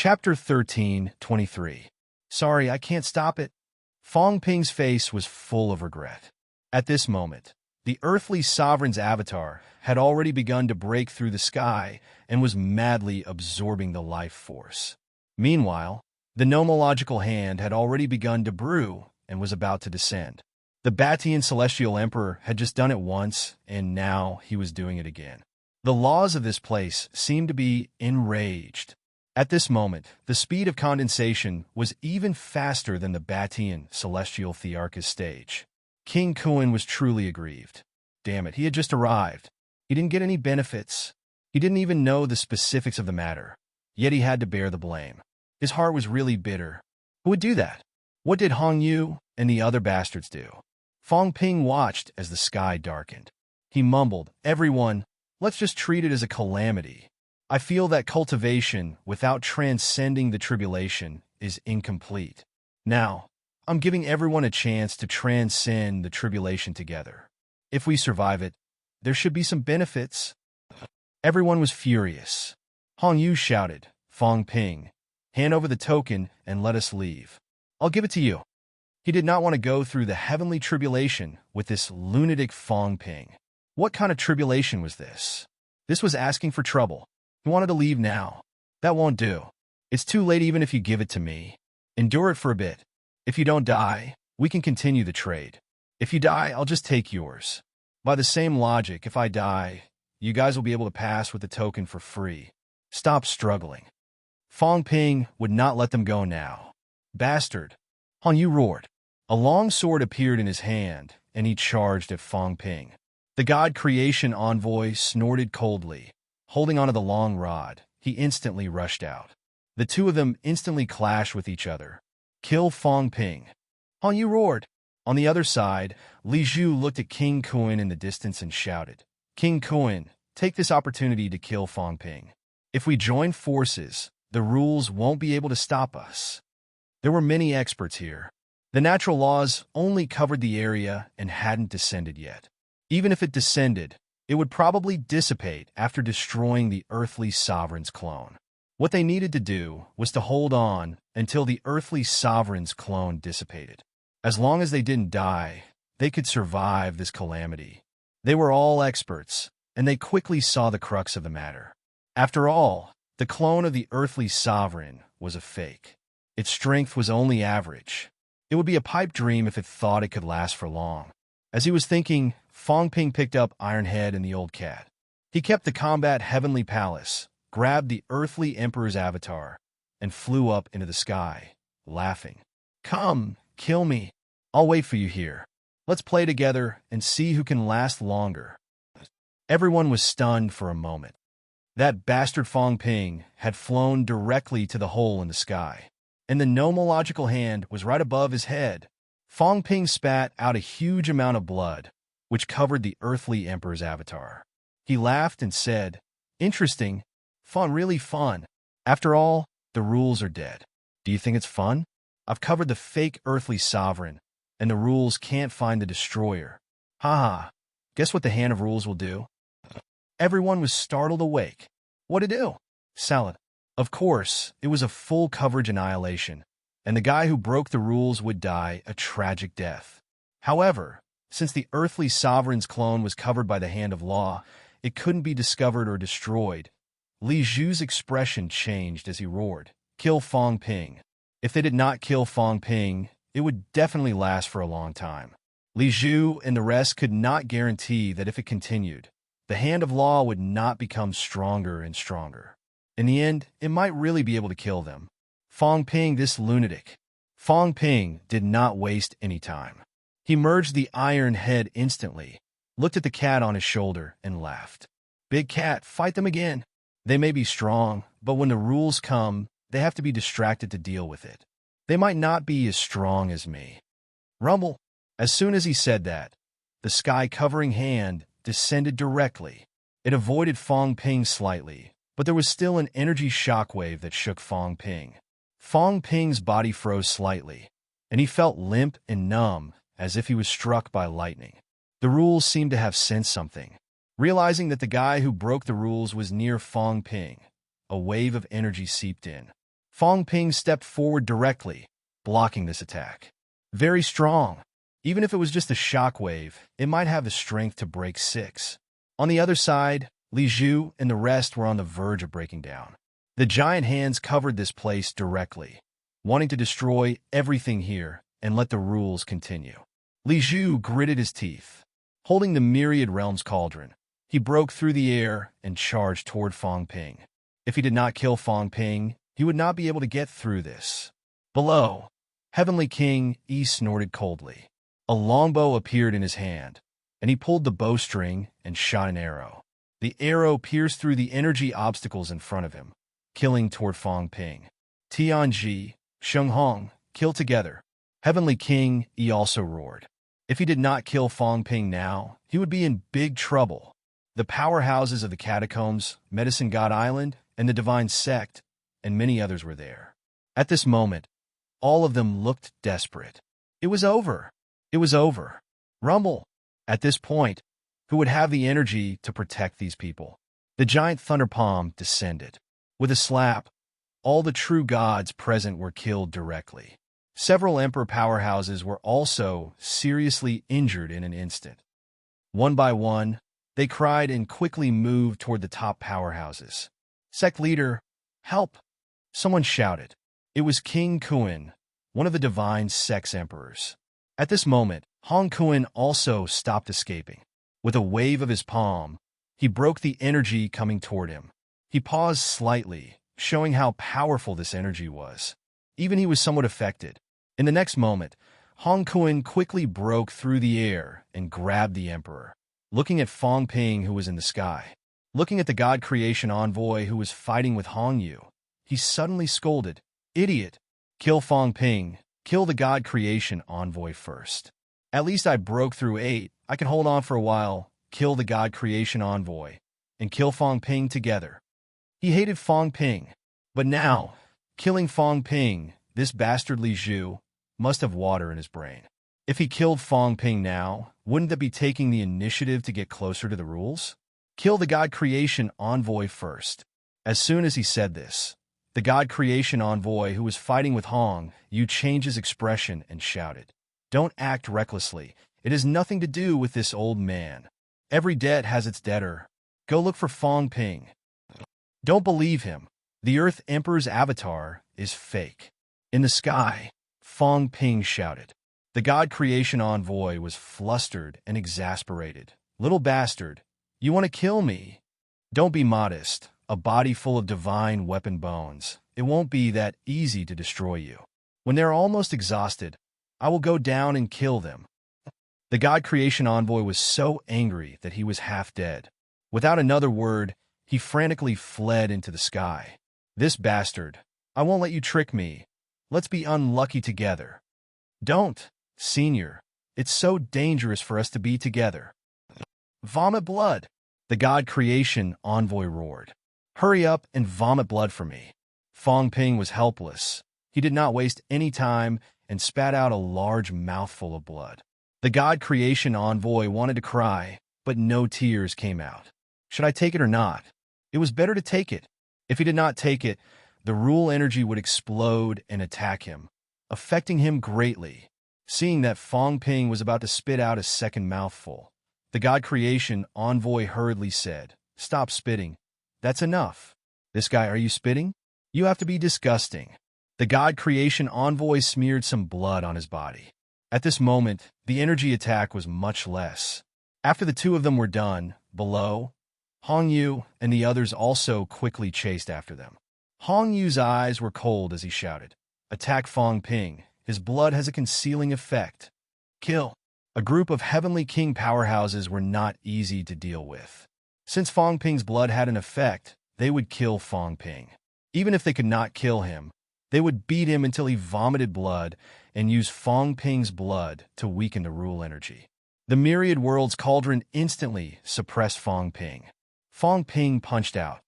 Chapter 13:23. Sorry, I can't stop it. Fong Ping's face was full of regret. At this moment, the earthly sovereign's avatar had already begun to break through the sky and was madly absorbing the life force. Meanwhile, the nomological hand had already begun to brew and was about to descend. The Batian Celestial Emperor had just done it once, and now he was doing it again. The laws of this place seemed to be enraged. At this moment, the speed of condensation was even faster than the Batian Celestial Thearchus stage. King Kuan was truly aggrieved. Damn it, he had just arrived. He didn't get any benefits. He didn't even know the specifics of the matter. Yet he had to bear the blame. His heart was really bitter. Who would do that? What did Hong Yu and the other bastards do? Fong Ping watched as the sky darkened. He mumbled, "Everyone, let's just treat it as a calamity. I feel that cultivation without transcending the tribulation is incomplete. Now, I'm giving everyone a chance to transcend the tribulation together. If we survive it, there should be some benefits." Everyone was furious. Hong Yu shouted, "Fong Ping, hand over the token and let us leave. I'll give it to you." He did not want to go through the heavenly tribulation with this lunatic Fong Ping. What kind of tribulation was this? This was asking for trouble. He wanted to leave now. That won't do. It's too late even if you give it to me. Endure it for a bit. If you don't die, we can continue the trade. If you die, I'll just take yours. By the same logic, if I die, you guys will be able to pass with the token for free. Stop struggling. Fong Ping would not let them go now. Bastard! Hong Yu roared. A long sword appeared in his hand, and he charged at Fong Ping. The god creation envoy snorted coldly. Holding onto the long rod, he instantly rushed out. The two of them instantly clashed with each other. "Kill Fong Ping!" Hong Yu roared. On the other side, Li Zhu looked at King Kuan in the distance and shouted, "King Kuan, take this opportunity to kill Fong Ping. If we join forces, the rules won't be able to stop us." There were many experts here. The natural laws only covered the area and hadn't descended yet. Even if it descended, it would probably dissipate after destroying the earthly sovereign's clone. What they needed to do was to hold on until the earthly sovereign's clone dissipated. As long as they didn't die, they could survive this calamity. They were all experts, and they quickly saw the crux of the matter. After all, the clone of the earthly sovereign was a fake. Its strength was only average. It would be a pipe dream if it thought it could last for long. As he was thinking, Fong Ping picked up Ironhead and the old cat. He kept the combat heavenly palace, grabbed the earthly emperor's avatar, and flew up into the sky, laughing. "Come, kill me. I'll wait for you here. Let's play together and see who can last longer." Everyone was stunned for a moment. That bastard Fong Ping had flown directly to the hole in the sky, and the nomological hand was right above his head. Fong Ping spat out a huge amount of blood, which covered the earthly emperor's avatar. He laughed and said, "Interesting. Fun, really fun. After all, the rules are dead. Do you think it's fun? I've covered the fake earthly sovereign, and the rules can't find the destroyer. Haha. Guess what the hand of rules will do?" Everyone was startled awake. What'd it do? Salad. Of course, it was a full coverage annihilation, and the guy who broke the rules would die a tragic death. However, since the earthly sovereign's clone was covered by the hand of law, it couldn't be discovered or destroyed. Li Zhu's expression changed as he roared, "Kill Fong Ping." If they did not kill Fong Ping, it would definitely last for a long time. Li Zhu and the rest could not guarantee that if it continued, the hand of law would not become stronger and stronger. In the end, it might really be able to kill them. Fong Ping, this lunatic. Fong Ping did not waste any time. He merged the iron head instantly, looked at the cat on his shoulder, and laughed. "Big cat, fight them again. They may be strong, but when the rules come, they have to be distracted to deal with it. They might not be as strong as me." Rumble. As soon as he said that, the sky-covering hand descended directly. It avoided Fong Ping slightly, but there was still an energy shockwave that shook Fong Ping. Fong Ping's body froze slightly, and he felt limp and numb as if he was struck by lightning. The rules seemed to have sensed something. Realizing that the guy who broke the rules was near Fong Ping, a wave of energy seeped in. Fong Ping stepped forward directly, blocking this attack. Very strong. Even if it was just a shockwave, it might have the strength to break 6. On the other side, Li Zhu and the rest were on the verge of breaking down. The giant hands covered this place directly, wanting to destroy everything here and let the rules continue. Li Zhu gritted his teeth. Holding the Myriad Realms cauldron, he broke through the air and charged toward Fong Ping. If he did not kill Fong Ping, he would not be able to get through this. Below, Heavenly King Yi snorted coldly. A longbow appeared in his hand, and he pulled the bowstring and shot an arrow. The arrow pierced through the energy obstacles in front of him, killing toward Fong Ping. Tianji, Sheng Hong, kill together. Heavenly King Yi also roared. If he did not kill Fong Ping now, he would be in big trouble. The powerhouses of the Catacombs, Medicine God Island, and the Divine Sect, and many others were there. At this moment, all of them looked desperate. It was over. It was over. Rumble. At this point, who would have the energy to protect these people? The giant thunder palm descended. With a slap, all the true gods present were killed directly. Several emperor powerhouses were also seriously injured in an instant. One by one, they cried and quickly moved toward the top powerhouses. Sect leader, help! Someone shouted. It was King Kuan, one of the divine sect's emperors. At this moment, Hong Kuan also stopped escaping. With a wave of his palm, he broke the energy coming toward him. He paused slightly, showing how powerful this energy was. Even he was somewhat affected. In the next moment, Hong Kuan quickly broke through the air and grabbed the emperor. Looking at Fong Ping, who was in the sky, looking at the God Creation Envoy who was fighting with Hong Yu, he suddenly scolded, "Idiot! Kill Fong Ping, kill the God Creation Envoy first. At least I broke through 8, I can hold on for a while, kill the God Creation Envoy, and kill Fong Ping together." He hated Fong Ping, but now, killing Fong Ping, this bastard Li Zhu, must have water in his brain. If he killed Fong Ping now, wouldn't that be taking the initiative to get closer to the rules? Kill the God Creation Envoy first. As soon as he said this, the God Creation Envoy who was fighting with Hong Yu changed his expression and shouted, "Don't act recklessly. It has nothing to do with this old man. Every debt has its debtor. Go look for Fong Ping. Don't believe him. The Earth Emperor's avatar is fake." In the sky, Fong Ping shouted. The God Creation Envoy was flustered and exasperated. "Little bastard, you want to kill me? Don't be modest. A body full of divine weapon bones. It won't be that easy to destroy you. When they're almost exhausted, I will go down and kill them." The God Creation Envoy was so angry that he was half dead. Without another word, he frantically fled into the sky. "This bastard, I won't let you trick me. Let's be unlucky together." "Don't, Senior. It's so dangerous for us to be together." "Vomit blood," the God Creation Envoy roared. "Hurry up and vomit blood for me." Fong Ping was helpless. He did not waste any time and spat out a large mouthful of blood. The God Creation Envoy wanted to cry, but no tears came out. Should I take it or not? It was better to take it. If he did not take it, the rule energy would explode and attack him, affecting him greatly. Seeing that Fong Ping was about to spit out a second mouthful, the God Creation Envoy hurriedly said, "Stop spitting. That's enough." "This guy, are you spitting? You have to be disgusting." The God Creation Envoy smeared some blood on his body. At this moment, the energy attack was much less. After the two of them were done, below, Hong Yu and the others also quickly chased after them. Hong Yu's eyes were cold as he shouted, "Attack Fong Ping. His blood has a concealing effect. Kill." A group of Heavenly King powerhouses were not easy to deal with. Since Fong Ping's blood had an effect, they would kill Fong Ping. Even if they could not kill him, they would beat him until he vomited blood and use Fong Ping's blood to weaken the rule energy. The Myriad Worlds Cauldron instantly suppressed Fong Ping. Fong Ping punched out.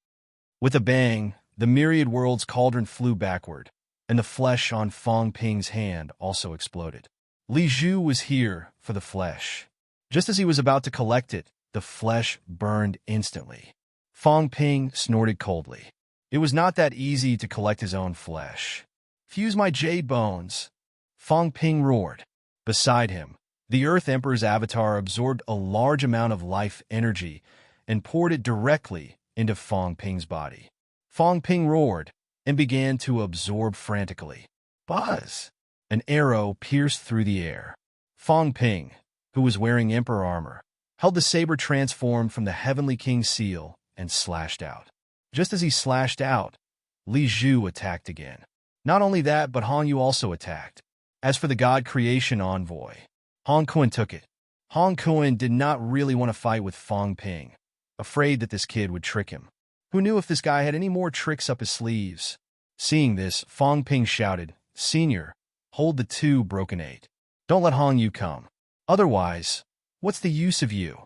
With a bang, the Myriad Worlds Cauldron flew backward, and the flesh on Fong Ping's hand also exploded. Li Zhu was here for the flesh. Just as he was about to collect it, the flesh burned instantly. Fong Ping snorted coldly. It was not that easy to collect his own flesh. "Fuse my jade bones," Fong Ping roared. Beside him, the Earth Emperor's avatar absorbed a large amount of life energy and poured it directly into Fong Ping's body. Fong Ping roared and began to absorb frantically. Buzz! An arrow pierced through the air. Fong Ping, who was wearing Emperor armor, held the saber transformed from the Heavenly King's seal and slashed out. Just as he slashed out, Li Zhu attacked again. Not only that, but Hong Yu also attacked. As for the God Creation Envoy, Hong Kun took it. Hong Kun did not really want to fight with Fong Ping, afraid that this kid would trick him. Who knew if this guy had any more tricks up his sleeves? Seeing this, Fong Ping shouted, "Senior, hold the 2 broken 8. Don't let Hong Yu come. Otherwise, what's the use of you?"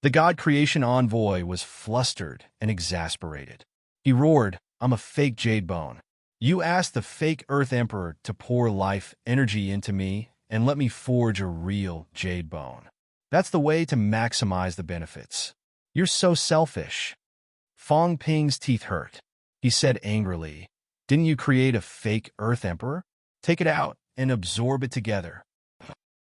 The God Creation Envoy was flustered and exasperated. He roared, "I'm a fake jade bone. You asked the fake Earth Emperor to pour life energy into me and let me forge a real jade bone. That's the way to maximize the benefits. You're so selfish." Fong Ping's teeth hurt. He said angrily, "Didn't you create a fake Earth Emperor? Take it out and absorb it together."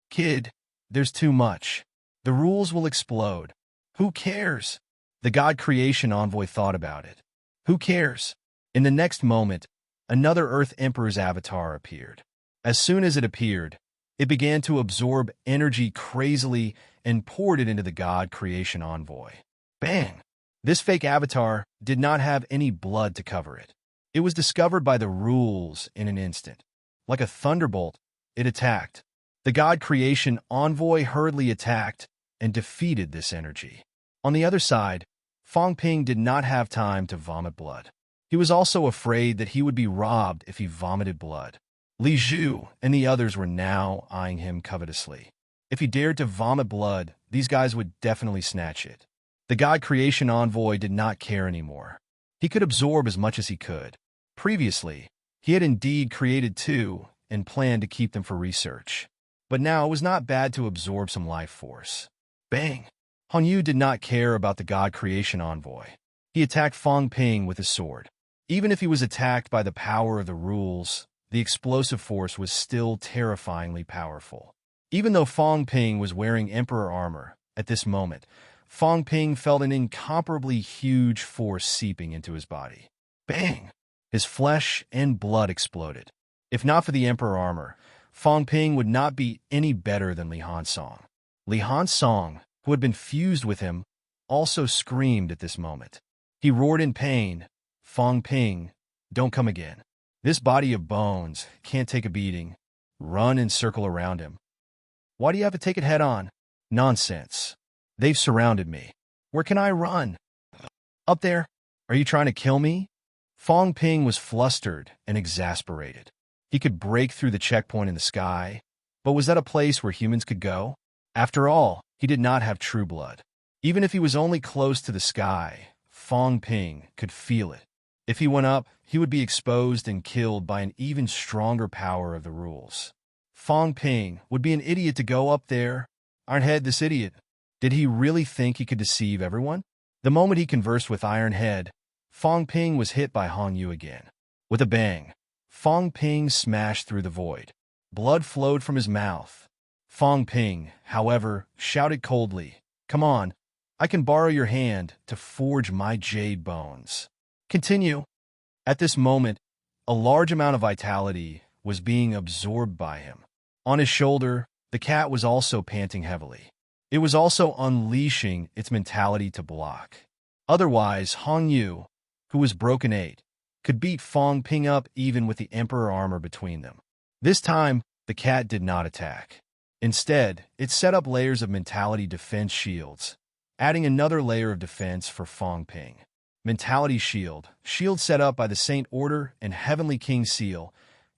"Kid, there's too much. The rules will explode. Who cares?" The God Creation Envoy thought about it. Who cares? In the next moment, another Earth Emperor's avatar appeared. As soon as it appeared, it began to absorb energy crazily and poured it into the God Creation Envoy. Bang! This fake avatar did not have any blood to cover it. It was discovered by the rules in an instant. Like a thunderbolt, it attacked. The God Creation Envoy hurriedly attacked and defeated this energy. On the other side, Fong Ping did not have time to vomit blood. He was also afraid that he would be robbed if he vomited blood. Li Zhu and the others were now eyeing him covetously. If he dared to vomit blood, these guys would definitely snatch it. The God Creation Envoy did not care anymore. He could absorb as much as he could. Previously, he had indeed created 2 and planned to keep them for research. But now it was not bad to absorb some life force. Bang! Hong Yu did not care about the God Creation Envoy. He attacked Fong Ping with his sword. Even if he was attacked by the power of the rules, the explosive force was still terrifyingly powerful. Even though Fong Ping was wearing Emperor armor, at this moment, Fong Ping felt an incomparably huge force seeping into his body. Bang! His flesh and blood exploded. If not for the Emperor armor, Fong Ping would not be any better than Li Hansong. Li Hansong, who had been fused with him, also screamed at this moment. He roared in pain, "Fong Ping, don't come again. This body of bones can't take a beating. Run and circle around him." "Why do you have to take it head on?" "Nonsense. They've surrounded me. Where can I run?" "Up there. Are you trying to kill me?" Fong Ping was flustered and exasperated. He could break through the checkpoint in the sky, but was that a place where humans could go? After all, he did not have true blood. Even if he was only close to the sky, Fong Ping could feel it. If he went up, he would be exposed and killed by an even stronger power of the rules. Fong Ping would be an idiot to go up there. Ironhead, this idiot. Did he really think he could deceive everyone? The moment he conversed with Ironhead, Fong Ping was hit by Hong Yu again. With a bang, Fong Ping smashed through the void. Blood flowed from his mouth. Fong Ping, however, shouted coldly, "Come on, I can borrow your hand to forge my jade bones." Continue. At this moment, a large amount of vitality was being absorbed by him. On his shoulder, the cat was also panting heavily. It was also unleashing its mentality to block. Otherwise, Hong Yu, who was broken 8, could beat Fong Ping up even with the Emperor armor between them. This time, the cat did not attack. Instead, it set up layers of mentality defense shields, adding another layer of defense for Fong Ping. Mentality shield set up by the Saint Order and Heavenly King seal,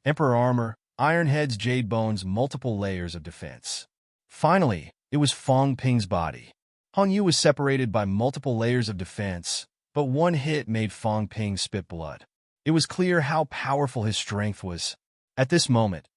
Emperor armor, Ironhead's jade bones, multiple layers of defense. Finally, it was Fong Ping's body. Hong Yu was separated by multiple layers of defense, but one hit made Fong Ping spit blood. It was clear how powerful his strength was. At this moment,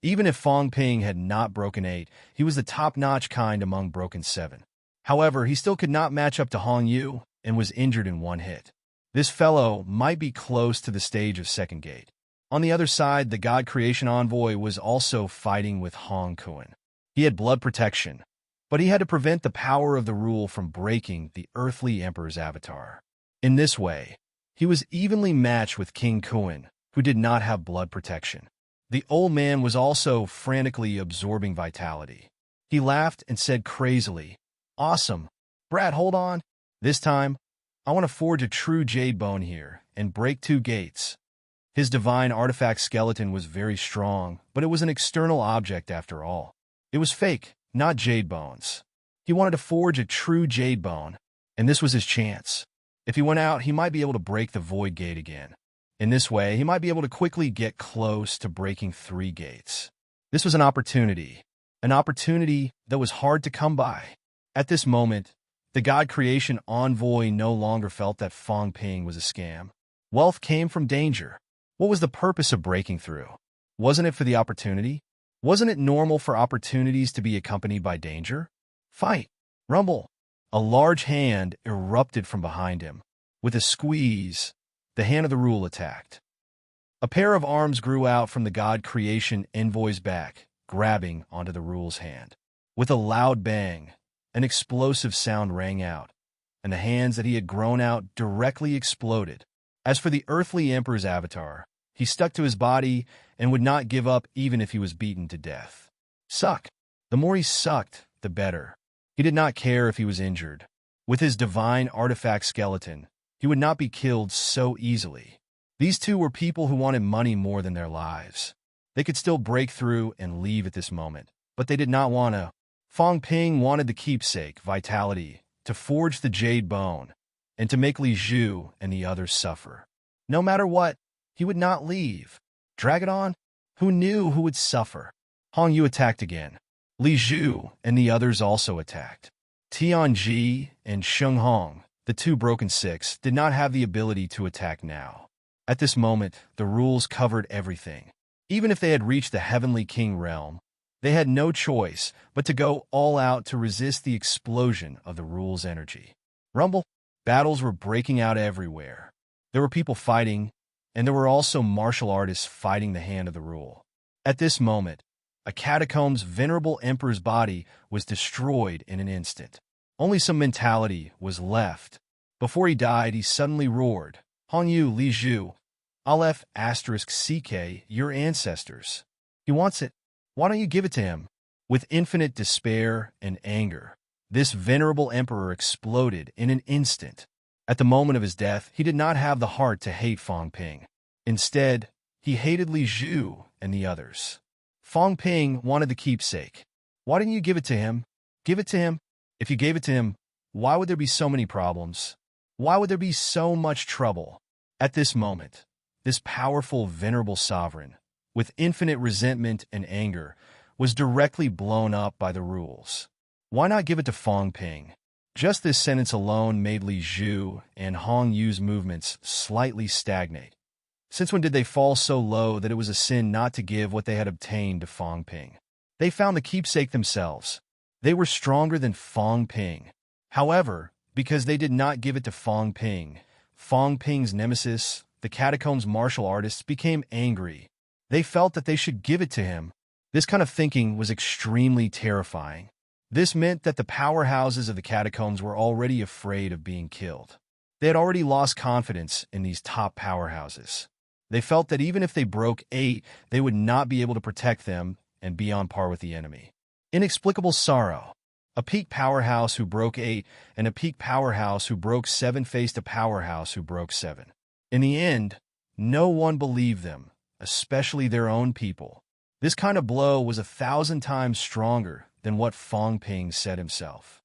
even if Fong Ping had not broken 8, he was the top-notch kind among broken 7. However, he still could not match up to Hong Yu and was injured in one hit. This fellow might be close to the stage of second gate. On the other side, the God Creation Envoy was also fighting with Hong Kuan. He had blood protection, but he had to prevent the power of the rule from breaking the earthly emperor's avatar. In this way, he was evenly matched with King Kuan, who did not have blood protection. The old man was also frantically absorbing vitality. He laughed and said crazily, "Awesome. Brad, hold on. This time, I want to forge a true jade bone here and break 2 gates." His divine artifact skeleton was very strong, but it was an external object after all. It was fake, not jade bones. He wanted to forge a true jade bone, and this was his chance. If he went out, he might be able to break the void gate again. In this way, he might be able to quickly get close to breaking 3 gates. This was an opportunity that was hard to come by. At this moment, the God Creation Envoy no longer felt that Fong Ping was a scam. Wealth came from danger. What was the purpose of breaking through? Wasn't it for the opportunity? Wasn't it normal for opportunities to be accompanied by danger? Fight! Rumble! A large hand erupted from behind him. With a squeeze, the hand of the rule attacked. A pair of arms grew out from the God Creation Envoy's back, grabbing onto the rule's hand. With a loud bang, an explosive sound rang out, and the hands that he had grown out directly exploded. As for the earthly emperor's avatar, he stuck to his body and would not give up even if he was beaten to death. Suck. The more he sucked, the better. He did not care if he was injured. With his divine artifact skeleton, he would not be killed so easily. These two were people who wanted money more than their lives. They could still break through and leave at this moment, but they did not want to. Fong Ping wanted the keepsake, vitality, to forge the jade bone, and to make Li Zhu and the others suffer. No matter what, he would not leave. Drag it on? Who knew who would suffer? Hong Yu attacked again. Li Zhu and the others also attacked. Tianji and Sheng Hong, the 2 broken 6, did not have the ability to attack now. At this moment, the rules covered everything. Even if they had reached the Heavenly King realm, they had no choice but to go all out to resist the explosion of the rule's energy. Rumble! Battles were breaking out everywhere. There were people fighting, and there were also martial artists fighting the hand of the rule. At this moment, a catacomb's venerable emperor's body was destroyed in an instant. Only some mentality was left. Before he died, he suddenly roared, "Hong Yu, Li Zhu, Aleph *CK, your ancestors. He wants it. Why don't you give it to him?" With infinite despair and anger, this venerable emperor exploded in an instant. At the moment of his death, he did not have the heart to hate Fong Ping. Instead, he hated Li Zhu and the others. Fong Ping wanted the keepsake. Why didn't you give it to him? Give it to him. If you gave it to him, why would there be so many problems? Why would there be so much trouble? At this moment, this powerful, venerable sovereign, with infinite resentment and anger, was directly blown up by the rules. Why not give it to Fong Ping? Just this sentence alone made Li Zhu and Hong Yu's movements slightly stagnate. Since when did they fall so low that it was a sin not to give what they had obtained to Fong Ping? They found the keepsake themselves. They were stronger than Fong Ping. However, because they did not give it to Fong Ping's nemesis, the catacombs martial artists, became angry. They felt that they should give it to him. This kind of thinking was extremely terrifying. This meant that the powerhouses of the catacombs were already afraid of being killed. They had already lost confidence in these top powerhouses. They felt that even if they broke 8, they would not be able to protect them and be on par with the enemy. Inexplicable sorrow. A peak powerhouse who broke 8 and a peak powerhouse who broke 7 faced a powerhouse who broke 7. In the end, no one believed them, especially their own people. This kind of blow was 1,000 times stronger than what Fong Ping said himself.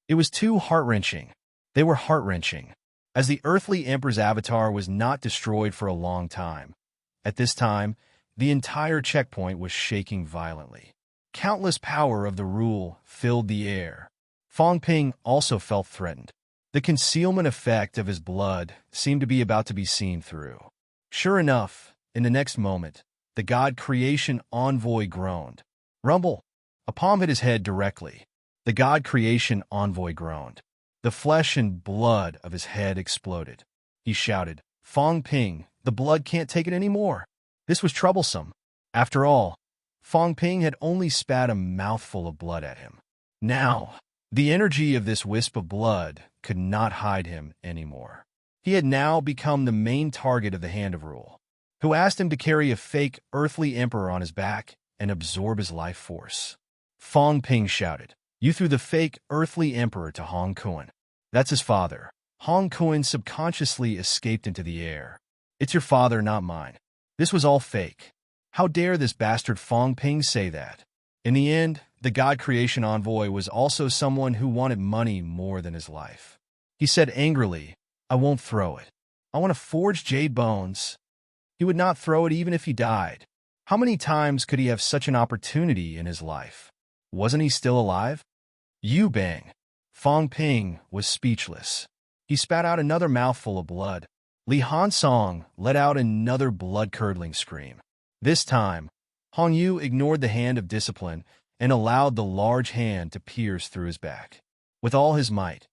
It was too heart-wrenching. They were heart-wrenching, as the earthly emperor's avatar was not destroyed for a long time. At this time, the entire checkpoint was shaking violently. Countless power of the rule filled the air. Fong Ping also felt threatened. The concealment effect of his blood seemed to be about to be seen through. Sure enough, in the next moment, the God Creation Envoy groaned. Rumble! A palm hit his head directly. The God Creation Envoy groaned. The flesh and blood of his head exploded. he shouted. Fong Ping, the blood can't take it anymore. This was troublesome. After all, Fong Ping had only spat a mouthful of blood at him. Now, the energy of this wisp of blood could not hide him anymore. He had now become the main target of the Hand of Rule, who asked him to carry a fake earthly emperor on his back and absorb his life force. Fong Ping shouted, "You threw the fake earthly emperor to Hong Kuan." "That's his father." Hong Kuan subconsciously escaped into the air. "It's your father, not mine. This was all fake." How dare this bastard Fong Ping say that? In the end, the God Creation Envoy was also someone who wanted money more than his life. He said angrily, "I won't throw it. I want to forge jade bones." He would not throw it even if he died. How many times could he have such an opportunity in his life? Wasn't he still alive? You bang. Fong Ping was speechless. He spat out another mouthful of blood. Li Hansong let out another blood-curdling scream. This time, Hong Yu ignored the hand of discipline and allowed the large hand to pierce through his back. With all his might,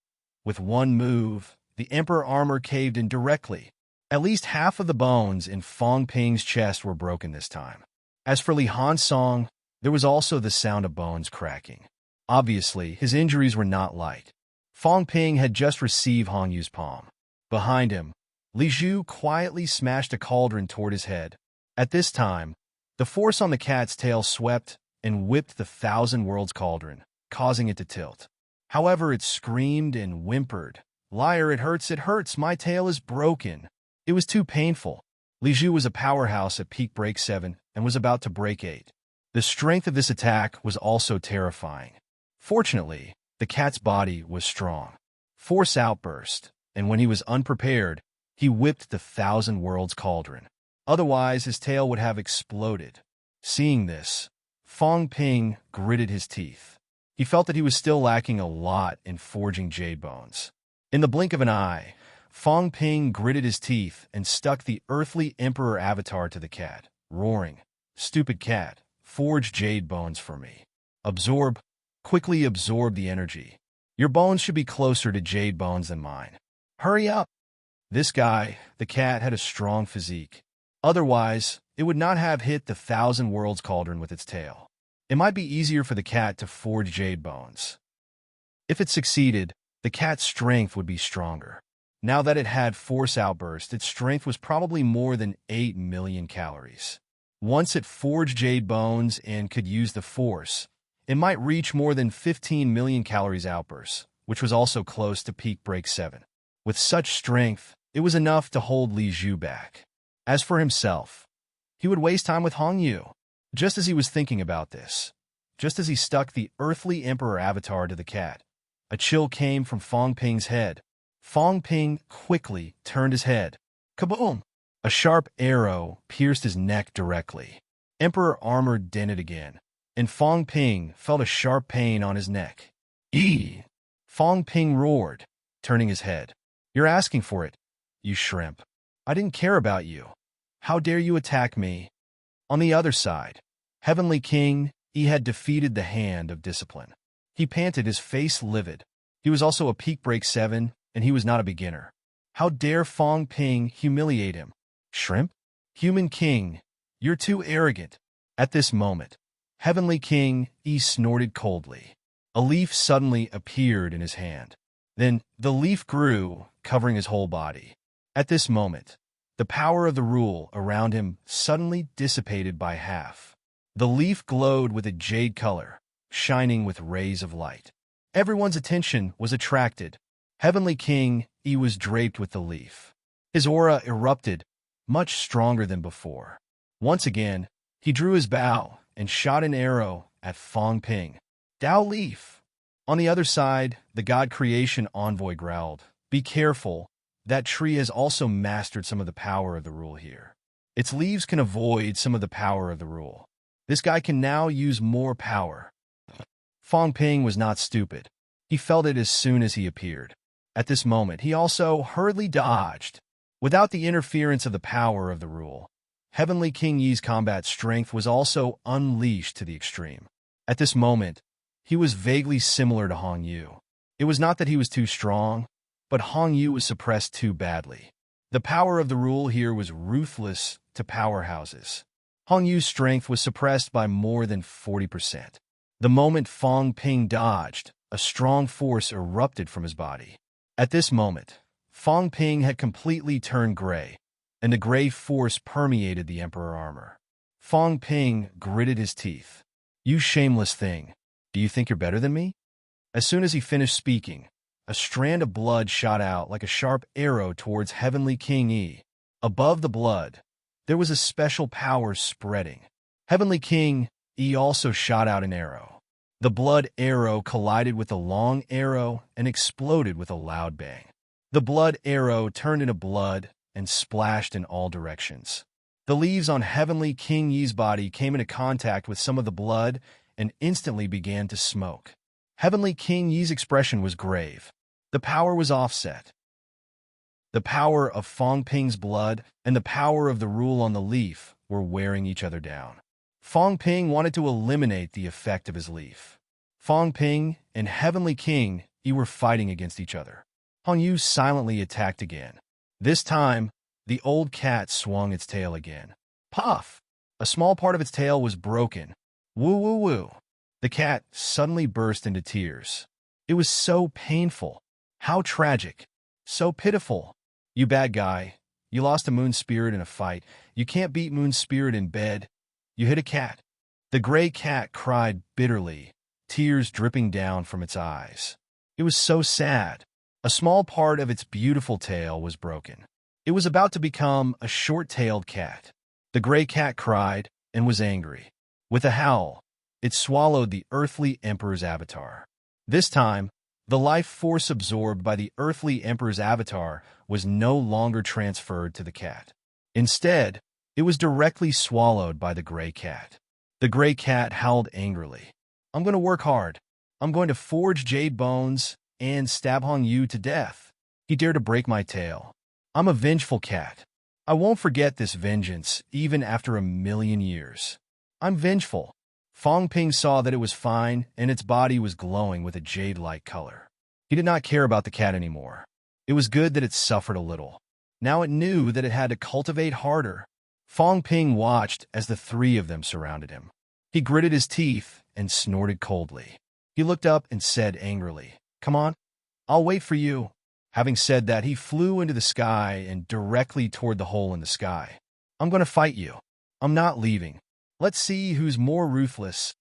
with one move, the Emperor armor caved in directly. At least half of the bones in Fong Ping's chest were broken this time. As for Li Hansong, there was also the sound of bones cracking. Obviously, his injuries were not light. Fong Ping had just received Hong Yu's palm. Behind him, Li Zhu quietly smashed a cauldron toward his head. At this time, the force on the cat's tail swept and whipped the Thousand Worlds cauldron, causing it to tilt. However, it screamed and whimpered. "Liar, it hurts, my tail is broken." It was too painful. Li Zhu was a powerhouse at peak break 7 and was about to break 8. The strength of this attack was also terrifying. Fortunately, the cat's body was strong. Force outburst, and when he was unprepared, he whipped the Thousand Worlds cauldron. Otherwise, his tail would have exploded. Seeing this, Fong Ping gritted his teeth. He felt that he was still lacking a lot in forging jade bones. In the blink of an eye, Fong Ping gritted his teeth and stuck the earthly emperor avatar to the cat, roaring, "Stupid cat, forge jade bones for me. Quickly absorb the energy. Your bones should be closer to jade bones than mine. Hurry up." This guy, the cat, had a strong physique. Otherwise, it would not have hit the Thousand Worlds cauldron with its tail. It might be easier for the cat to forge jade bones. If it succeeded, the cat's strength would be stronger. Now that it had force outburst, its strength was probably more than 8 million calories. Once it forged jade bones and could use the force, it might reach more than 15 million calories outburst, which was also close to peak break 7. With such strength, it was enough to hold Li Zhu back. As for himself, he would waste time with Hong Yu. Just as he was thinking about this, just as he stuck the earthly emperor avatar to the cat, a chill came from Fong Ping's head. Fong Ping quickly turned his head. Kaboom! A sharp arrow pierced his neck directly. Emperor armor dented again, and Fong Ping felt a sharp pain on his neck. "Eee!" Fong Ping roared, turning his head. "You're asking for it, you shrimp. I didn't care about you. How dare you attack me?" On the other side, Heavenly King, he had defeated the Hand of Discipline. He panted, his face livid. He was also a peak break 7, and he was not a beginner. How dare Fong Ping humiliate him? "Shrimp? Human King, you're too arrogant." At this moment, Heavenly King, he snorted coldly. A leaf suddenly appeared in his hand. Then the leaf grew, covering his whole body. At this moment, the power of the rule around him suddenly dissipated by half. The leaf glowed with a jade color, shining with rays of light. Everyone's attention was attracted. Heavenly King, he was draped with the leaf. His aura erupted, much stronger than before. Once again, he drew his bow and shot an arrow at Fong Ping. "Dao Leaf!" On the other side, the God Creation Envoy growled, "Be careful. That tree has also mastered some of the power of the rule here. Its leaves can avoid some of the power of the rule. This guy can now use more power." Fong Ping was not stupid. He felt it as soon as he appeared. At this moment, he also hurriedly dodged. Without the interference of the power of the rule, Heavenly King Yi's combat strength was also unleashed to the extreme. At this moment, he was vaguely similar to Hong Yu. It was not that he was too strong, but Hong Yu was suppressed too badly. The power of the rule here was ruthless to powerhouses. Hong Yu's strength was suppressed by more than 40%. The moment Fong Ping dodged, a strong force erupted from his body. At this moment, Fong Ping had completely turned gray, and the gray force permeated the Emperor armor. Fong Ping gritted his teeth. "You shameless thing, do you think you're better than me?" As soon as he finished speaking, a strand of blood shot out like a sharp arrow towards Heavenly King Yi. Above the blood, there was a special power spreading. Heavenly King Yi also shot out an arrow. The blood arrow collided with the long arrow and exploded with a loud bang. The blood arrow turned into blood and splashed in all directions. The leaves on Heavenly King Yi's body came into contact with some of the blood and instantly began to smoke. Heavenly King Yi's expression was grave. The power was offset. The power of Fong Ping's blood and the power of the rule on the leaf were wearing each other down. Fong Ping wanted to eliminate the effect of his leaf. Fong Ping and Heavenly King Yi were fighting against each other. Hong Yu silently attacked again. This time, the old cat swung its tail again. Puff! A small part of its tail was broken. Woo woo woo! The cat suddenly burst into tears. It was so painful. How tragic. So pitiful. "You bad guy. You lost a moon spirit in a fight. You can't beat moon spirit in bed. You hit a cat." The gray cat cried bitterly, tears dripping down from its eyes. It was so sad. A small part of its beautiful tail was broken. It was about to become a short-tailed cat. The gray cat cried and was angry. With a howl, it swallowed the earthly emperor's avatar. This time, the life force absorbed by the earthly emperor's avatar was no longer transferred to the cat. Instead, it was directly swallowed by the gray cat. The gray cat howled angrily. "I'm going to work hard. I'm going to forge jade bones and stab Hong Yu to death. He dared to break my tail. I'm a vengeful cat. I won't forget this vengeance even after 1,000,000 years. I'm vengeful." Fong Ping saw that it was fine and its body was glowing with a jade-like color. He did not care about the cat anymore. It was good that it suffered a little. Now it knew that it had to cultivate harder. Fong Ping watched as the three of them surrounded him. He gritted his teeth and snorted coldly. He looked up and said angrily, "Come on, I'll wait for you." Having said that, he flew into the sky and directly toward the hole in the sky. "I'm going to fight you. I'm not leaving. Let's see who's more ruthless."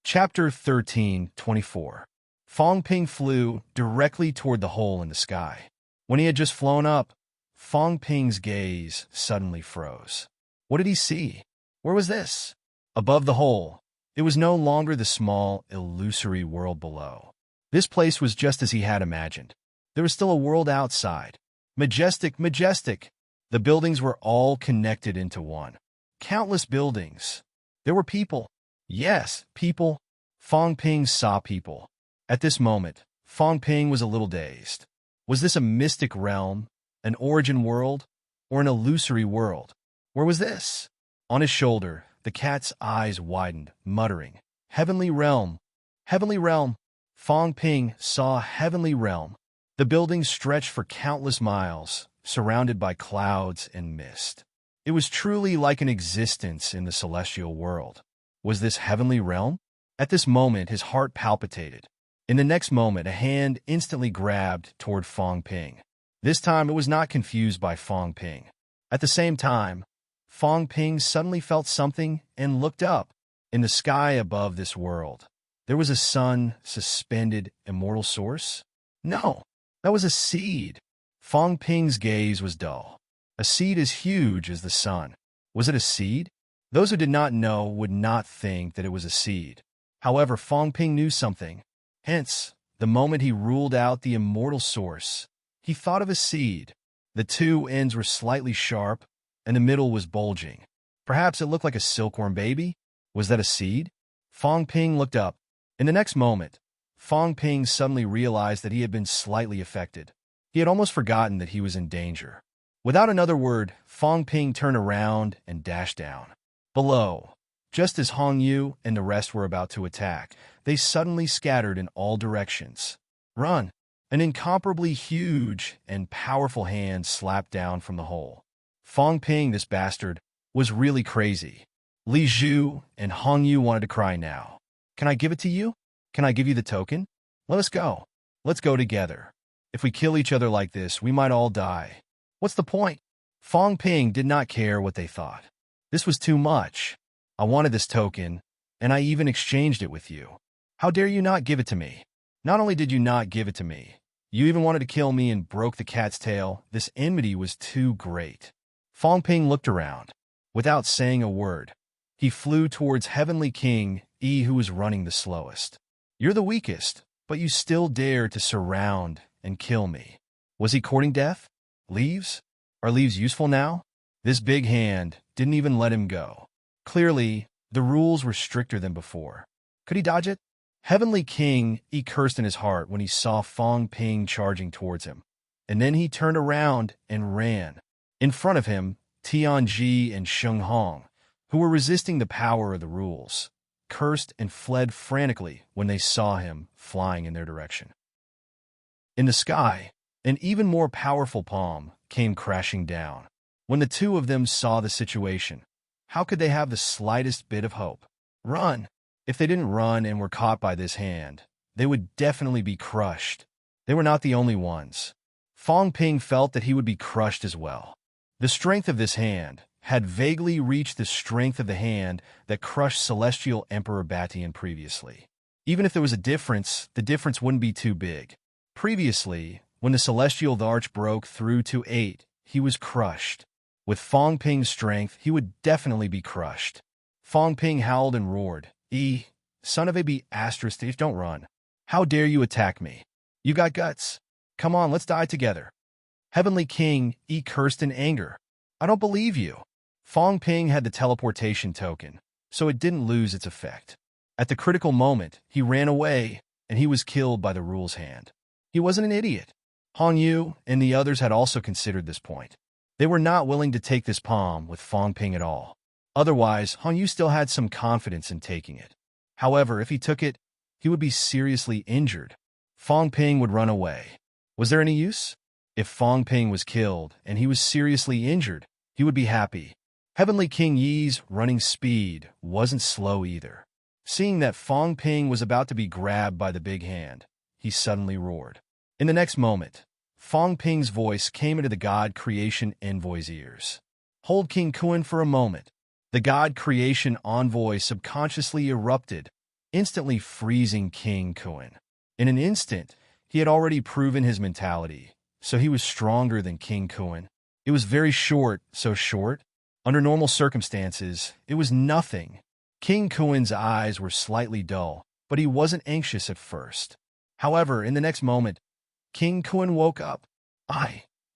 Chapter 13:24. Fong Ping flew directly toward the hole in the sky. When he had just flown up, Fong Ping's gaze suddenly froze. What did he see? Where was this? Above the hole, it was no longer the small, illusory world below. This place was just as he had imagined. There was still a world outside. Majestic, majestic. The buildings were all connected into one. Countless buildings. There were people. Yes, people. Fong Ping saw people. At this moment, Fong Ping was a little dazed. Was this a mystic realm, an origin world, or an illusory world? Where was this? On his shoulder, the cat's eyes widened, muttering, "Heavenly realm! Heavenly realm!" Fong Ping saw heavenly realm. The buildings stretched for countless miles, surrounded by clouds and mist. It was truly like an existence in the celestial world. Was this heavenly realm? At this moment, his heart palpitated. In the next moment, a hand instantly grabbed toward Fong Ping. This time, it was not confused by Fong Ping. At the same time, Fong Ping suddenly felt something and looked up. In the sky above this world, there was a sun suspended immortal source? No, that was a seed. Fong Ping's gaze was dull. A seed as huge as the sun. Was it a seed? Those who did not know would not think that it was a seed. However, Fong Ping knew something. Hence, the moment he ruled out the immortal source, he thought of a seed. The two ends were slightly sharp, and the middle was bulging. Perhaps it looked like a silkworm baby? Was that a seed? Fong Ping looked up. In the next moment, Fong Ping suddenly realized that he had been slightly affected. He had almost forgotten that he was in danger. Without another word, Fong Ping turned around and dashed down. Below, just as Hong Yu and the rest were about to attack, they suddenly scattered in all directions. "Run! An incomparably huge and powerful hand slapped down from the hole. Fong Ping, this bastard, was really crazy. Li Zhu and Hong Yu wanted to cry now. Can I give it to you? Can I give you the token? Let us go. Let's go together. If we kill each other like this, we might all die. What's the point? Fong Ping did not care what they thought. This was too much. I wanted this token, and I even exchanged it with you. How dare you not give it to me? Not only did you not give it to me, you even wanted to kill me and broke the cat's tail. This enmity was too great. Fong Ping looked around. Without saying a word, he flew towards Heavenly King Yi, who was running the slowest. You're the weakest, but you still dare to surround and kill me. Was he courting death? Leaves? Are leaves useful now? This big hand didn't even let him go. Clearly, the rules were stricter than before. Could he dodge it? Heavenly King Yi cursed in his heart when he saw Fong Ping charging towards him. And then he turned around and ran. In front of him, Tianji and Sheng Hong, who were resisting the power of the rules, cursed and fled frantically when they saw him flying in their direction. In the sky, an even more powerful palm came crashing down. When the two of them saw the situation, how could they have the slightest bit of hope? Run! If they didn't run and were caught by this hand, they would definitely be crushed. They were not the only ones. Fong Ping felt that he would be crushed as well. The strength of this hand had vaguely reached the strength of the hand that crushed Celestial Emperor Batian previously. Even if there was a difference, the difference wouldn't be too big. Previously, when the Celestial Arch broke through to 8, he was crushed. With Fong Ping's strength, he would definitely be crushed. Fong Ping howled and roared, son of a b***, don't run. How dare you attack me? You got guts. Come on, let's die together. Heavenly King Yi cursed in anger. I don't believe you. Fong Ping had the teleportation token, so it didn't lose its effect. At the critical moment, he ran away, and he was killed by the rules hand. He wasn't an idiot. Hong Yu and the others had also considered this point. They were not willing to take this palm with Fong Ping at all. Otherwise, Hong Yu still had some confidence in taking it. However, if he took it, he would be seriously injured. Fong Ping would run away. Was there any use? If Fong Ping was killed and he was seriously injured, he would be happy. Heavenly King Yi's running speed wasn't slow either. Seeing that Fong Ping was about to be grabbed by the big hand, he suddenly roared. In the next moment, Fong Ping's voice came into the God Creation Envoy's ears. Hold King Kun for a moment. The God Creation Envoy subconsciously erupted, instantly freezing King Kun. In an instant, he had already proven his mentality, so he was stronger than King Kun. It was very short, so short. Under normal circumstances, it was nothing. King Kun's eyes were slightly dull, but he wasn't anxious at first. However, in the next moment, King Kun woke up.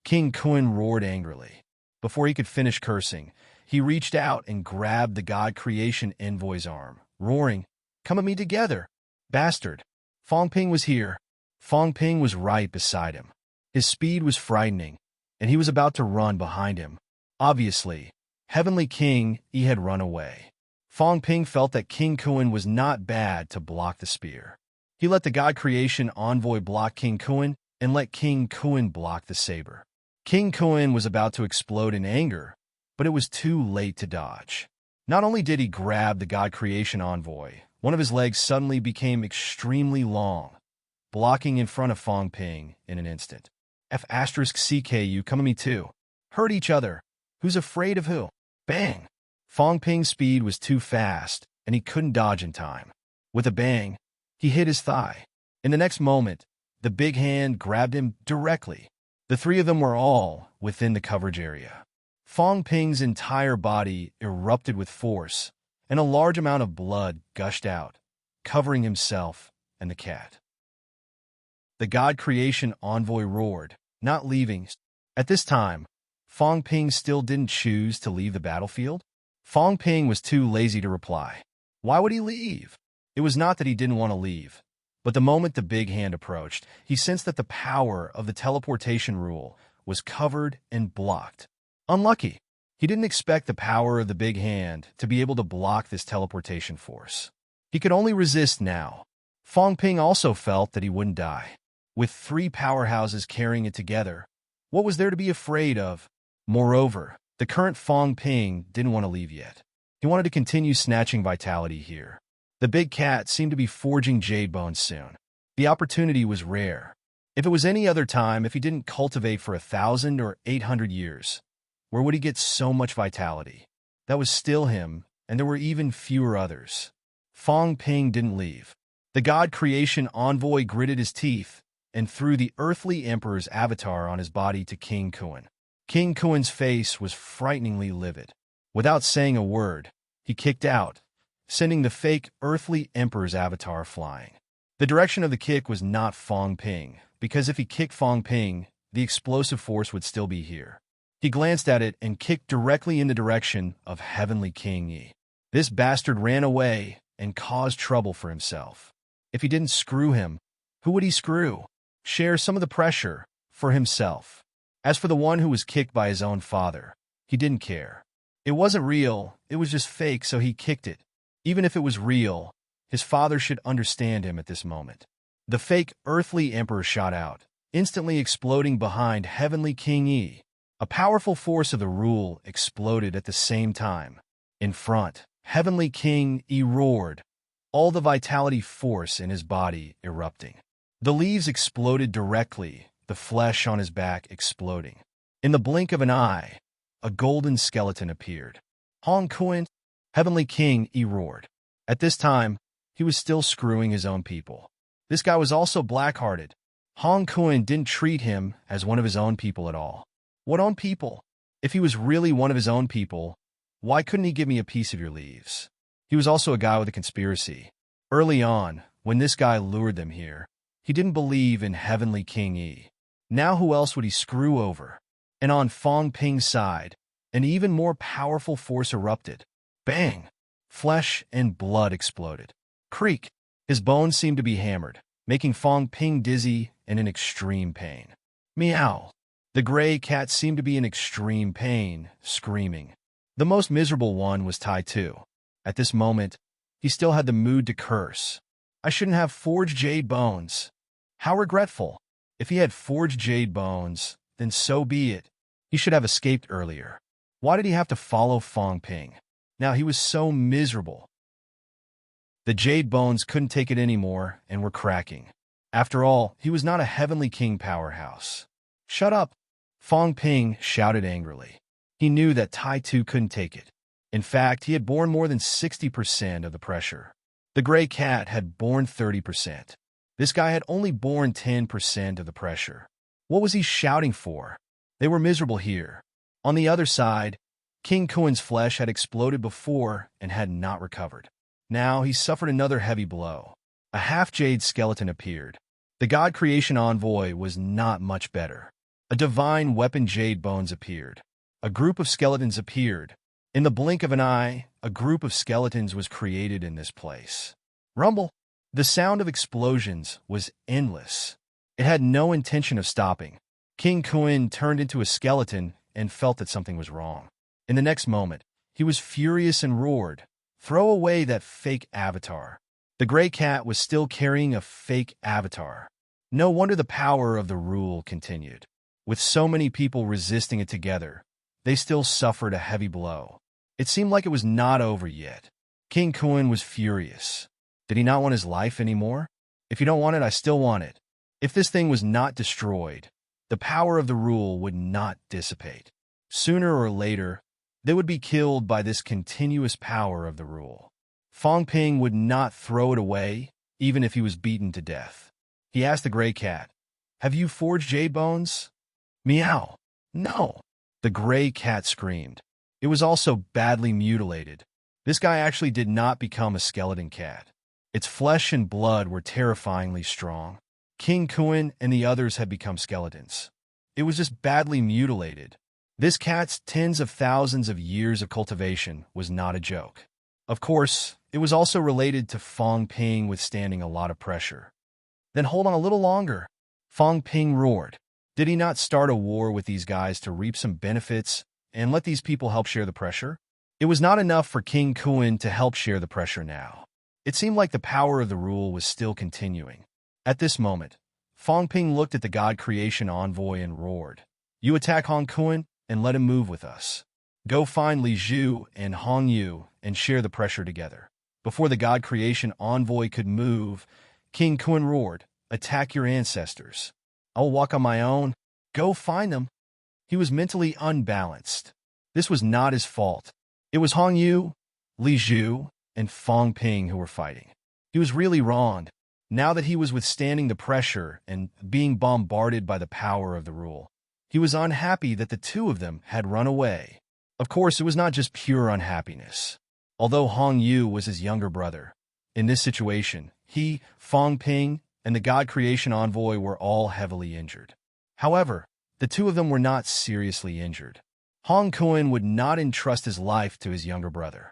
King Kun roared angrily. Before he could finish cursing, he reached out and grabbed the God Creation Envoy's arm, roaring, "Come at me together, bastard!" Fong Ping was here. Fong Ping was right beside him. His speed was frightening, and he was about to run behind him. Obviously, Heavenly King Yi had run away. Fong Ping felt that King Kun was not bad to block the spear. He let the God Creation Envoy block King Kun and let King Kun block the saber. King Kun was about to explode in anger, but it was too late to dodge. Not only did he grab the God Creation Envoy, one of his legs suddenly became extremely long, blocking in front of Fong Ping in an instant. F***CKU, come at me too. Hurt each other. Who's afraid of who? Bang! Fong Ping's speed was too fast, and he couldn't dodge in time. With a bang, he hit his thigh. In the next moment, the big hand grabbed him directly. The three of them were all within the coverage area. Fong Ping's entire body erupted with force, and a large amount of blood gushed out, covering himself and the cat. The God Creation Envoy roared, not leaving. At this time, Fong Ping still didn't choose to leave the battlefield. Fong Ping was too lazy to reply. Why would he leave? It was not that he didn't want to leave, but the moment the big hand approached, he sensed that the power of the teleportation rule was covered and blocked. Unlucky. He didn't expect the power of the big hand to be able to block this teleportation force. He could only resist now. Fong Ping also felt that he wouldn't die. with three powerhouses carrying it together. What was there to be afraid of? Moreover, the current Fong Ping didn't want to leave yet. He wanted to continue snatching vitality here. The big cat seemed to be forging jade bones soon. The opportunity was rare. If it was any other time, if he didn't cultivate for 1,000 or 800 years, where would he get so much vitality? That was still him, and there were even fewer others. Fong Ping didn't leave. The god creation envoy gritted his teeth and threw the earthly emperor's avatar on his body to King Kuan. King Kuan's face was frighteningly livid. Without saying a word, he kicked out, sending the fake earthly emperor's avatar flying. The direction of the kick was not Fong Ping, because if he kicked Fong Ping, the explosive force would still be here. He glanced at it and kicked directly in the direction of Heavenly King Yi. This bastard ran away and caused trouble for himself. If he didn't screw him, who would he screw? Share some of the pressure for himself. As for the one who was kicked by his own father, he didn't care. It wasn't real, it was just fake, so he kicked it. Even if it was real, his father should understand him at this moment. The fake earthly emperor shot out, instantly exploding behind Heavenly King Yi. A powerful force of the rule exploded at the same time. In front, Heavenly King Yi roared, all the vitality force in his body erupting. The leaves exploded directly, the flesh on his back exploding. In the blink of an eye, a golden skeleton appeared. Hong Kuan, Heavenly King Yi roared. At this time, he was still screwing his own people. This guy was also black-hearted. Hong Kuan didn't treat him as one of his own people at all. What own people? If he was really one of his own people, why couldn't he give me a piece of your leaves? He was also a guy with a conspiracy. Early on, when this guy lured them here, he didn't believe in Heavenly King Yi. Now who else would he screw over? And on Fong Ping's side, an even more powerful force erupted. Bang! Flesh and blood exploded. Creak! His bones seemed to be hammered, making Fong Ping dizzy and in extreme pain. Meow! The gray cat seemed to be in extreme pain, screaming. The most miserable one was Tai Tu. At this moment, he still had the mood to curse. I shouldn't have forged jade bones. How regretful. If he had forged jade bones, then so be it. He should have escaped earlier. Why did he have to follow Fong Ping? Now he was so miserable. The jade bones couldn't take it anymore and were cracking. After all, he was not a Heavenly King powerhouse. Shut up! Fong Ping shouted angrily. He knew that Tai Tu couldn't take it. In fact, he had borne more than 60% of the pressure. The gray cat had borne 30%. This guy had only borne 10% of the pressure. What was he shouting for? They were miserable here. On the other side, King Kuan's flesh had exploded before and had not recovered. Now he suffered another heavy blow. A half-jade skeleton appeared. The god creation envoy was not much better. A divine weapon jade bones appeared. A group of skeletons appeared. In the blink of an eye, a group of skeletons was created in this place. Rumble! The sound of explosions was endless. It had no intention of stopping. King Kuan turned into a skeleton and felt that something was wrong. In the next moment, he was furious and roared, "Throw away that fake avatar." The gray cat was still carrying a fake avatar. No wonder the power of the rule continued. With so many people resisting it together, they still suffered a heavy blow. It seemed like it was not over yet. King Kuan was furious. Did he not want his life anymore? If you don't want it, I still want it. If this thing was not destroyed, the power of the rule would not dissipate. Sooner or later, they would be killed by this continuous power of the rule. Fong Ping would not throw it away, even if he was beaten to death. He asked the gray cat, "Have you forged jade bones?" Meow. No. The gray cat screamed. It was also badly mutilated. This guy actually did not become a skeleton cat. Its flesh and blood were terrifyingly strong. King Kuan and the others had become skeletons. It was just badly mutilated. This cat's tens of thousands of years of cultivation was not a joke. Of course, it was also related to Fong Ping withstanding a lot of pressure. Then hold on a little longer. Fong Ping roared. Did he not start a war with these guys to reap some benefits and let these people help share the pressure? It was not enough for King Kuan to help share the pressure now. It seemed like the power of the rule was still continuing. At this moment, Fong Ping looked at the God Creation Envoy and roared, "You attack Hong Kun and let him move with us. Go find Li Zhu and Hong Yu and share the pressure together." Before the God Creation Envoy could move, King Kun roared, "Attack your ancestors. I'll walk on my own. Go find them." He was mentally unbalanced. This was not his fault. It was Hong Yu, Li Zhu, and Fong Ping who were fighting. He was really wronged. Now that he was withstanding the pressure and being bombarded by the power of the rule, he was unhappy that the two of them had run away. Of course, it was not just pure unhappiness. Although Hong Yu was his younger brother, in this situation, he, Fong Ping, and the God Creation Envoy were all heavily injured. However, the two of them were not seriously injured. Hong Kun would not entrust his life to his younger brother.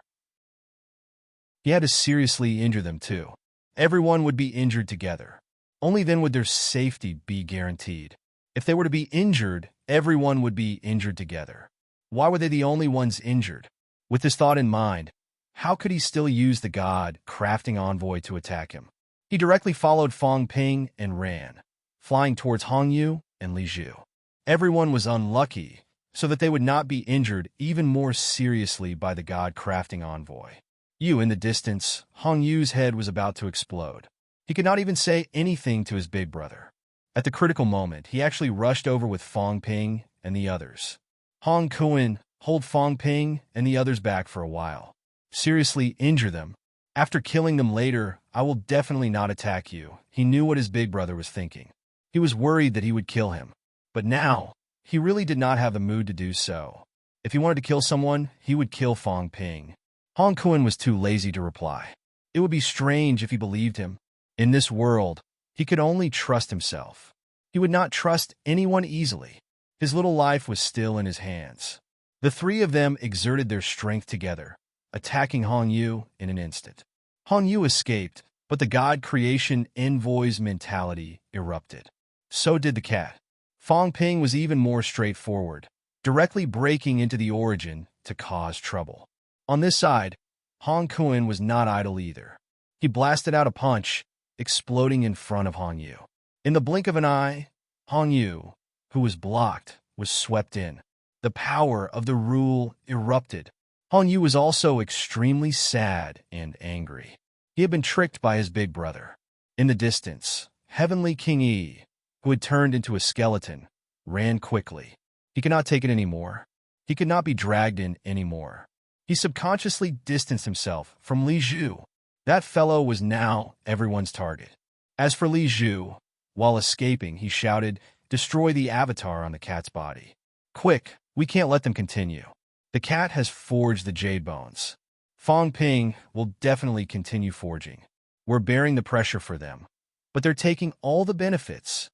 He had to seriously injure them too. Everyone would be injured together. Only then would their safety be guaranteed. If they were to be injured, everyone would be injured together. Why were they the only ones injured? With this thought in mind, how could he still use the God crafting envoy to attack him? He directly followed Fong Ping and ran, flying towards Hong Yu and Li Zhu. Everyone was unlucky, so that they would not be injured even more seriously by the God crafting envoy. In the distance, Hong Yu's head was about to explode. He could not even say anything to his big brother. At the critical moment, he actually rushed over with Fong Ping and the others. Hong Kun, hold Fong Ping and the others back for a while. Seriously injure them. After killing them later, I will definitely not attack you. He knew what his big brother was thinking. He was worried that he would kill him. But now, he really did not have the mood to do so. If he wanted to kill someone, he would kill Fong Ping. Hong Kun was too lazy to reply. It would be strange if he believed him. In this world, he could only trust himself. He would not trust anyone easily. His little life was still in his hands. The three of them exerted their strength together, attacking Hong Yu in an instant. Hong Yu escaped, but the God Creation Envoy's mentality erupted. So did the cat. Fong Ping was even more straightforward, directly breaking into the origin to cause trouble. On this side, Hong Kun was not idle either. He blasted out a punch, exploding in front of Hong Yu. In the blink of an eye, Hong Yu, who was blocked, was swept in. The power of the rule erupted. Hong Yu was also extremely sad and angry. He had been tricked by his big brother. In the distance, Heavenly King Yi, who had turned into a skeleton, ran quickly. He could not take it anymore. He could not be dragged in anymore. He subconsciously distanced himself from Li Zhu. That fellow was now everyone's target. As for Li Zhu, while escaping, he shouted, "Destroy the avatar on the cat's body. Quick, we can't let them continue. The cat has forged the jade bones. Fong Ping will definitely continue forging. We're bearing the pressure for them, but they're taking all the benefits.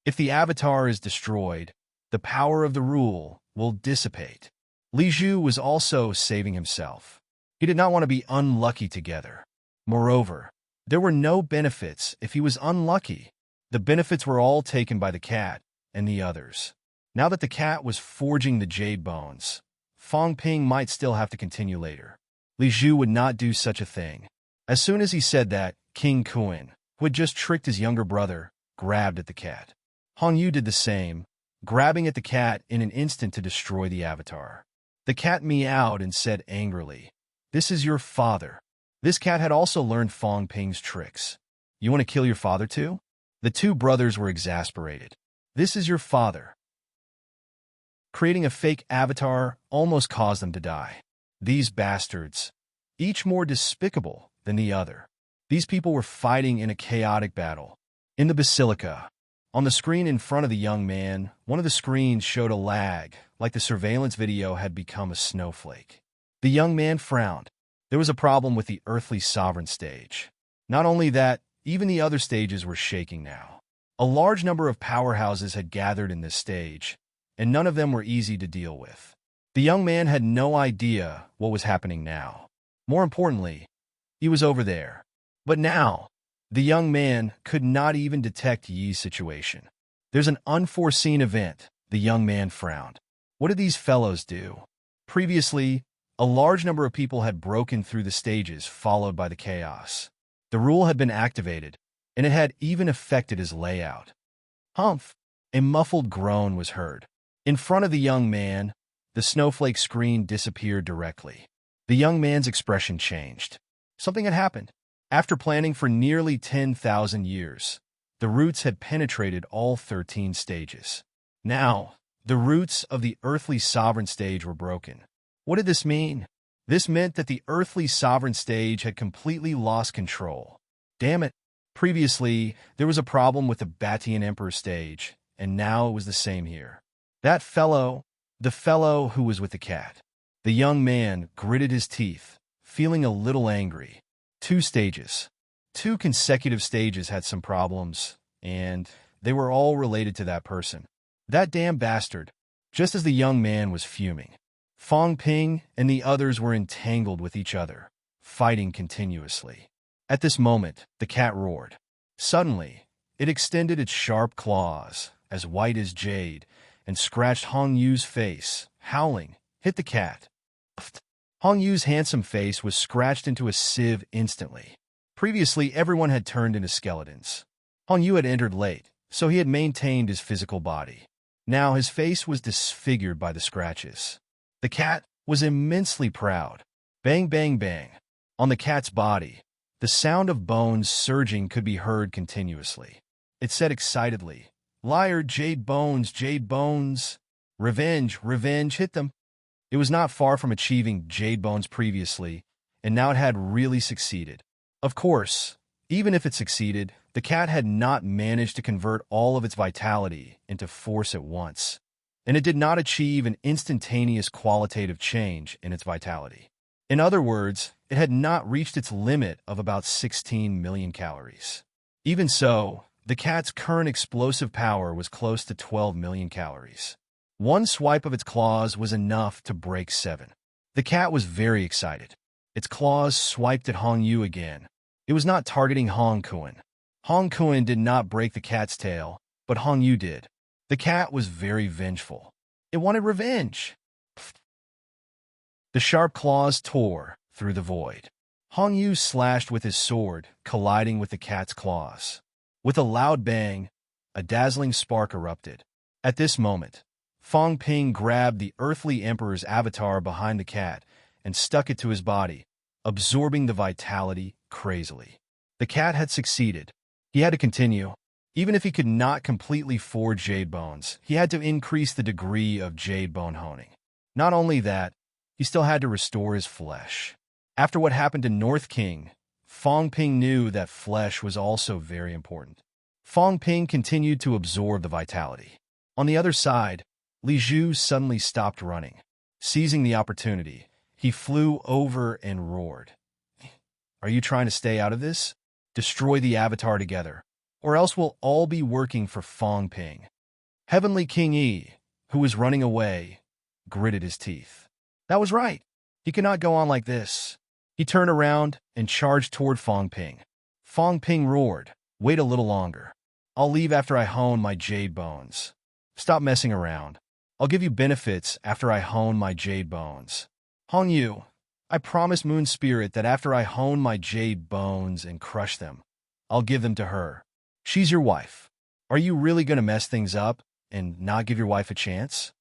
If the avatar is destroyed, the power of the rule will dissipate." Li Zhu was also saving himself. He did not want to be unlucky together. Moreover, there were no benefits if he was unlucky. The benefits were all taken by the cat and the others. Now that the cat was forging the jade bones, Fong Ping might still have to continue later. Li Zhu would not do such a thing. As soon as he said that, King Kun, who had just tricked his younger brother, grabbed at the cat. Hong Yu did the same, grabbing at the cat in an instant to destroy the avatar. The cat meowed and said angrily, "This is your father." This cat had also learned Fong Ping's tricks. "You want to kill your father too?" The two brothers were exasperated. "This is your father." Creating a fake avatar almost caused them to die. These bastards, each more despicable than the other. These people were fighting in a chaotic battle. In the basilica, on the screen in front of the young man, one of the screens showed a lag, like the surveillance video had become a snowflake. The young man frowned. There was a problem with the earthly sovereign stage. Not only that, even the other stages were shaking now. A large number of powerhouses had gathered in this stage, and none of them were easy to deal with. The young man had no idea what was happening now. More importantly, he was over there. But now, the young man could not even detect Yi's situation. "There's an unforeseen event," the young man frowned. What did these fellows do? Previously, a large number of people had broken through the stages, followed by the chaos. The rule had been activated, and it had even affected his layout. Humph! A muffled groan was heard. In front of the young man, the snowflake screen disappeared directly. The young man's expression changed. Something had happened. After planning for nearly 10,000 years, the roots had penetrated all 13 stages. Now, the roots of the earthly sovereign stage were broken. What did this mean? This meant that the earthly sovereign stage had completely lost control. Damn it. Previously, there was a problem with the Batian Emperor stage, and now it was the same here. The fellow who was with the cat. The young man gritted his teeth, feeling a little angry. 2 stages. 2 consecutive stages had some problems, and they were all related to that person. That damn bastard. Just as the young man was fuming, Fong Ping and the others were entangled with each other, fighting continuously. At this moment, the cat roared. Suddenly, it extended its sharp claws, as white as jade, and scratched Hong Yu's face, howling, hit the cat. Hong Yu's handsome face was scratched into a sieve instantly. Previously, everyone had turned into skeletons. Hong Yu had entered late, so he had maintained his physical body. Now his face was disfigured by the scratches. The cat was immensely proud. Bang, bang, bang. On the cat's body, the sound of bones surging could be heard continuously. It said excitedly, "Liar, jade bones. Revenge, revenge, hit them." It was not far from achieving jade bones previously, and now it had really succeeded. Of course, even if it succeeded, the cat had not managed to convert all of its vitality into force at once, and it did not achieve an instantaneous qualitative change in its vitality. In other words, it had not reached its limit of about 16 million calories. Even so, the cat's current explosive power was close to 12 million calories. One swipe of its claws was enough to break 7. The cat was very excited. Its claws swiped at Hong Yu again. It was not targeting Hong Kuan. Hong Kuan did not break the cat's tail, but Hong Yu did. The cat was very vengeful. It wanted revenge. The sharp claws tore through the void. Hong Yu slashed with his sword, colliding with the cat's claws. With a loud bang, a dazzling spark erupted. At this moment, Fong Ping grabbed the earthly emperor's avatar behind the cat and stuck it to his body, absorbing the vitality crazily. The cat had succeeded. He had to continue. Even if he could not completely forge jade bones, he had to increase the degree of jade bone honing. Not only that, he still had to restore his flesh. After what happened to North King, Fong Ping knew that flesh was also very important. Fong Ping continued to absorb the vitality. On the other side, Li Zhu suddenly stopped running. Seizing the opportunity, he flew over and roared. "Are you trying to stay out of this? Destroy the avatar together, or else we'll all be working for Fong Ping." Heavenly King Yi, who was running away, gritted his teeth. That was right. He could not go on like this. He turned around and charged toward Fong Ping. Fong Ping roared, "Wait a little longer. I'll leave after I hone my jade bones. Stop messing around. I'll give you benefits after I hone my jade bones. Hong Yu, I promise Moon Spirit that after I hone my jade bones and crush them, I'll give them to her. She's your wife. Are you really going to mess things up and not give your wife a chance?"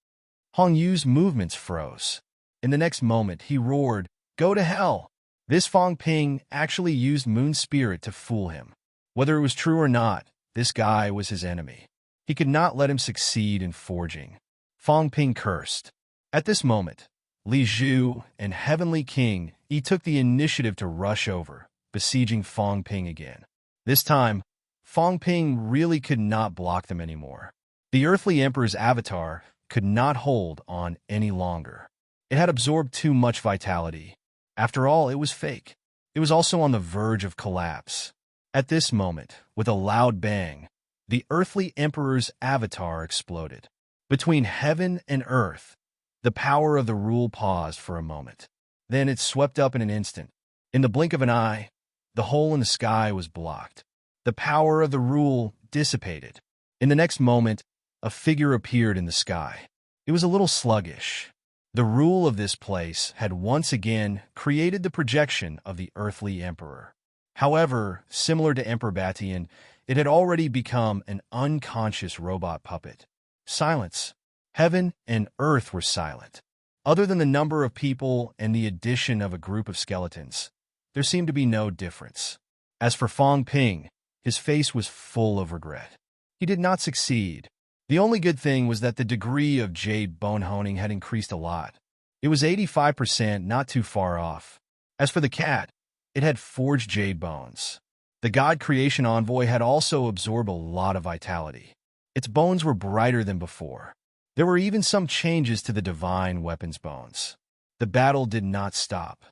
Hong Yu's movements froze. In the next moment, he roared, "Go to hell!" This Fong Ping actually used Moon Spirit to fool him. Whether it was true or not, this guy was his enemy. He could not let him succeed in forging. Fong Ping cursed. At this moment, Li Zhu and Heavenly King Yi took the initiative to rush over, besieging Fong Ping again. This time, Fong Ping really could not block them anymore. The earthly emperor's avatar could not hold on any longer. It had absorbed too much vitality. After all, it was fake. It was also on the verge of collapse. At this moment, with a loud bang, the earthly emperor's avatar exploded. Between heaven and earth, the power of the rule paused for a moment. Then it swept up in an instant. In the blink of an eye, the hole in the sky was blocked. The power of the rule dissipated. In the next moment, a figure appeared in the sky. It was a little sluggish. The rule of this place had once again created the projection of the earthly emperor. However, similar to Emperor Batian, it had already become an unconscious robot puppet. Silence. Heaven and earth were silent. Other than the number of people and the addition of a group of skeletons, there seemed to be no difference. As for Fong Ping, his face was full of regret. He did not succeed. The only good thing was that the degree of jade bone honing had increased a lot. It was 85%, not too far off. As for the cat, it had forged jade bones. The god creation envoy had also absorbed a lot of vitality. Its bones were brighter than before. There were even some changes to the divine weapon's bones. The battle did not stop.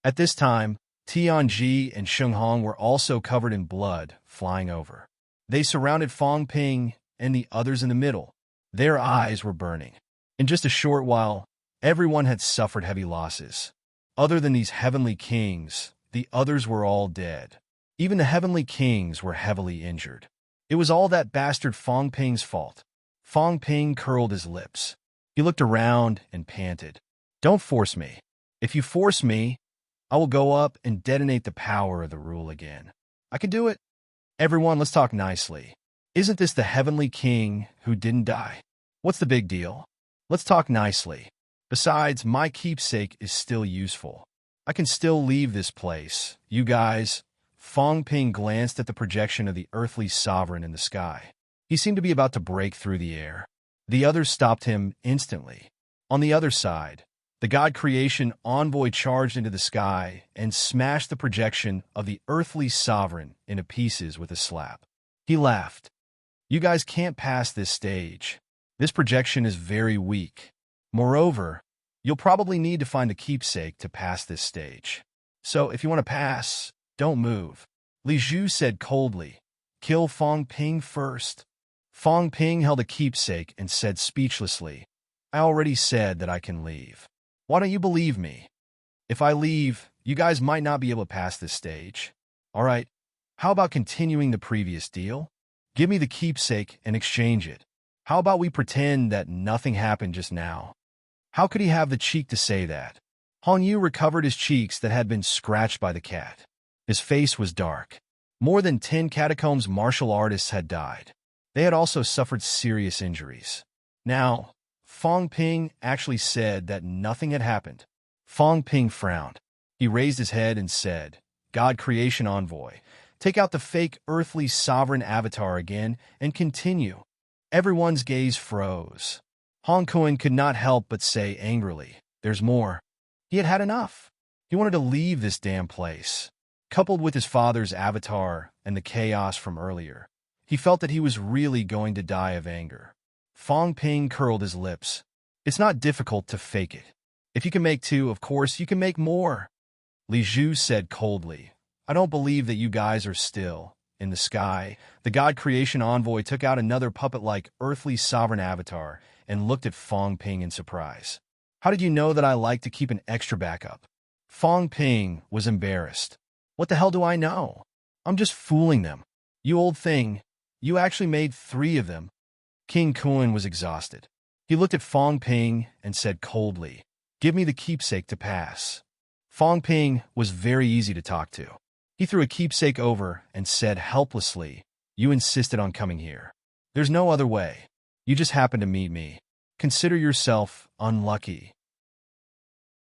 At this time, Tianji and Sheng Hong were also covered in blood, flying over. They surrounded Fong Ping and the others in the middle. Their eyes were burning. In just a short while, everyone had suffered heavy losses. Other than these heavenly kings, the others were all dead. Even the heavenly kings were heavily injured. It was all that bastard Fong Ping's fault. Fong Ping curled his lips. He looked around and panted. Don't force me. If you force me, I will go up and detonate the power of the rule again. I can do it. Everyone, let's talk nicely. Isn't this the heavenly king who didn't die? What's the big deal? Let's talk nicely. Besides, my keepsake is still useful. I can still leave this place. You guys. Fong Ping glanced at the projection of the earthly sovereign in the sky. He seemed to be about to break through the air. The others stopped him instantly. On the other side, the god creation envoy charged into the sky and smashed the projection of the earthly sovereign into pieces with a slap. He laughed. You guys can't pass this stage. This projection is very weak. Moreover, you'll probably need to find a keepsake to pass this stage. So if you want to pass, don't move. Li Zhu said coldly. Kill Fong Ping first. Fong Ping held a keepsake and said speechlessly, I already said that I can leave. Why don't you believe me? If I leave, you guys might not be able to pass this stage. All right, how about continuing the previous deal? Give me the keepsake and exchange it. How about we pretend that nothing happened just now? How could he have the cheek to say that? Hong Yu recovered his cheeks that had been scratched by the cat. His face was dark. More than 10 catacombs martial artists had died. They had also suffered serious injuries. Now, Fong Ping actually said that nothing had happened. Fong Ping frowned. He raised his head and said, God creation envoy, take out the fake earthly sovereign avatar again and continue. Everyone's gaze froze. Hong Kong could not help but say angrily, there's more. He had had enough. He wanted to leave this damn place. Coupled with his father's avatar and the chaos from earlier, he felt that he was really going to die of anger. Fong Ping curled his lips. It's not difficult to fake it. If you can make two, of course, you can make more. Li Zhu said coldly, I don't believe that you guys are still. In the sky, the god creation envoy took out another puppet-like earthly sovereign avatar and looked at Fong Ping in surprise. How did you know that I like to keep an extra backup? Fong Ping was embarrassed. What the hell do I know? I'm just fooling them. You old thing, you actually made 3 of them. King Kuan was exhausted. He looked at Fong Ping and said coldly, give me the keepsake to pass. Fong Ping was very easy to talk to. He threw a keepsake over and said helplessly, you insisted on coming here. There's no other way. You just happened to meet me. Consider yourself unlucky.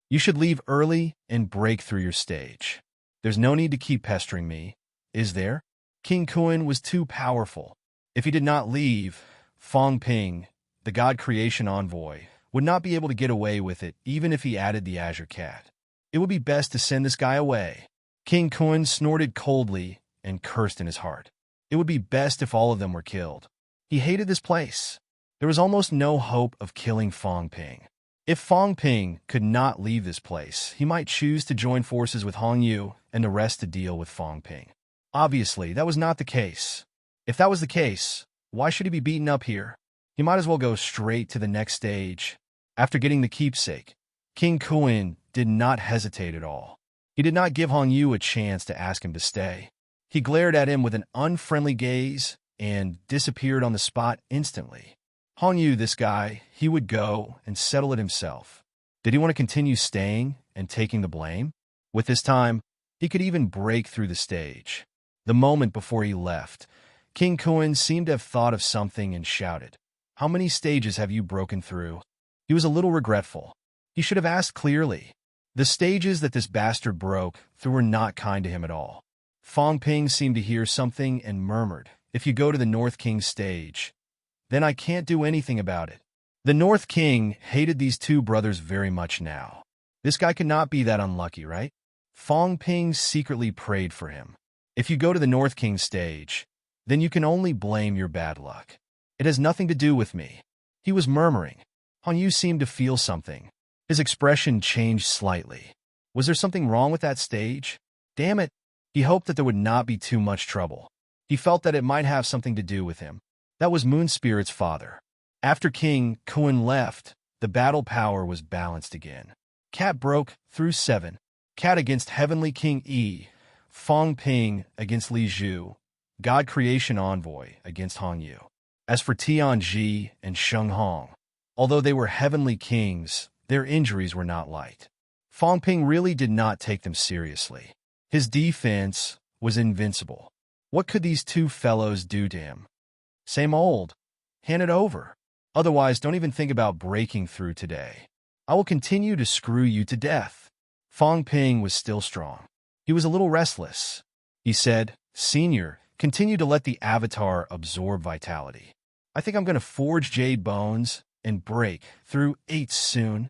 You should leave early and break through your stage. There's no need to keep pestering me, is there? King Kuan was too powerful. If he did not leave, Fong Ping, the god creation envoy, would not be able to get away with it even if he added the Azure Cat. It would be best to send this guy away. King Kuan snorted coldly and cursed in his heart. It would be best if all of them were killed. He hated this place. There was almost no hope of killing Fong Ping. If Fong Ping could not leave this place, he might choose to join forces with Hong Yu and the rest to deal with Fong Ping. Obviously, that was not the case. If that was the case, why should he be beaten up here? He might as well go straight to the next stage. After getting the keepsake, King Kuan did not hesitate at all. He did not give Hong Yu a chance to ask him to stay. He glared at him with an unfriendly gaze and disappeared on the spot instantly. Hong Yu, this guy, he would go and settle it himself. Did he want to continue staying and taking the blame? With this time, He could even break through the stage. The moment before he left, King Kuan seemed to have thought of something and shouted, "How many stages have you broken through?" He was a little regretful. He should have asked clearly. The stages that this bastard broke through were not kind to him at all. Fong Ping seemed to hear something and murmured, "If you go to the North King's stage, then I can't do anything about it." The North King hated these two brothers very much now. This guy could not be that unlucky, right? Fong Ping secretly prayed for him. "If you go to the North King's stage, then you can only blame your bad luck. It has nothing to do with me." He was murmuring. Hong Yu seemed to feel something. His expression changed slightly. Was there something wrong with that stage? Damn it. He hoped that there would not be too much trouble. He felt that it might have something to do with him. That was Moon Spirit's father. After King Kuan left, the battle power was balanced again. Cat broke through 7. Cat against Heavenly King Yi. Fong Ping against Li Zhu. God Creation Envoy against Hong Yu. As for Tianji and Sheng Hong, although they were heavenly kings, their injuries were not light. Fong Ping really did not take them seriously. His defense was invincible. What could these two fellows do to him? Same old. Hand it over. Otherwise, don't even think about breaking through today. I will continue to screw you to death. Fong Ping was still strong. He was a little restless. He said, "Senior, continue to let the avatar absorb vitality. I think I'm going to forge jade bones and break through 8 soon."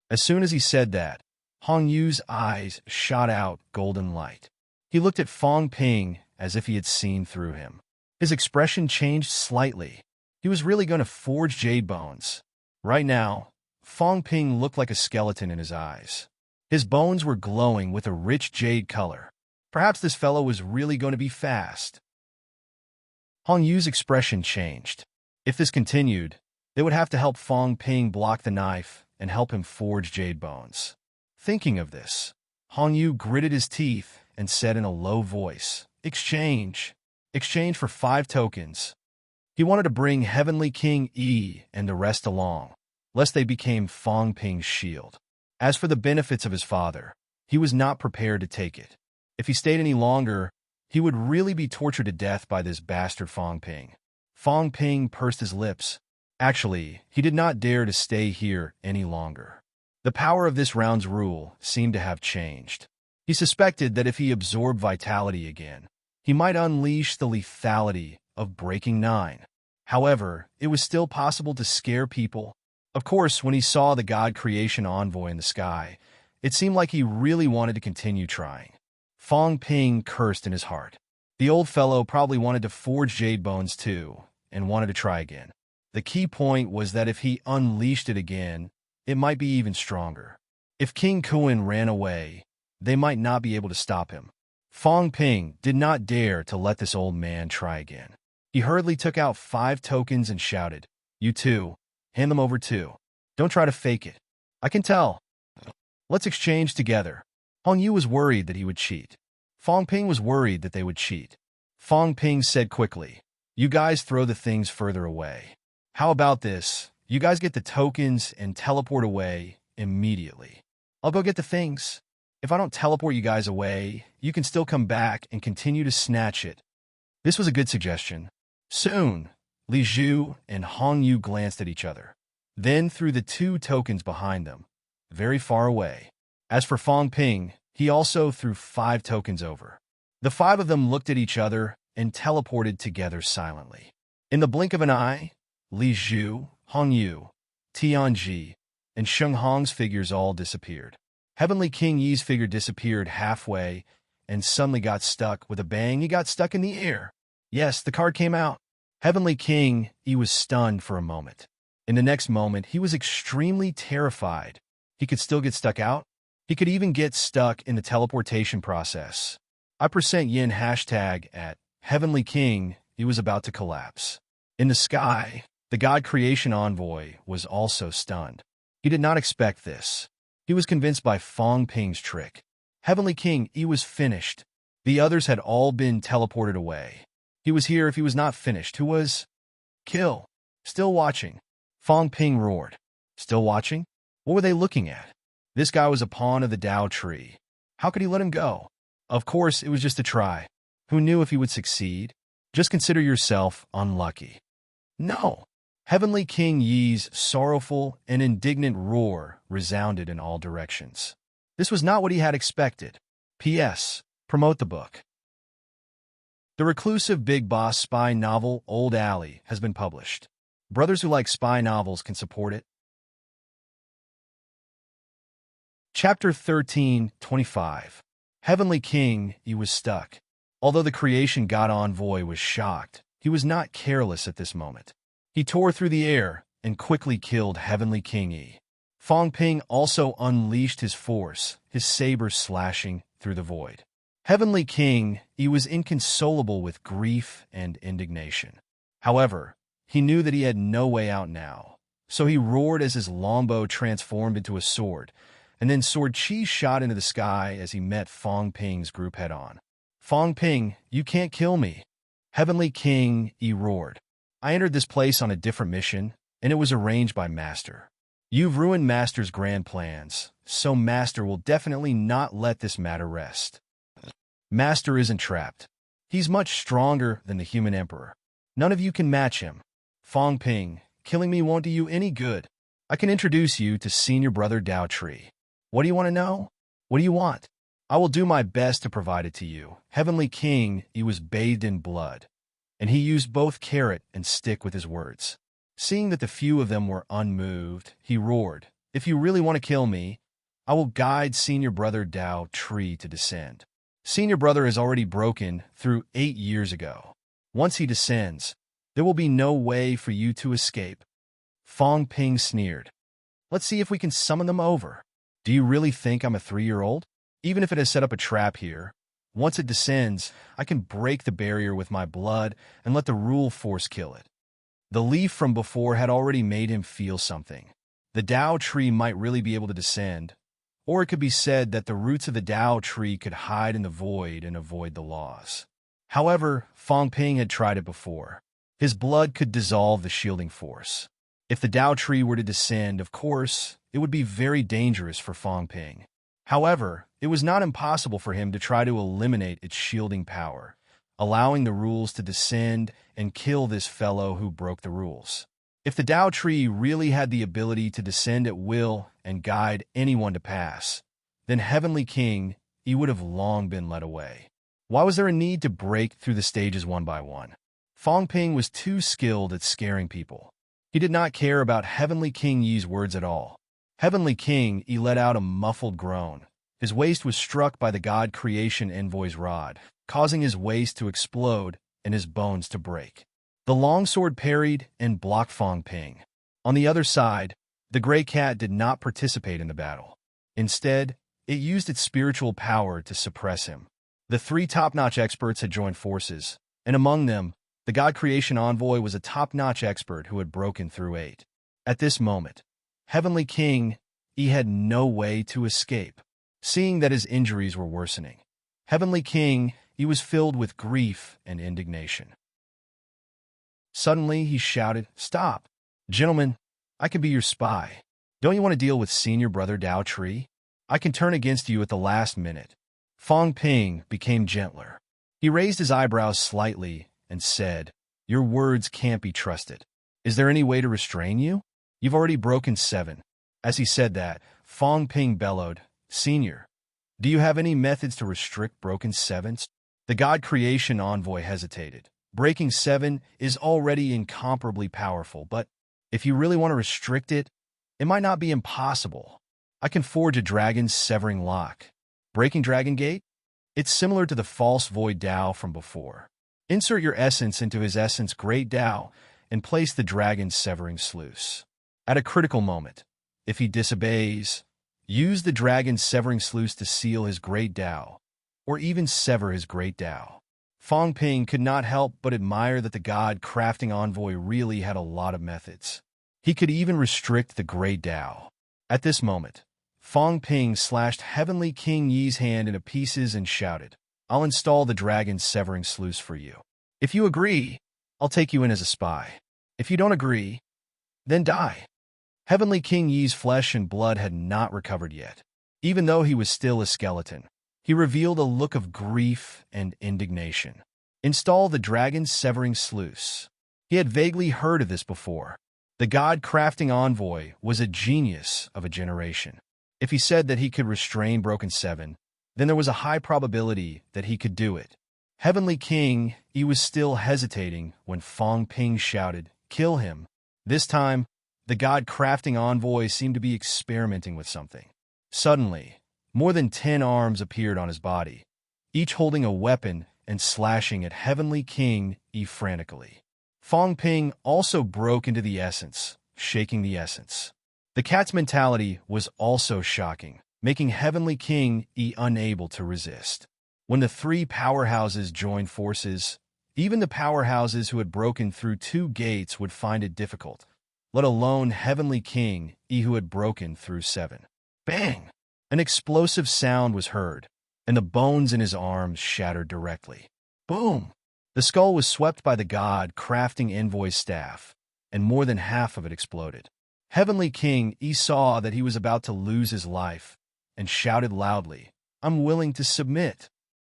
As soon as he said that, Hong Yu's eyes shot out golden light. He looked at Fong Ping as if he had seen through him. His expression changed slightly. He was really going to forge jade bones. Right now, Fong Ping looked like a skeleton in his eyes. His bones were glowing with a rich jade color. Perhaps this fellow was really going to be fast. Hong Yu's expression changed. If this continued, they would have to help Fong Ping block the knife and help him forge jade bones. Thinking of this, Hong Yu gritted his teeth and said in a low voice, "Exchange. Exchange for 5 tokens." He wanted to bring Heavenly King Yi and the rest along, lest they became Fong Ping's shield. As for the benefits of his father, he was not prepared to take it. If he stayed any longer, he would really be tortured to death by this bastard Fong Ping. Fong Ping pursed his lips. Actually, he did not dare to stay here any longer. The power of this round's rule seemed to have changed. He suspected that if he absorbed vitality again, he might unleash the lethality of breaking 9. However, it was still possible to scare people. Of course, when he saw the God Creation Envoy in the sky, it seemed like he really wanted to continue trying. Fong Ping cursed in his heart. The old fellow probably wanted to forge jade bones too, and wanted to try again. The key point was that if he unleashed it again, it might be even stronger. If King Kuan ran away, they might not be able to stop him. Fong Ping did not dare to let this old man try again. He hurriedly took out 5 tokens and shouted, "You two, hand them over too. Don't try to fake it. I can tell. Let's exchange together." Hong Yu was worried that he would cheat. Fong Ping was worried that they would cheat. Fong Ping said quickly, "You guys throw the things further away. How about this? You guys get the tokens and teleport away immediately. I'll go get the things. If I don't teleport you guys away, you can still come back and continue to snatch it." This was a good suggestion. Soon, Li Zhu and Hong Yu glanced at each other. Then threw the 2 tokens behind them, very far away. As for Fong Ping, he also threw 5 tokens over. The 5 of them looked at each other and teleported together silently. In the blink of an eye, Li Zhu, Hong Yu, Tianji, and Sheng Hong's figures all disappeared. Heavenly King Yi's figure disappeared halfway and suddenly got stuck. With a bang, he got stuck in the air. Yes, the card came out. Heavenly King Yi was stunned for a moment. In the next moment, he was extremely terrified. He could still get stuck out. He could even get stuck in the teleportation process. I % yin hashtag at Heavenly King. He was about to collapse. In the sky, the God Creation Envoy was also stunned. He did not expect this. He was convinced by Fong Ping's trick. Heavenly King Yi was finished. The others had all been teleported away. He was here if he was not finished. Who was? Kill. Still watching. Fong Ping roared. Still watching? What were they looking at? This guy was a pawn of the Dao tree. How could he let him go? Of course, it was just a try. Who knew if he would succeed? Just consider yourself unlucky. No. Heavenly King Yi's sorrowful and indignant roar resounded in all directions. This was not what he had expected. P.S. Promote the book. The reclusive big boss spy novel Old Alley has been published. Brothers who like spy novels can support it. Chapter 13:25. Heavenly King Yi was stuck. Although the creation god envoy was shocked, he was not careless at this moment. He tore through the air and quickly killed Heavenly King Yi. Fong Ping also unleashed his force, his saber slashing through the void. Heavenly King Yi was inconsolable with grief and indignation. However, he knew that he had no way out now, so he roared as his longbow transformed into a sword, and then Sword Chi shot into the sky as he met Fong Ping's group head-on. Fong Ping, you can't kill me. Heavenly King Yi roared. I entered this place on a different mission, and it was arranged by Master. You've ruined Master's grand plans, so Master will definitely not let this matter rest. Master isn't trapped. He's much stronger than the human emperor. None of you can match him. Fong Ping, killing me won't do you any good. I can introduce you to Senior Brother Dao Tree. What do you want to know? What do you want? I will do my best to provide it to you. Heavenly King Yi was bathed in blood, and he used both carrot and stick with his words. Seeing that the few of them were unmoved, he roared, If you really want to kill me, I will guide Senior Brother Dao Tree to descend. Senior Brother has already broken through 8 years ago. Once he descends, there will be no way for you to escape. Fong Ping sneered. Let's see if we can summon them over. Do you really think I'm a 3-year-old? Even if it has set up a trap here, once it descends, I can break the barrier with my blood and let the rule force kill it. The leaf from before had already made him feel something. The Dao Tree might really be able to descend, or it could be said that the roots of the Dao Tree could hide in the void and avoid the laws. However, Fong Ping had tried it before. His blood could dissolve the shielding force. If the Dao Tree were to descend, of course, it would be very dangerous for Fong Ping. However, it was not impossible for him to try to eliminate its shielding power, allowing the rules to descend and kill this fellow who broke the rules. If the Dao Tree really had the ability to descend at will and guide anyone to pass, then Heavenly King, he would have long been led away. Why was there a need to break through the stages one by one? Fong Ping was too skilled at scaring people. He did not care about Heavenly King Yi's words at all. Heavenly King Yi let out a muffled groan. His waist was struck by the God Creation Envoy's rod, causing his waist to explode and his bones to break. The longsword parried and blocked Fong Ping. On the other side, the gray cat did not participate in the battle. Instead, it used its spiritual power to suppress him. The 3 top-notch experts had joined forces, and among them, the God Creation Envoy was a top-notch expert who had broken through 8. At this moment, Heavenly King, he had no way to escape. Seeing that his injuries were worsening, Heavenly King, he was filled with grief and indignation. Suddenly, he shouted, Stop! Gentlemen, I can be your spy. Don't you want to deal with Senior Brother Dao Tree? I can turn against you at the last minute. Fong Ping became gentler. He raised his eyebrows slightly and said, Your words can't be trusted. Is there any way to restrain you? You've already broken 7. As he said that, Fong Ping bellowed, Senior, do you have any methods to restrict broken 7s? The God Creation Envoy hesitated. Breaking 7 is already incomparably powerful, but if you really want to restrict it, it might not be impossible. I can forge a dragon's severing lock. Breaking Dragon Gate? It's similar to the false void Dao from before. Insert your essence into his essence Great Dao and place the dragon's severing sluice. At a critical moment, if he disobeys, use the dragon's severing sluice to seal his Great Dao, or even sever his Great Dao. Fong Ping could not help but admire that the God Crafting Envoy really had a lot of methods. He could even restrict the Great Dao. At this moment, Fong Ping slashed Heavenly King Yi's hand into pieces and shouted, I'll install the dragon's severing sluice for you. If you agree, I'll take you in as a spy. If you don't agree, then die. Heavenly King Yi's flesh and blood had not recovered yet. Even though he was still a skeleton, he revealed a look of grief and indignation. Install the dragon's severing sluice. He had vaguely heard of this before. The god-crafting envoy was a genius of a generation. If he said that he could restrain Broken Seven, then there was a high probability that he could do it. Heavenly King, he was still hesitating when Fong Ping shouted, "Kill him." This time, the god-crafting envoy seemed to be experimenting with something. Suddenly, more than 10 arms appeared on his body, each holding a weapon and slashing at Heavenly King frantically. Fong Ping also broke into the essence, shaking the essence. The cat's mentality was also shocking, making Heavenly King unable to resist. When the three powerhouses joined forces, even the powerhouses who had broken through 2 gates would find it difficult, let alone Heavenly King who had broken through 7. Bang! An explosive sound was heard, and the bones in his arms shattered directly. Boom! The skull was swept by the god-crafting envoy's staff, and more than half of it exploded. Heavenly King saw that he was about to lose his life, and shouted loudly, "I'm willing to submit.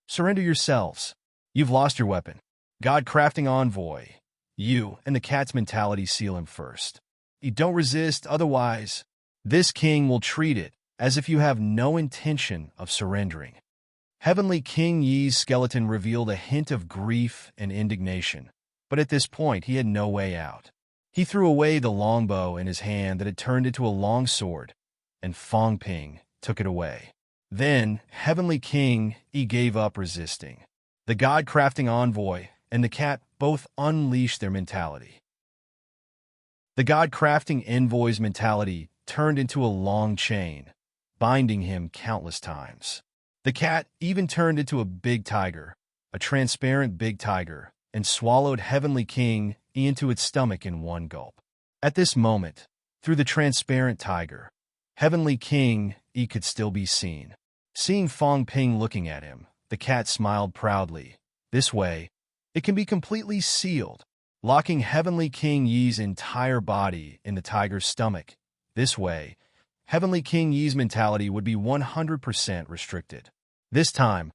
Surrender yourselves. You've lost your weapon. God-crafting envoy, you and the cat's mentality seal him first. You don't resist, otherwise, this king will treat it as if you have no intention of surrendering." Heavenly King Yi's skeleton revealed a hint of grief and indignation, but at this point he had no way out. He threw away the longbow in his hand that had turned into a long sword, and Fong Ping took it away. Then, Heavenly King gave up resisting. The god-crafting envoy and the cat both unleashed their mentality. The god-crafting envoy's mentality turned into a long chain, binding him countless times. The cat even turned into a big tiger, a transparent big tiger, and swallowed Heavenly King into its stomach in one gulp. At this moment, through the transparent tiger, Heavenly King could still be seen. Seeing Fong Ping looking at him, the cat smiled proudly. This way, it can be completely sealed, locking Heavenly King Yi's entire body in the tiger's stomach. This way, Heavenly King Yi's mentality would be 100% restricted. This time,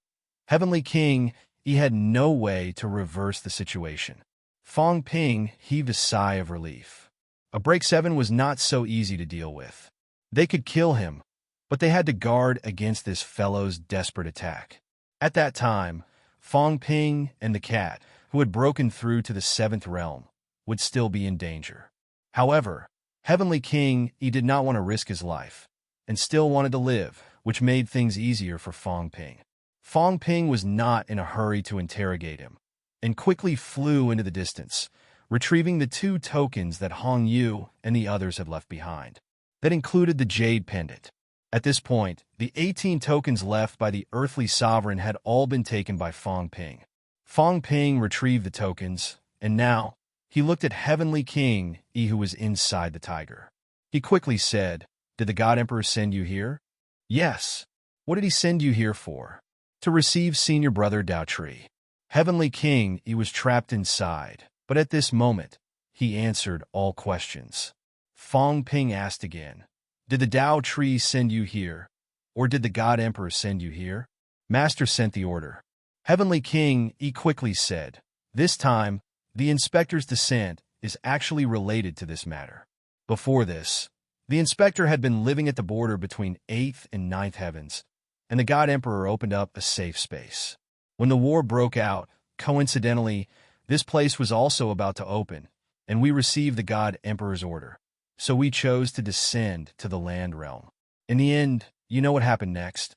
Heavenly King had no way to reverse the situation. Fong Ping heaved a sigh of relief. A Break 7 was not so easy to deal with. They could kill him, but they had to guard against this fellow's desperate attack. At that time, Fong Ping and the cat, who had broken through to the 7th realm, would still be in danger. However, Heavenly King did not want to risk his life, and still wanted to live, which made things easier for Fong Ping. Fong Ping was not in a hurry to interrogate him, and quickly flew into the distance, retrieving the 2 tokens that Hong Yu and the others had left behind. That included the Jade Pendant. At this point, the 18 tokens left by the Earthly Sovereign had all been taken by Fong Ping. Fong Ping retrieved the tokens, and now, he looked at Heavenly King who was inside the tiger. He quickly said, "Did the God Emperor send you here?" "Yes." "What did he send you here for?" "To receive Senior Brother Dao Tree." Heavenly King was trapped inside, but at this moment, he answered all questions. Fong Ping asked again, "Did the Dao Tree send you here, or did the God Emperor send you here?" "Master sent the order." Heavenly King quickly said, "This time, the inspector's descent is actually related to this matter." Before this, the inspector had been living at the border between 8th and 9th heavens, and the God Emperor opened up a safe space. When the war broke out, coincidentally, this place was also about to open, and we received the God Emperor's order. So we chose to descend to the land realm. In the end, you know what happened next?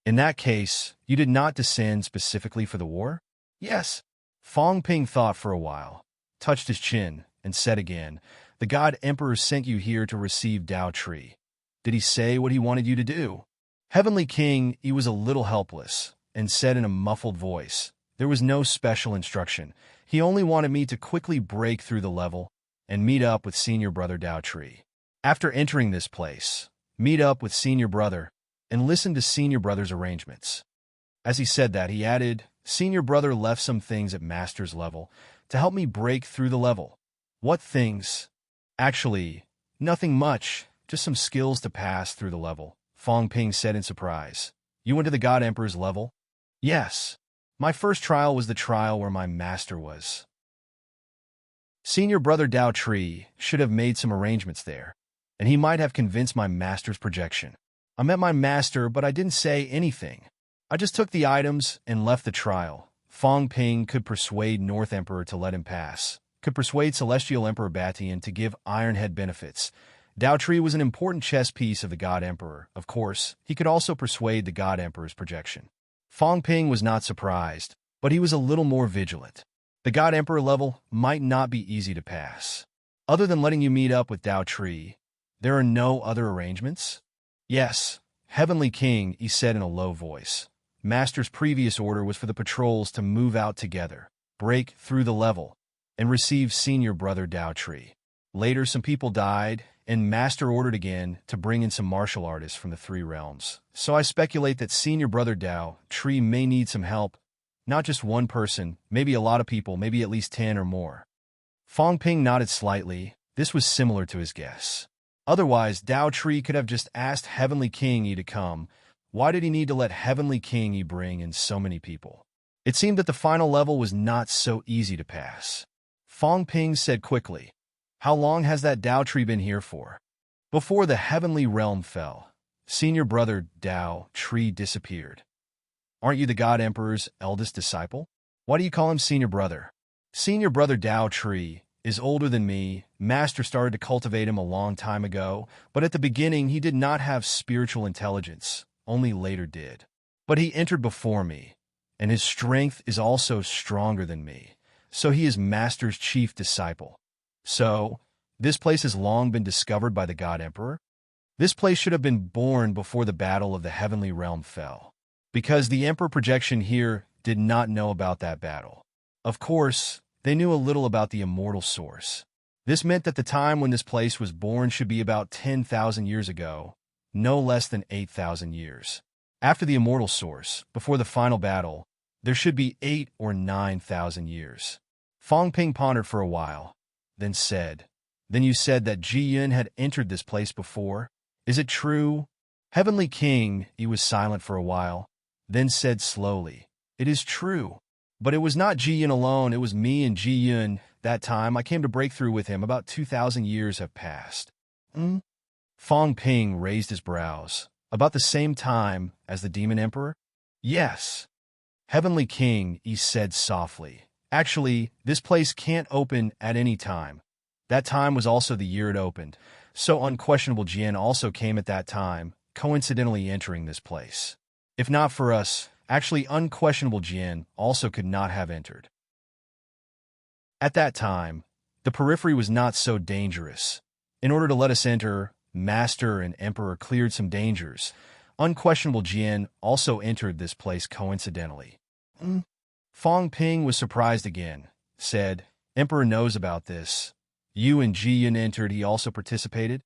In that case, you did not descend specifically for the war? Yes. Fong Ping thought for a while, touched his chin, and said again, "The God Emperor sent you here to receive Dao Tree. Did he say what he wanted you to do?" Heavenly King, he was a little helpless, and said in a muffled voice, "There was no special instruction. He only wanted me to quickly break through the level and meet up with Senior Brother Dao Tree. After entering this place, meet up with Senior Brother and listen to Senior Brother's arrangements." As he said that, he added, "Senior Brother left some things at Master's level to help me break through the level." "What things?" "Actually, nothing much, just some skills to pass through the level," Fong Ping said in surprise. You went to the God Emperor's level? Yes. My first trial was the trial where my master was. Senior brother Dao Tree should have made some arrangements there, and he might have convinced my master's projection. I met my master, but I didn't say anything. I just took the items and left the trial. Fong Ping could persuade North Emperor to let him pass, could persuade Celestial Emperor Batian to give Ironhead benefits. Dao Tree was an important chess piece of the God Emperor. Of course, he could also persuade the God Emperor's projection. Fong Ping was not surprised, but he was a little more vigilant. The God Emperor level might not be easy to pass. Other than letting you meet up with Dao Tree, there are no other arrangements? Yes, Heavenly King, he said in a low voice. Master's previous order was for the patrols to move out together, break through the level, and receive Senior Brother Dao Tree. Later, some people died, and Master ordered again to bring in some martial artists from the three realms. So I speculate that Senior Brother Dao Tree may need some help. Not just one person, maybe a lot of people, maybe at least 10 or more. Fong Ping nodded slightly. This was similar to his guess. Otherwise, Dao Tree could have just asked Heavenly King Yi to come. Why did he need to let Heavenly King Yi bring in so many people? It seemed that the final level was not so easy to pass. Fong Ping said quickly, "How long has that Dao Tree been here for?" Before the Heavenly Realm fell, Senior Brother Dao Tree disappeared. Aren't you the God Emperor's eldest disciple? Why do you call him Senior Brother? Senior Brother Dao Tree is older than me. Master started to cultivate him a long time ago, but at the beginning he did not have spiritual intelligence, only later did. But he entered before me, and his strength is also stronger than me, so he is Master's chief disciple. So, this place has long been discovered by the God Emperor? This place should have been born before the battle of the Heavenly Realm fell, because the Emperor projection here did not know about that battle. Of course, they knew a little about the immortal source. This meant that the time when this place was born should be about 10,000 years ago, no less than 8,000 years. After the immortal source, before the final battle, there should be 8 or 9,000 years. Fong Ping pondered for a while, then said, "Then you said that Ji Yun had entered this place before? Is it true?" Heavenly King, he was silent for a while, then said slowly, "It is true. But it was not Ji Yun alone, it was me and Ji Yun. That time I came to break through with him. About 2,000 years have passed." Fong Ping raised his brows. About the same time as the Demon Emperor? Yes. Heavenly King, he said softly. Actually, this place can't open at any time. That time was also the year it opened, so Unquestionable Jian also came at that time, coincidentally entering this place. If not for us, actually Unquestionable Jian also could not have entered. At that time, the periphery was not so dangerous. In order to let us enter, Master and Emperor cleared some dangers. Unquestionable Jian also entered this place coincidentally. Fong Ping was surprised again, said, "Emperor knows about this. You and Ji Yun entered, he also participated?"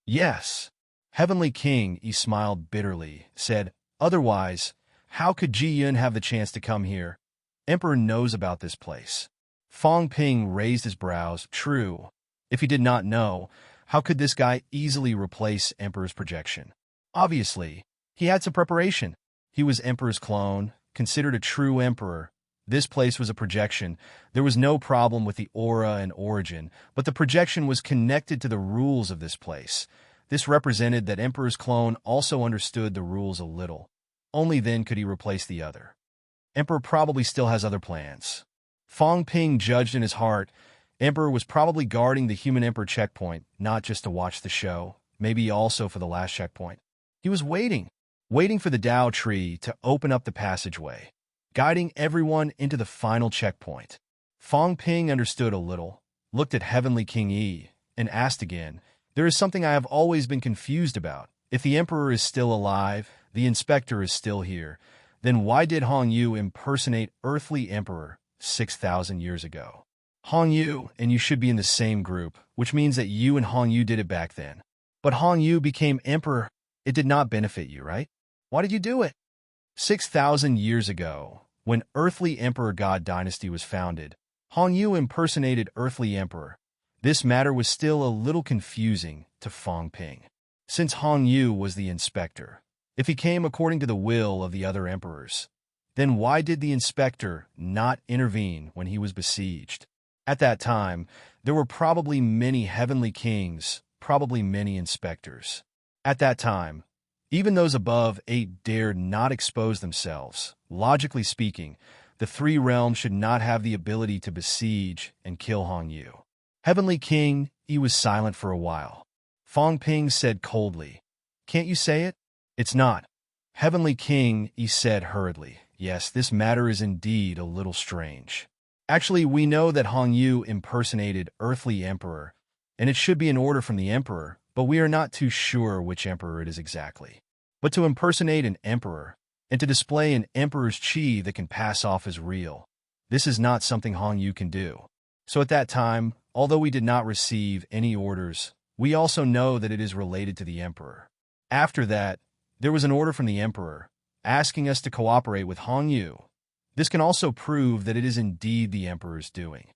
"Yes." Heavenly King, he smiled bitterly, said, "Otherwise, how could Ji Yun have the chance to come here? Emperor knows about this place." Fong Ping raised his brows. True. If he did not know, how could this guy easily replace Emperor's projection? Obviously, he had some preparation. He was Emperor's clone, considered a true Emperor. This place was a projection. There was no problem with the aura and origin, but the projection was connected to the rules of this place. This represented that Emperor's clone also understood the rules a little. Only then could he replace the other. Emperor probably still has other plans. Fong Ping judged in his heart. Emperor was probably guarding the Human Emperor checkpoint, not just to watch the show, maybe also for the last checkpoint. He was waiting for the Dao Tree to open up the passageway, guiding everyone into the final checkpoint. Fong Ping understood a little, looked at Heavenly King Yi, and asked again, "There is something I have always been confused about. If the Emperor is still alive, the Inspector is still here, then why did Hong Yu impersonate Earthly Emperor 6,000 years ago? Hong Yu and you should be in the same group, which means that you and Hong Yu did it back then. But Hong Yu became Emperor. It did not benefit you, right? Why did you do it? 6,000 years ago, when Earthly Emperor God Dynasty was founded, Hong Yu impersonated Earthly Emperor. This matter was still a little confusing to Fong Ping. Since Hong Yu was the Inspector, If he came according to the will of the other emperors, then why did the inspector not intervene when he was besieged? At that time, there were probably many heavenly kings, probably many inspectors. At that time, even those above 8 dared not expose themselves. Logically speaking, the 3 realms should not have the ability to besiege and kill Hong Yu. Heavenly King, he was silent for a while. Fong Ping said coldly, "Can't you say it?" "It's not." Heavenly King, he said hurriedly, "Yes, this matter is indeed a little strange. Actually, we know that Hong Yu impersonated earthly emperor, and it should be an order from the emperor, but we are not too sure which emperor it is exactly. But to impersonate an emperor, and to display an emperor's chi that can pass off as real, this is not something Hong Yu can do. So at that time, although we did not receive any orders, we also know that it is related to the emperor. After that, there was an order from the emperor, asking us to cooperate with Hong Yu. This can also prove that it is indeed the emperor's doing."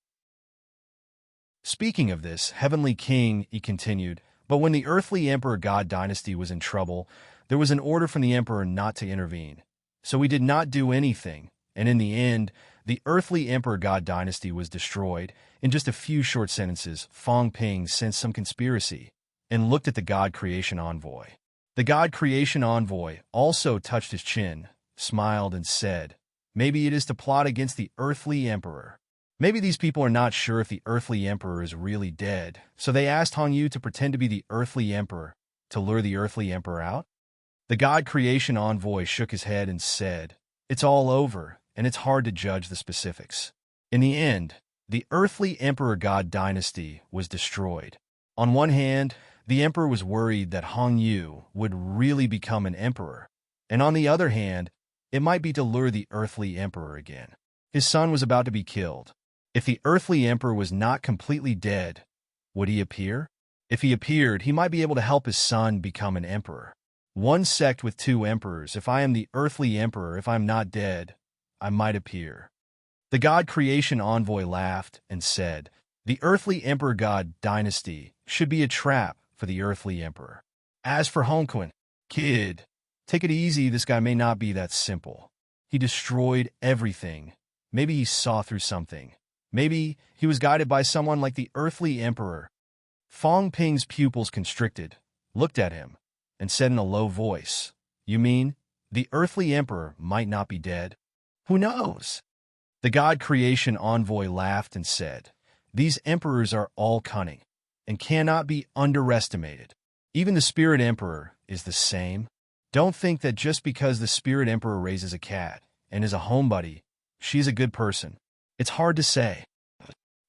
Speaking of this, Heavenly King, he continued, "But when the earthly emperor god dynasty was in trouble, there was an order from the emperor not to intervene. So we did not do anything, and in the end, the earthly emperor god dynasty was destroyed." In just a few short sentences, Fong Ping sensed some conspiracy and looked at the god creation envoy. The god creation envoy also touched his chin, smiled, and said, "Maybe it is to plot against the earthly emperor. Maybe these people are not sure if the earthly emperor is really dead, so they asked Hong Yu to pretend to be the earthly emperor to lure the earthly emperor out?" The god creation envoy shook his head and said, "It's all over, and it's hard to judge the specifics. In the end, the earthly emperor god dynasty was destroyed. On one hand, the emperor was worried that Hong Yu would really become an emperor, and on the other hand, it might be to lure the earthly emperor again. His son was about to be killed. If the earthly emperor was not completely dead, would he appear? If he appeared, he might be able to help his son become an emperor. One sect with 2 emperors. If I am the earthly emperor, if I am not dead, I might appear." The god creation envoy laughed and said, "The earthly emperor god dynasty should be a trap for the earthly emperor. As for Hong Kun, kid, take it easy, this guy may not be that simple. He destroyed everything. Maybe he saw through something. Maybe he was guided by someone like the earthly emperor." Fong Ping's pupils constricted, looked at him, and said in a low voice, "You mean the earthly emperor might not be dead? Who knows?" The god creation envoy laughed and said, "These emperors are all cunning and cannot be underestimated. Even the spirit emperor is the same. Don't think that just because the spirit emperor raises a cat and is a homebody, she's a good person. It's hard to say."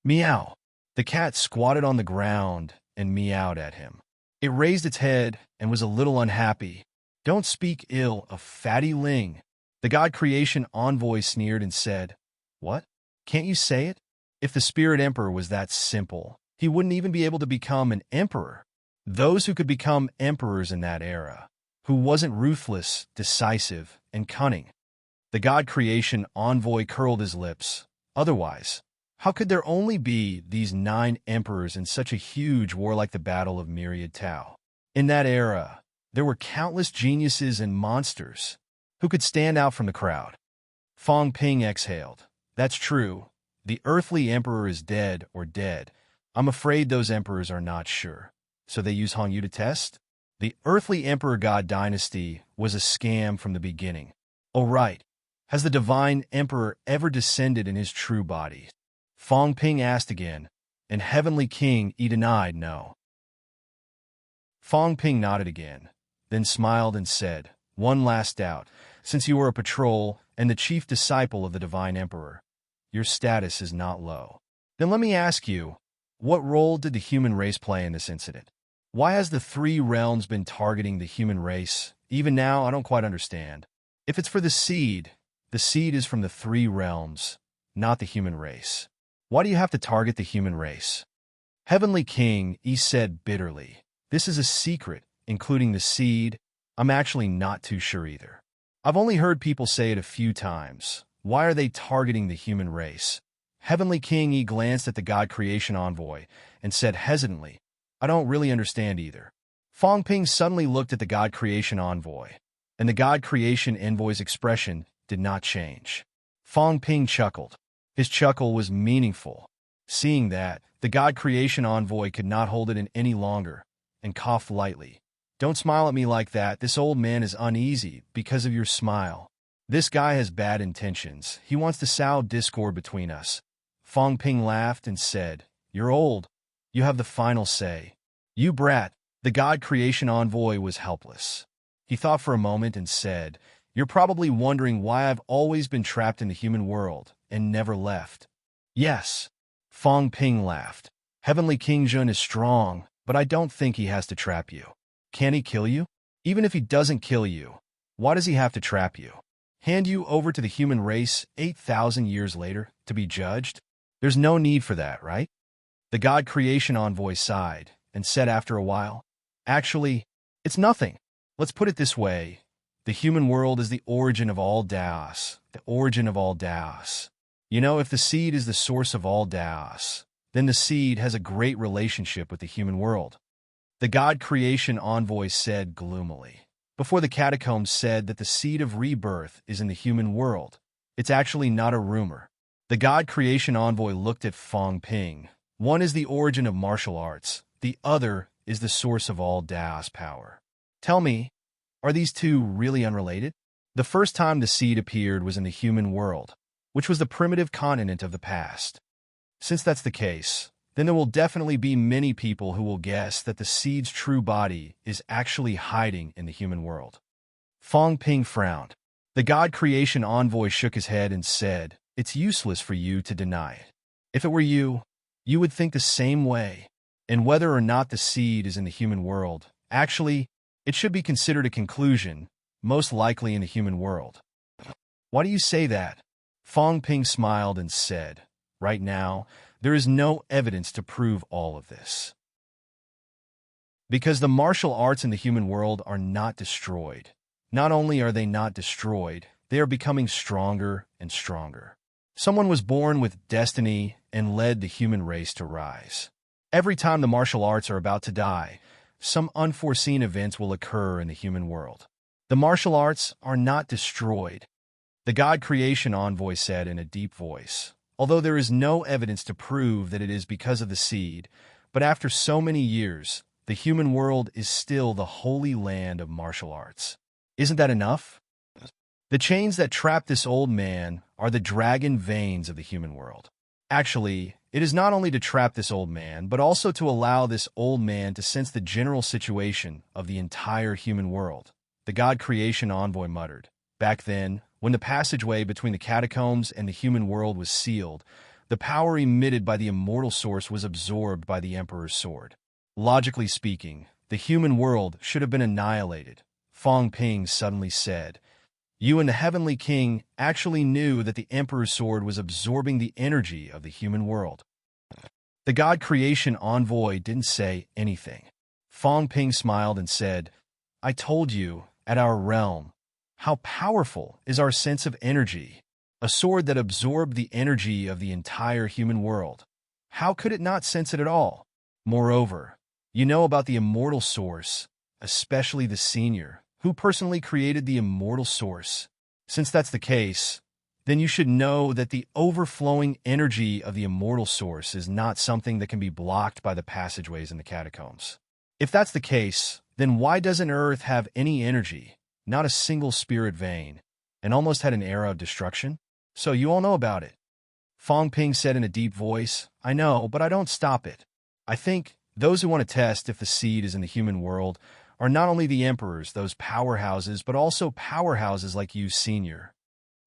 Meow. The cat squatted on the ground and meowed at him. It raised its head and was a little unhappy. "Don't speak ill of Fatty Ling." The god creation envoy sneered and said, "What? Can't you say it? If the spirit emperor was that simple, he wouldn't even be able to become an emperor. Those who could become emperors in that era, who wasn't ruthless, decisive, and cunning." The god creation envoy curled his lips. "Otherwise, how could there only be these 9 emperors in such a huge war like the Battle of Myriad Tao? In that era, there were countless geniuses and monsters who could stand out from the crowd." Fong Ping exhaled. "That's true. The earthly emperor is dead or dead. I'm afraid those emperors are not sure. So they use Hong Yu to test? The earthly emperor god dynasty was a scam from the beginning. Oh right. Has the divine emperor ever descended in his true body?" Fong Ping asked again, and Heavenly King denied no. Fong Ping nodded again, then smiled and said, "One last doubt. Since you are a patrol and the chief disciple of the divine emperor, your status is not low. Then let me ask you, what role did the human race play in this incident? Why has the 3 realms been targeting the human race? Even now, I don't quite understand. If it's for the seed is from the 3 realms, not the human race. Why do you have to target the human race?" Heavenly King, he said bitterly, "This is a secret, including the seed. I'm actually not too sure either. I've only heard people say it a few times. Why are they targeting the human race?" Heavenly King, he glanced at the god creation envoy and said hesitantly, "I don't really understand either." Fong Ping suddenly looked at the god creation envoy. and the God Creation Envoy's expression did not change. Fong Ping chuckled. His chuckle was meaningful. Seeing that, the God Creation Envoy could not hold it in any longer, and coughed lightly. Don't smile at me like that. This old man is uneasy because of your smile. This guy has bad intentions. He wants to sow discord between us. Fong Ping laughed and said, You're old. You have the final say. You brat. The God Creation Envoy was helpless. He thought for a moment and said, You're probably wondering why I've always been trapped in the human world and never left. Yes. Fong Ping laughed. Heavenly King Jun is strong, but I don't think he has to trap you. Can he kill you? Even if he doesn't kill you, why does he have to trap you? Hand you over to the human race 8,000 years later to be judged? There's no need for that, right? The God Creation Envoy sighed and said after a while, Actually, it's nothing. Let's put it this way. The human world is the origin of all Daos, the origin of all Daos. You know, if the seed is the source of all Daos, then the seed has a great relationship with the human world. The God Creation Envoy said gloomily. Before the catacombs said that the seed of rebirth is in the human world. It's actually not a rumor. The God Creation Envoy looked at Fong Ping. One is the origin of martial arts. The other is the source of all Daos power. Tell me, are these two really unrelated? The first time the seed appeared was in the human world, which was the primitive continent of the past. Since that's the case, then there will definitely be many people who will guess that the seed's true body is actually hiding in the human world. Fong Ping frowned. The God Creation Envoy shook his head and said, It's useless for you to deny it. If it were you, you would think the same way. And whether or not the seed is in the human world, actually, it should be considered a conclusion, most likely in the human world. Why do you say that? Fong Ping smiled and said, Right now, there is no evidence to prove all of this. Because the martial arts in the human world are not destroyed. Not only are they not destroyed, they are becoming stronger and stronger. Someone was born with destiny and led the human race to rise. Every time the martial arts are about to die, some unforeseen events will occur in the human world. The martial arts are not destroyed. The God Creation Envoy said in a deep voice, although there is no evidence to prove that it is because of the seed, but after so many years, the human world is still the holy land of martial arts. Isn't that enough? The chains that trap this old man are the dragon veins of the human world. Actually, it is not only to trap this old man, but also to allow this old man to sense the general situation of the entire human world. The God Creation Envoy muttered. Back then, when the passageway between the catacombs and the human world was sealed, the power emitted by the immortal source was absorbed by the Emperor's sword. Logically speaking, the human world should have been annihilated. Fong Ping suddenly said, You and the Heavenly King actually knew that the Emperor's sword was absorbing the energy of the human world. The God Creation Envoy didn't say anything. Fong Ping smiled and said, I told you, at our realm, how powerful is our sense of energy, a sword that absorbed the energy of the entire human world. How could it not sense it at all? Moreover, you know about the immortal source, especially the senior, who personally created the immortal source. Since that's the case, then you should know that the overflowing energy of the immortal source is not something that can be blocked by the passageways in the catacombs. If that's the case, then why doesn't Earth have any energy? Not a single spirit vein, and almost had an era of destruction? So you all know about it. Fong Ping said in a deep voice, I know, but I don't stop it. I think those who want to test if the seed is in the human world are not only the emperors, those powerhouses, but also powerhouses like you, Senior.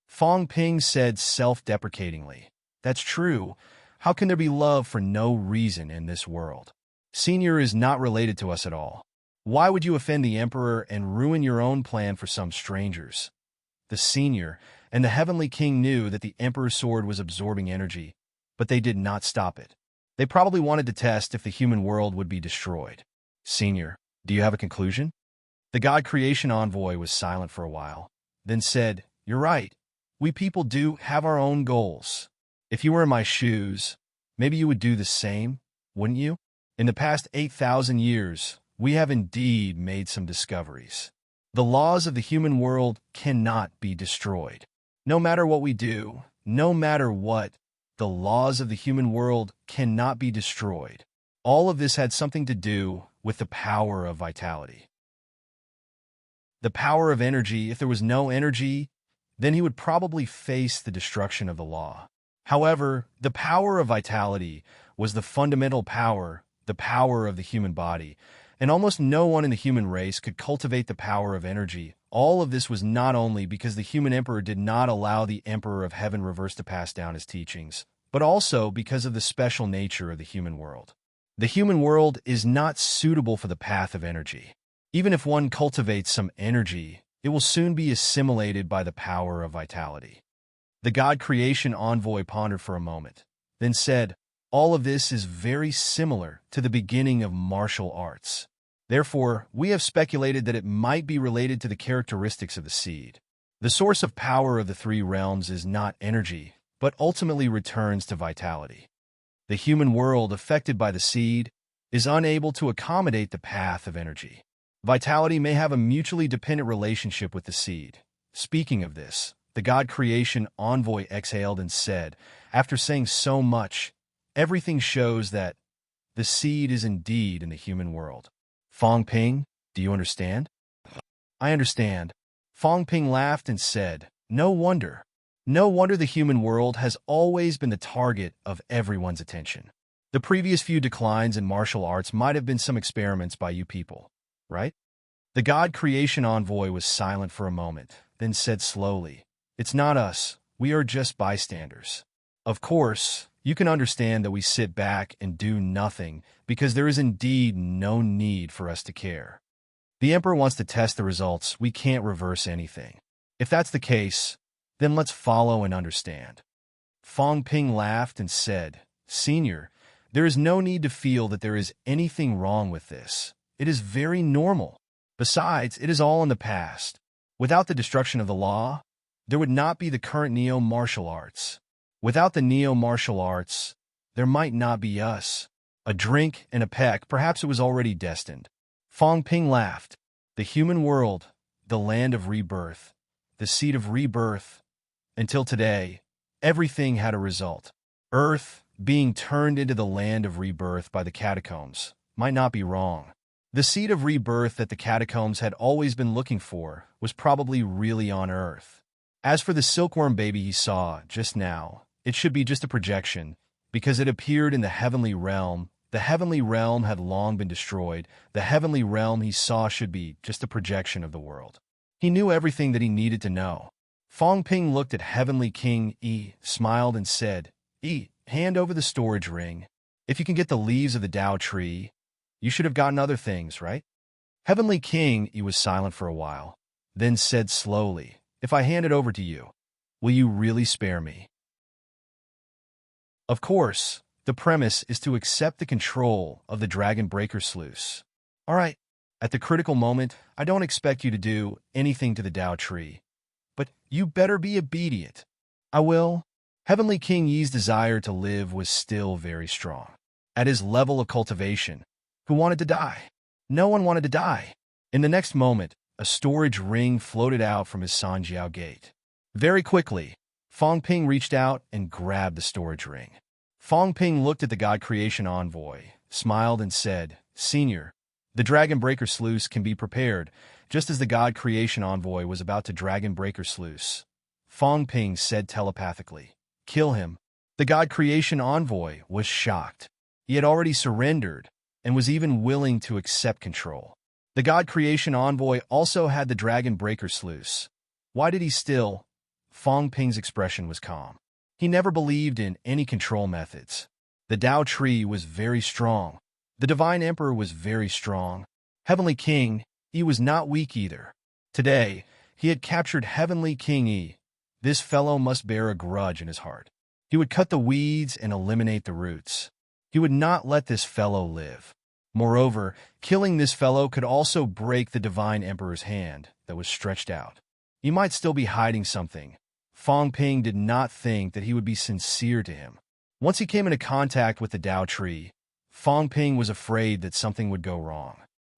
Fong Ping said self-deprecatingly, That's true. How can there be love for no reason in this world? Senior is not related to us at all. Why would you offend the Emperor and ruin your own plan for some strangers? The Senior and the Heavenly King knew that the Emperor's sword was absorbing energy, but they did not stop it. They probably wanted to test if the human world would be destroyed. Senior, do you have a conclusion? The God Creation Envoy was silent for a while, then said, You're right. We people do have our own goals. If you were in my shoes, maybe you would do the same, wouldn't you? In the past 8,000 years, we have indeed made some discoveries. The laws of the human world cannot be destroyed. No matter what we do, no matter what, the laws of the human world cannot be destroyed. All of this had something to do with the power of vitality. The power of energy. If there was no energy, then he would probably face the destruction of the law. However, the power of vitality was the fundamental power, the power of the human body, and almost no one in the human race could cultivate the power of energy. All of this was not only because the human emperor did not allow the Emperor of Heaven Reverse to pass down his teachings, but also because of the special nature of the human world. The human world is not suitable for the path of energy. Even if one cultivates some energy, it will soon be assimilated by the power of vitality. The God Creation Envoy pondered for a moment, then said, "All of this is very similar to the beginning of martial arts. Therefore, we have speculated that it might be related to the characteristics of the seed. The source of power of the three realms is not energy, but ultimately returns to vitality. The human world affected by the seed is unable to accommodate the path of energy. Vitality may have a mutually dependent relationship with the seed. Speaking of this, the God Creation Envoy exhaled and said, after saying so much, everything shows that the seed is indeed in the human world. Fong Ping, do you understand?" "I understand." Fong Ping laughed and said, No wonder the human world has always been the target of everyone's attention. The previous few declines in martial arts might have been some experiments by you people, right?" The God Creation Envoy was silent for a moment, then said slowly, "It's not us. We are just bystanders. Of course, you can understand that we sit back and do nothing because there is indeed no need for us to care. The Emperor wants to test the results. We can't reverse anything. If that's the case, then let's follow and understand." Fong Ping laughed and said, "Senior, there is no need to feel that there is anything wrong with this. It is very normal. Besides, it is all in the past. Without the destruction of the law, there would not be the current neo-martial arts. Without the neo-martial arts, there might not be us. A drink and a peck, perhaps it was already destined." Fong Ping laughed. The human world, the land of rebirth, the seed of rebirth. Until today, everything had a result. Earth, being turned into the land of rebirth by the catacombs, might not be wrong. The seed of rebirth that the catacombs had always been looking for was probably really on Earth. As for the silkworm baby he saw just now, it should be just a projection, because it appeared in the heavenly realm. The heavenly realm had long been destroyed. The heavenly realm he saw should be just a projection of the world. He knew everything that he needed to know. Fong Ping looked at Heavenly King Yi, smiled and said, "Yi, hand over the storage ring. If you can get the leaves of the Tao tree, you should have gotten other things, right?" Heavenly King Yi was silent for a while, then said slowly, "If I hand it over to you, will you really spare me?" Of course, the premise is to accept the control of the Dragon Breaker Sluice. All right, at the critical moment, I don't expect you to do anything to the Tao tree, but you better be obedient. "I will." Heavenly King Yi's desire to live was still very strong. At his level of cultivation, who wanted to die? No one wanted to die. In the next moment, a storage ring floated out from his Sanjiao gate. Very quickly, Fong Ping reached out and grabbed the storage ring. Fong Ping looked at the God Creation Envoy, smiled and said, "Senior, the Dragon Breaker Sluice can be prepared." Just as the God Creation Envoy was about to Dragon Breaker Sluice, Fong Ping said telepathically, "Kill him." The God Creation Envoy was shocked. He had already surrendered and was even willing to accept control. The God Creation Envoy also had the Dragon Breaker Sluice. Why did he still? Fong Ping's expression was calm. He never believed in any control methods. The Tao tree was very strong. The Divine Emperor was very strong. Heavenly King, he was not weak either. Today, he had captured Heavenly King Yi. This fellow must bear a grudge in his heart. He would cut the weeds and eliminate the roots. He would not let this fellow live. Moreover, killing this fellow could also break the Divine Emperor's hand that was stretched out. He might still be hiding something. Fong Ping did not think that he would be sincere to him. Once he came into contact with the Tao tree, Fong Ping was afraid that something would go wrong.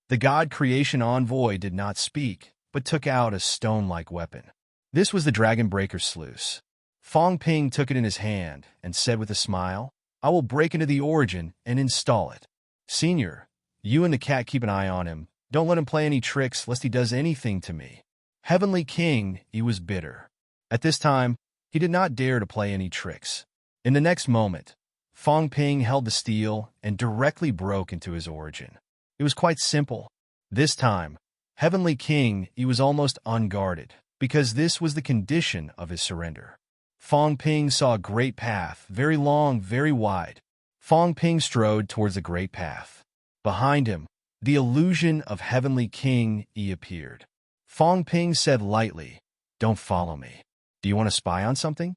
The God Creation Envoy did not speak, but took out a stone-like weapon. This was the Dragon Breaker's sluice. Fong Ping took it in his hand and said with a smile, "I will break into the origin and install it. Senior, you and the cat keep an eye on him. Don't let him play any tricks lest he does anything to me." Heavenly King, he was bitter. At this time, he did not dare to play any tricks. In the next moment, Fong Ping held the steel and directly broke into his origin. It was quite simple. This time, Heavenly King, he was almost unguarded, because this was the condition of his surrender. Fong Ping saw a great path, very long, very wide. Fong Ping strode towards the great path. Behind him, the illusion of Heavenly King, he appeared. Fong Ping said lightly, "Don't follow me. Do you want to spy on something?"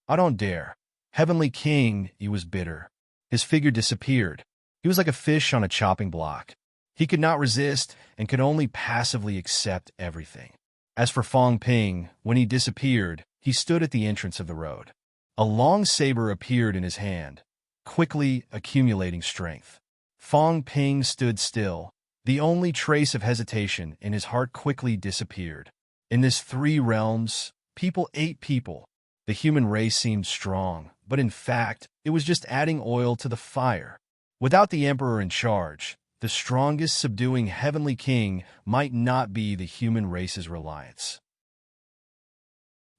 "I don't dare." Heavenly King, he was bitter. His figure disappeared. He was like a fish on a chopping block. He could not resist and could only passively accept everything. As for Fong Ping, when he disappeared, he stood at the entrance of the road. A long saber appeared in his hand, quickly accumulating strength. Fong Ping stood still. The only trace of hesitation in his heart quickly disappeared. In this three realms, people ate people. The human race seemed strong, but in fact, it was just adding oil to the fire. Without the Emperor in charge, the strongest subduing Heavenly King might not be the human race's reliance.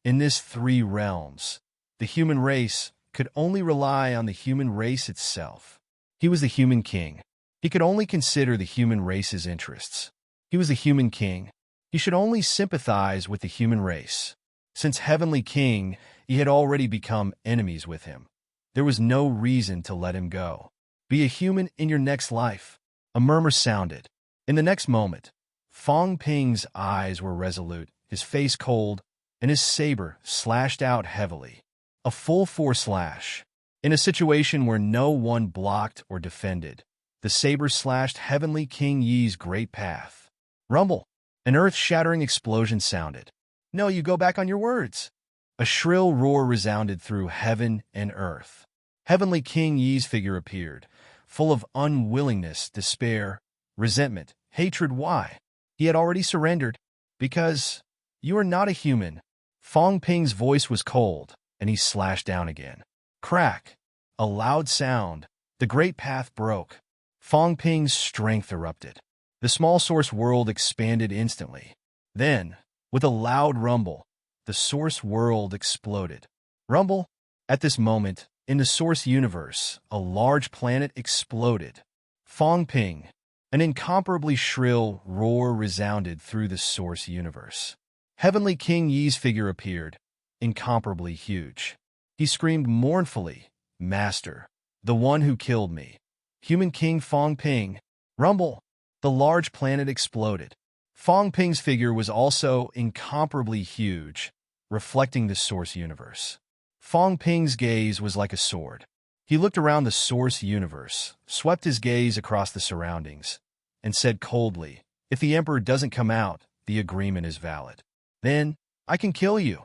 In this three realms, the human race could only rely on the human race itself. He was the human king. He could only consider the human race's interests. He was the human king. He should only sympathize with the human race. Since Heavenly King, he had already become enemies with him. There was no reason to let him go. Be a human in your next life. A murmur sounded. In the next moment, Fong Ping's eyes were resolute, his face cold, and his saber slashed out heavily. A full-force slash. In a situation where no one blocked or defended, the saber slashed Heavenly King Yi's great path. Rumble! An earth-shattering explosion sounded. "No, you go back on your words." A shrill roar resounded through heaven and earth. Heavenly King Yi's figure appeared, full of unwillingness, despair, resentment, hatred. Why? He had already surrendered. "Because you are not a human." Fong Ping's voice was cold, and he slashed down again. Crack! A loud sound. The great path broke. Fong Ping's strength erupted. The small source world expanded instantly. Then, with a loud rumble, the source world exploded. Rumble! At this moment, in the source universe, a large planet exploded. Fong Ping! An incomparably shrill roar resounded through the source universe. Heavenly King Yi's figure appeared, incomparably huge. He screamed mournfully, "Master, the one who killed me. Human King Fong Ping." Rumble! The large planet exploded. Fong Ping's figure was also incomparably huge, reflecting the source universe. Fong Ping's gaze was like a sword. He looked around the source universe, swept his gaze across the surroundings, and said coldly, "If the Emperor doesn't come out, the agreement is valid. Then, I can kill you."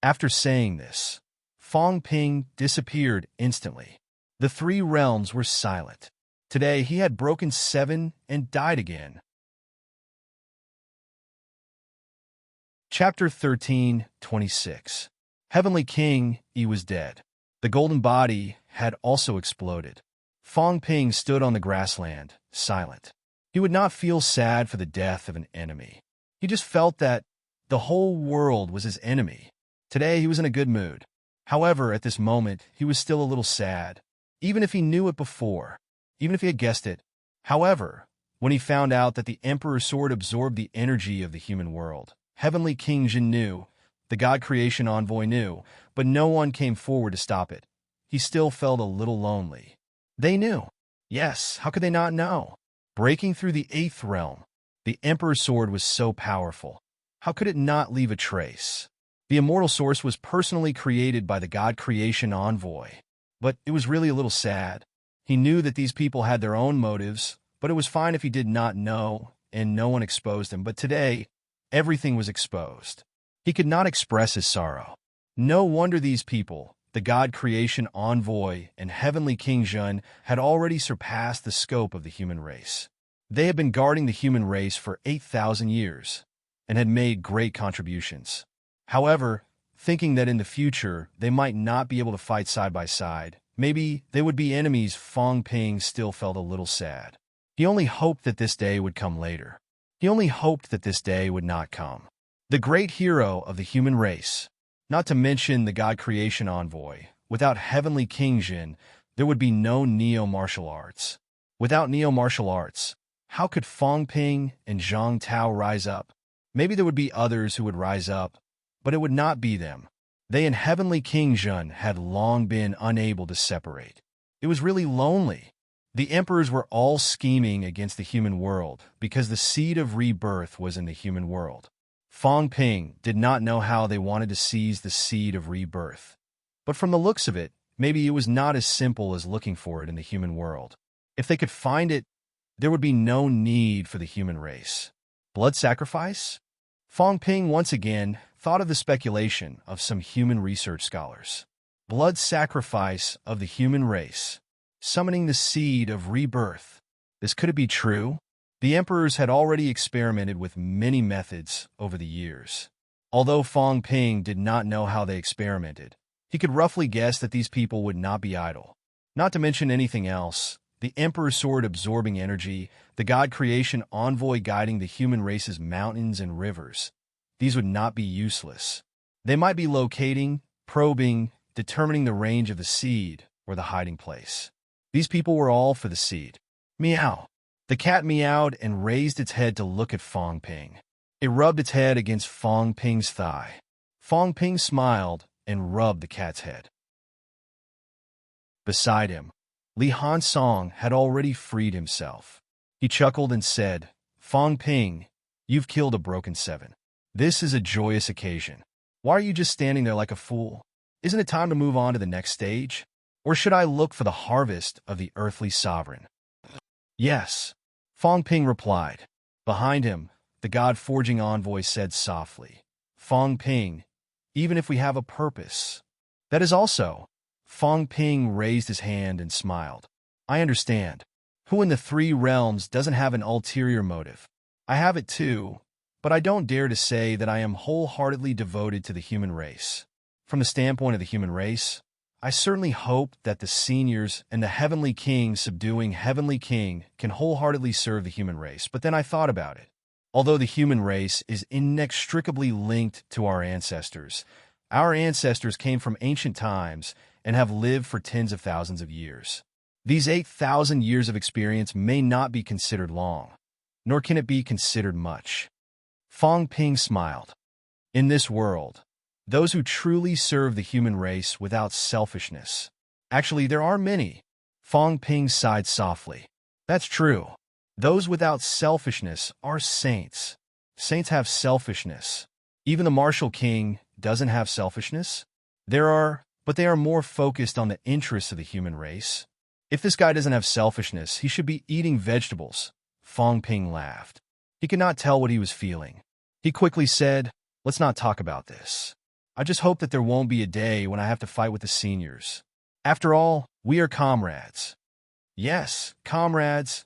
After saying this, Fong Ping disappeared instantly. The three realms were silent. Today he had broken 7 and died again. Chapter 13:26. Heavenly King, he was dead. The golden body had also exploded. Fong Ping stood on the grassland, silent. He would not feel sad for the death of an enemy. He just felt that the whole world was his enemy. Today he was in a good mood. However, at this moment, he was still a little sad, even if he knew it before, even if he had guessed it. However, when he found out that the Emperor's sword absorbed the energy of the human world, Heavenly King Jin knew, the God creation envoy knew, but no one came forward to stop it. He still felt a little lonely. They knew. Yes, how could they not know? Breaking through the 8th realm, the Emperor's sword was so powerful. How could it not leave a trace? The immortal source was personally created by the God creation envoy. But it was really a little sad. He knew that these people had their own motives, but it was fine if he did not know, and no one exposed him. But today, everything was exposed. He could not express his sorrow. No wonder these people, the God creation envoy and Heavenly King Jun, had already surpassed the scope of the human race. They had been guarding the human race for 8,000 years. and had made great contributions. However, thinking that in the future they might not be able to fight side by side, maybe they would be enemies, Fong Ping still felt a little sad. He only hoped that this day would come later. He only hoped that this day would not come. The great hero of the human race, not to mention the God creation envoy, without Heavenly King Jin, there would be no neo-martial arts. Without neo-martial arts, how could Fong Ping and Zhang Tao rise up? Maybe there would be others who would rise up, but it would not be them. They and Heavenly King Jun had long been unable to separate. It was really lonely. The emperors were all scheming against the human world because the seed of rebirth was in the human world. Fong Ping did not know how they wanted to seize the seed of rebirth. But from the looks of it, maybe it was not as simple as looking for it in the human world. If they could find it, there would be no need for the human race. Blood sacrifice? Fong Ping once again thought of the speculation of some human research scholars. Blood sacrifice of the human race, summoning the seed of rebirth. Could it be true? The emperors had already experimented with many methods over the years. Although Fong Ping did not know how they experimented, he could roughly guess that these people would not be idle. Not to mention anything else, the Emperor's sword absorbing energy, the God creation envoy guiding the human race's mountains and rivers. These would not be useless. They might be locating, probing, determining the range of the seed or the hiding place. These people were all for the seed. Meow. The cat meowed and raised its head to look at Fong Ping. It rubbed its head against Fong Ping's thigh. Fong Ping smiled and rubbed the cat's head. Beside him, Li Hansong had already freed himself. He chuckled and said, "Fong Ping, you've killed a broken 7. This is a joyous occasion. Why are you just standing there like a fool? Isn't it time to move on to the next stage? Or should I look for the harvest of the earthly sovereign?" "Yes," Fong Ping replied. Behind him, the God-forging envoy said softly, "Fong Ping, even if we have a purpose, that is also..." Fong Ping raised his hand and smiled. "I understand. Who in the 3 realms doesn't have an ulterior motive? I have it too, but I don't dare to say that I am wholeheartedly devoted to the human race. From the standpoint of the human race, I certainly hope that the seniors and the Heavenly King subduing Heavenly King can wholeheartedly serve the human race. But then I thought about it. Although the human race is inextricably linked to our ancestors came from ancient times and have lived for tens of thousands of years. These 8,000 years of experience may not be considered long, nor can it be considered much." Fong Ping smiled. "In this world, those who truly serve the human race without selfishness. Actually, there are many." Fong Ping sighed softly. "That's true. Those without selfishness are saints. Saints have selfishness. Even the martial king doesn't have selfishness. But they are more focused on the interests of the human race. If this guy doesn't have selfishness, he should be eating vegetables." Fong Ping laughed. He could not tell what he was feeling. He quickly said, "Let's not talk about this. I just hope that there won't be a day when I have to fight with the seniors. After all, we are comrades." Yes, comrades.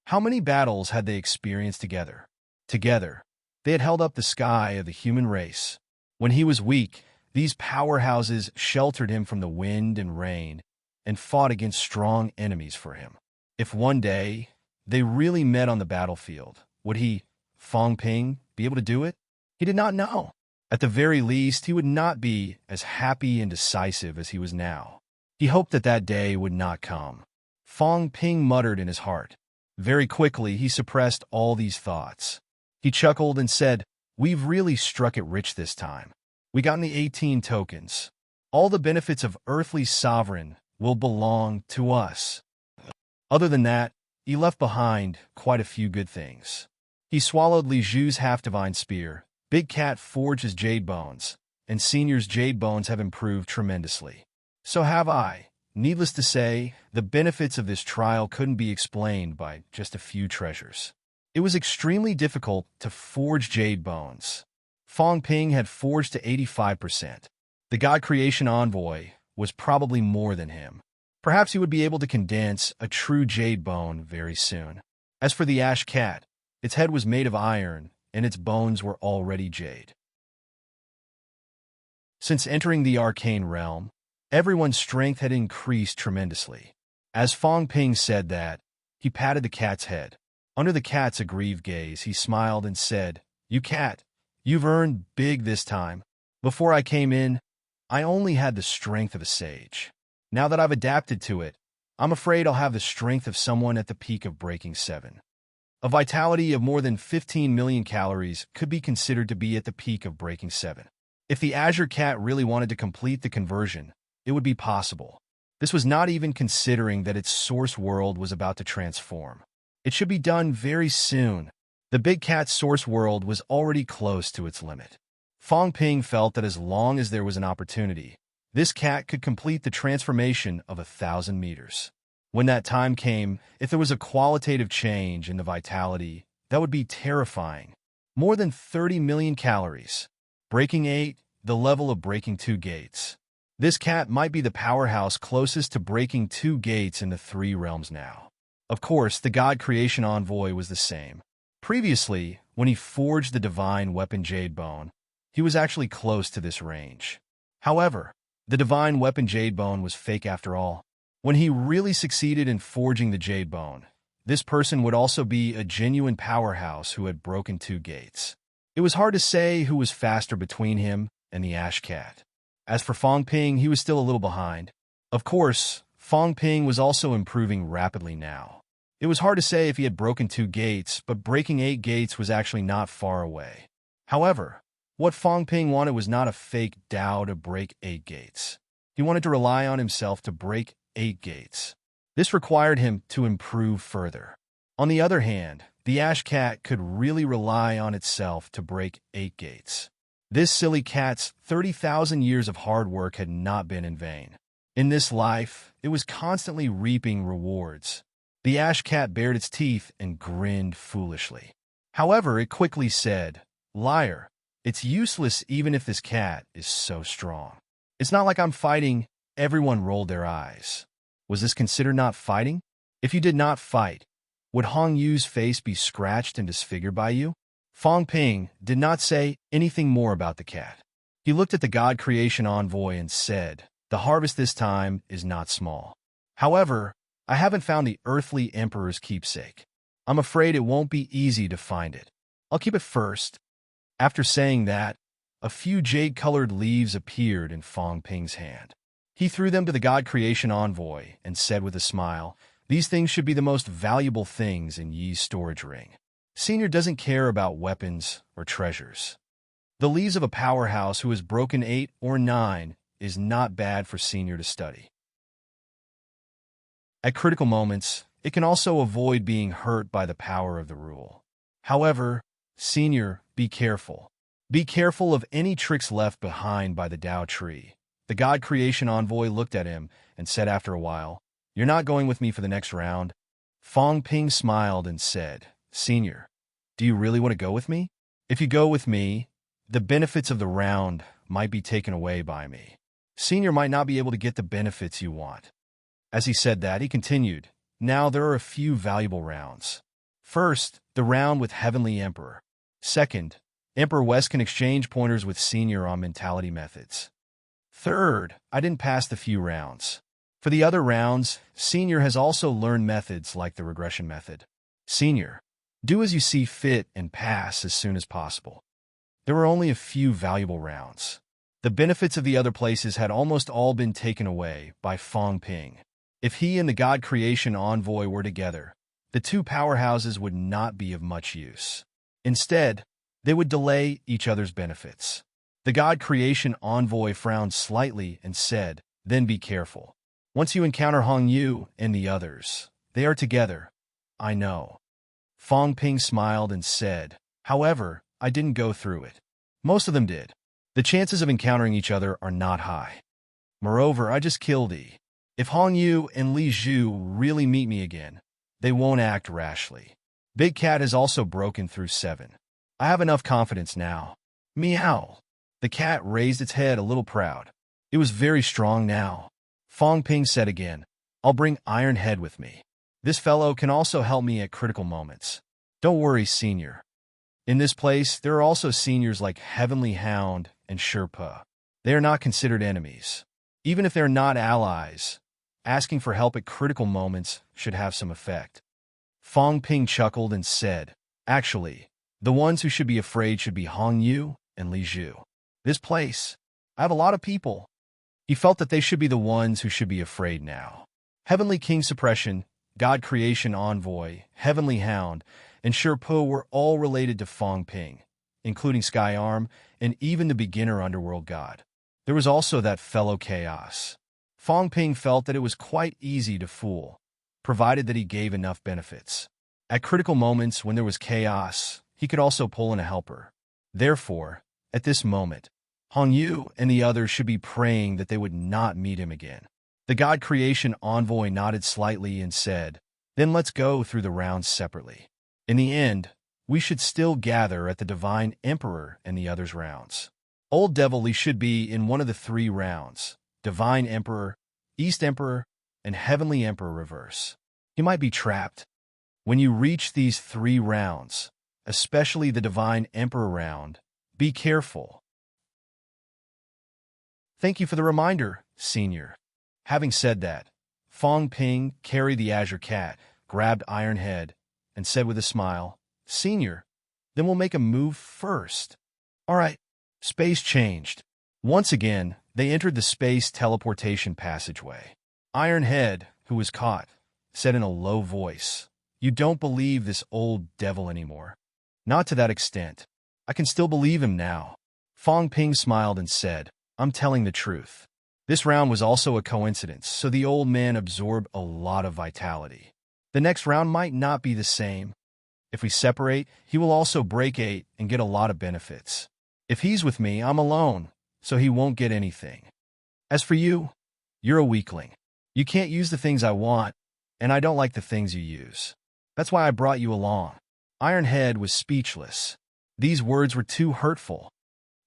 How many battles had they experienced together? Together, they had held up the sky of the human race. When he was weak, these powerhouses sheltered him from the wind and rain and fought against strong enemies for him. If one day they really met on the battlefield, would he, Fong Ping, be able to do it? He did not know. At the very least, he would not be as happy and decisive as he was now. He hoped that that day would not come. Fong Ping muttered in his heart. Very quickly, he suppressed all these thoughts. He chuckled and said, "We've really struck it rich this time. We got the 18 tokens. All the benefits of earthly sovereign will belong to us." Other than that, he left behind quite a few good things. He swallowed Li Zhu's half-divine spear, Big Cat forged his jade bones, and Senior's jade bones have improved tremendously. So have I. Needless to say, the benefits of this trial couldn't be explained by just a few treasures. It was extremely difficult to forge jade bones. Fong Ping had forged to 85%. The God Creation Envoy was probably more than him. Perhaps he would be able to condense a true jade bone very soon. As for the Ash Cat, its head was made of iron, and its bones were already jade. Since entering the arcane realm, everyone's strength had increased tremendously. As Fong Ping said that, he patted the cat's head. Under the cat's aggrieved gaze, he smiled and said, "You cat, you've earned big this time. Before I came in, I only had the strength of a sage. Now that I've adapted to it, I'm afraid I'll have the strength of someone at the peak of breaking 7. A vitality of more than 15 million calories could be considered to be at the peak of breaking 7. If the Azure Cat really wanted to complete the conversion, it would be possible. This was not even considering that its source world was about to transform. It should be done very soon. The big cat's source world was already close to its limit. Fong Ping felt that as long as there was an opportunity, this cat could complete the transformation of 1,000 meters. When that time came, if there was a qualitative change in the vitality, that would be terrifying. More than 30 million calories. Breaking 8, the level of breaking 2 gates. This cat might be the powerhouse closest to breaking 2 gates in the 3 realms now. Of course, the God Creation Envoy was the same. Previously, when he forged the divine weapon Jade Bone, he was actually close to this range. However, the divine weapon Jade Bone was fake after all. When he really succeeded in forging the Jade Bone, this person would also be a genuine powerhouse who had broken 2 gates. It was hard to say who was faster between him and the Ash Cat. As for Fong Ping, he was still a little behind. Of course, Fong Ping was also improving rapidly now. It was hard to say if he had broken 2 gates, but breaking 8 gates was actually not far away. However, what Fong Ping wanted was not a fake Dao to break 8 gates. He wanted to rely on himself to break 8 gates. This required him to improve further. On the other hand, the Ash Cat could really rely on itself to break 8 gates. This silly cat's 30,000 years of hard work had not been in vain. In this life, it was constantly reaping rewards. The Ash Cat bared its teeth and grinned foolishly. However, it quickly said, "Liar, it's useless even if this cat is so strong. It's not like I'm fighting." Everyone rolled their eyes. Was this considered not fighting? If you did not fight, would Hong Yu's face be scratched and disfigured by you? Fong Ping did not say anything more about the cat. He looked at the God Creation Envoy and said, "The harvest this time is not small. However, I haven't found the earthly emperor's keepsake. I'm afraid it won't be easy to find it. I'll keep it first." After saying that, a few jade-colored leaves appeared in Fong Ping's hand. He threw them to the God Creation Envoy and said with a smile, "These things should be the most valuable things in Yi's storage ring. Senior doesn't care about weapons or treasures. The leaves of a powerhouse who has broken 8 or 9 is not bad for Senior to study. At critical moments, it can also avoid being hurt by the power of the rule. However, Senior, be careful. Be careful of any tricks left behind by the Dao tree." The God Creation Envoy looked at him and said after a while, "You're not going with me for the next round?" Fong Ping smiled and said, "Senior, do you really want to go with me? If you go with me, the benefits of the round might be taken away by me. Senior might not be able to get the benefits you want." As he said that, he continued, "Now there are a few valuable rounds. First, the round with Heavenly Emperor. Second, Emperor West can exchange pointers with Senior on mentality methods. Third, I didn't pass the few rounds. For the other rounds, Senior has also learned methods like the regression method. Senior, do as you see fit and pass as soon as possible." There were only a few valuable rounds. The benefits of the other places had almost all been taken away by Fong Ping. If he and the God Creation Envoy were together, the 2 powerhouses would not be of much use. Instead, they would delay each other's benefits. The God Creation Envoy frowned slightly and said, "Then be careful. Once you encounter Hong Yu and the others, they are together. I know." Fong Ping smiled and said, "However, I didn't go through it. Most of them did. The chances of encountering each other are not high. Moreover, I just killed E. If Hong Yu and Li Zhu really meet me again, they won't act rashly. Big Cat has also broken through 7. I have enough confidence now." Meow. The cat raised its head a little proud. It was very strong now. Fong Ping said again, "I'll bring Iron Head with me. This fellow can also help me at critical moments. Don't worry, Senior. In this place, there are also seniors like Heavenly Hound and Sherpa. They are not considered enemies. Even if they're not allies, asking for help at critical moments should have some effect. Fong Ping chuckled and said, "Actually, the ones who should be afraid should be Hong Yu and Li Zhu. This place, I have a lot of people." He felt that they should be the ones who should be afraid now. Heavenly King Suppression, God Creation Envoy, Heavenly Hound, and Sherpa were all related to Fong Ping, including Sky Arm and even the beginner underworld god. There was also that fellow Chaos. Fong Ping felt that it was quite easy to fool, provided that he gave enough benefits. At critical moments when there was chaos, he could also pull in a helper. Therefore, at this moment, Hong Yu and the others should be praying that they would not meet him again. The God Creation Envoy nodded slightly and said, "Then let's go through the rounds separately. In the end, we should still gather at the Divine Emperor and the others' rounds. Old Devil Lee should be in one of the 3 rounds, Divine Emperor, East Emperor, and Heavenly Emperor reverse. He might be trapped. When you reach these 3 rounds, especially the Divine Emperor round, be careful." "Thank you for the reminder, Senior." Having said that, Fong Ping carried the Azure Cat, grabbed Iron Head, and said with a smile, "Senior, then we'll make a move first." All right. Space changed. Once again, they entered the space teleportation passageway. Iron Head, who was caught, said in a low voice, "You don't believe this old devil anymore." "Not to that extent. I can still believe him now." Fong Ping smiled and said, "I'm telling the truth. This round was also a coincidence, so the old man absorbed a lot of vitality. The next round might not be the same. If we separate, he will also break 8 and get a lot of benefits. If he's with me, I'm alone, so he won't get anything. As for you, you're a weakling. You can't use the things I want, and I don't like the things you use. That's why I brought you along." Iron Head was speechless. These words were too hurtful.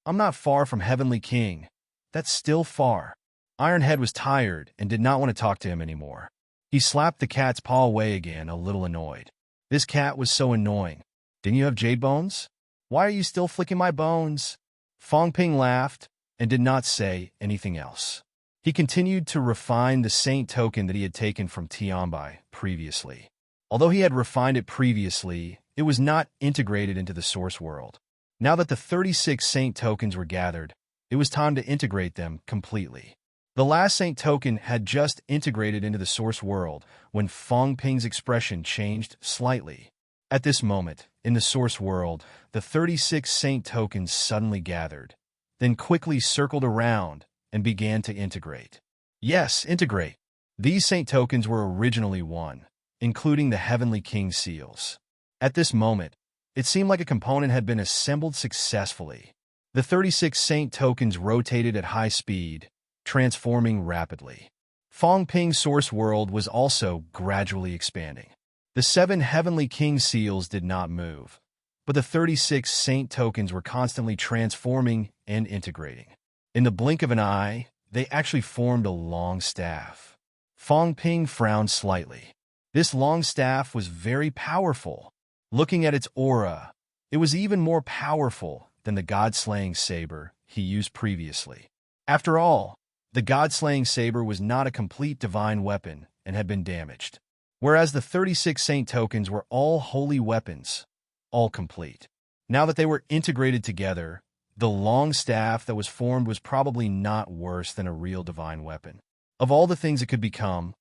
"I'm not far from Heavenly King. That's still far." Iron Head was tired and did not want to talk to him anymore. He slapped the cat's paw away again, a little annoyed. This cat was so annoying. "Didn't you have jade bones? Why are you still flicking my bones?" Fong Ping laughed and did not say anything else. He continued to refine the saint token that he had taken from Tianbai previously. Although he had refined it previously, it was not integrated into the source world. Now that the 36 saint tokens were gathered, it was time to integrate them completely. The last saint token had just integrated into the source world when Fong Ping's expression changed slightly. At this moment, in the source world, the 36 saint tokens suddenly gathered, then quickly circled around and began to integrate. Yes, integrate. These saint tokens were originally 1, including the Heavenly King seals. At this moment, it seemed like a component had been assembled successfully. The 36 saint tokens rotated at high speed, transforming rapidly. Fong Ping's source world was also gradually expanding. The 7 Heavenly King seals did not move, but the 36 saint tokens were constantly transforming and integrating. In the blink of an eye, they actually formed a long staff. Fong Ping frowned slightly. This long staff was very powerful. Looking at its aura, it was even more powerful than the God-slaying saber he used previously. After all, the God-slaying saber was not a complete divine weapon and had been damaged, whereas the 36 saint tokens were all holy weapons, all complete. Now that they were integrated together, the long staff that was formed was probably not worse than a real divine weapon. Of all the things it could become,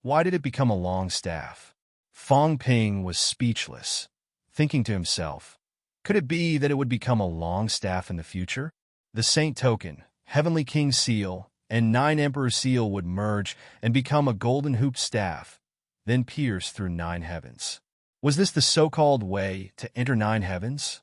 why did it become a long staff? Fong Ping was speechless, thinking to himself, could it be that it would become a long staff in the future? The saint token, Heavenly King seal, and 9 Emperor seal would merge and become a golden hooped staff, then pierce through 9 heavens. Was this the so-called way to enter 9 heavens?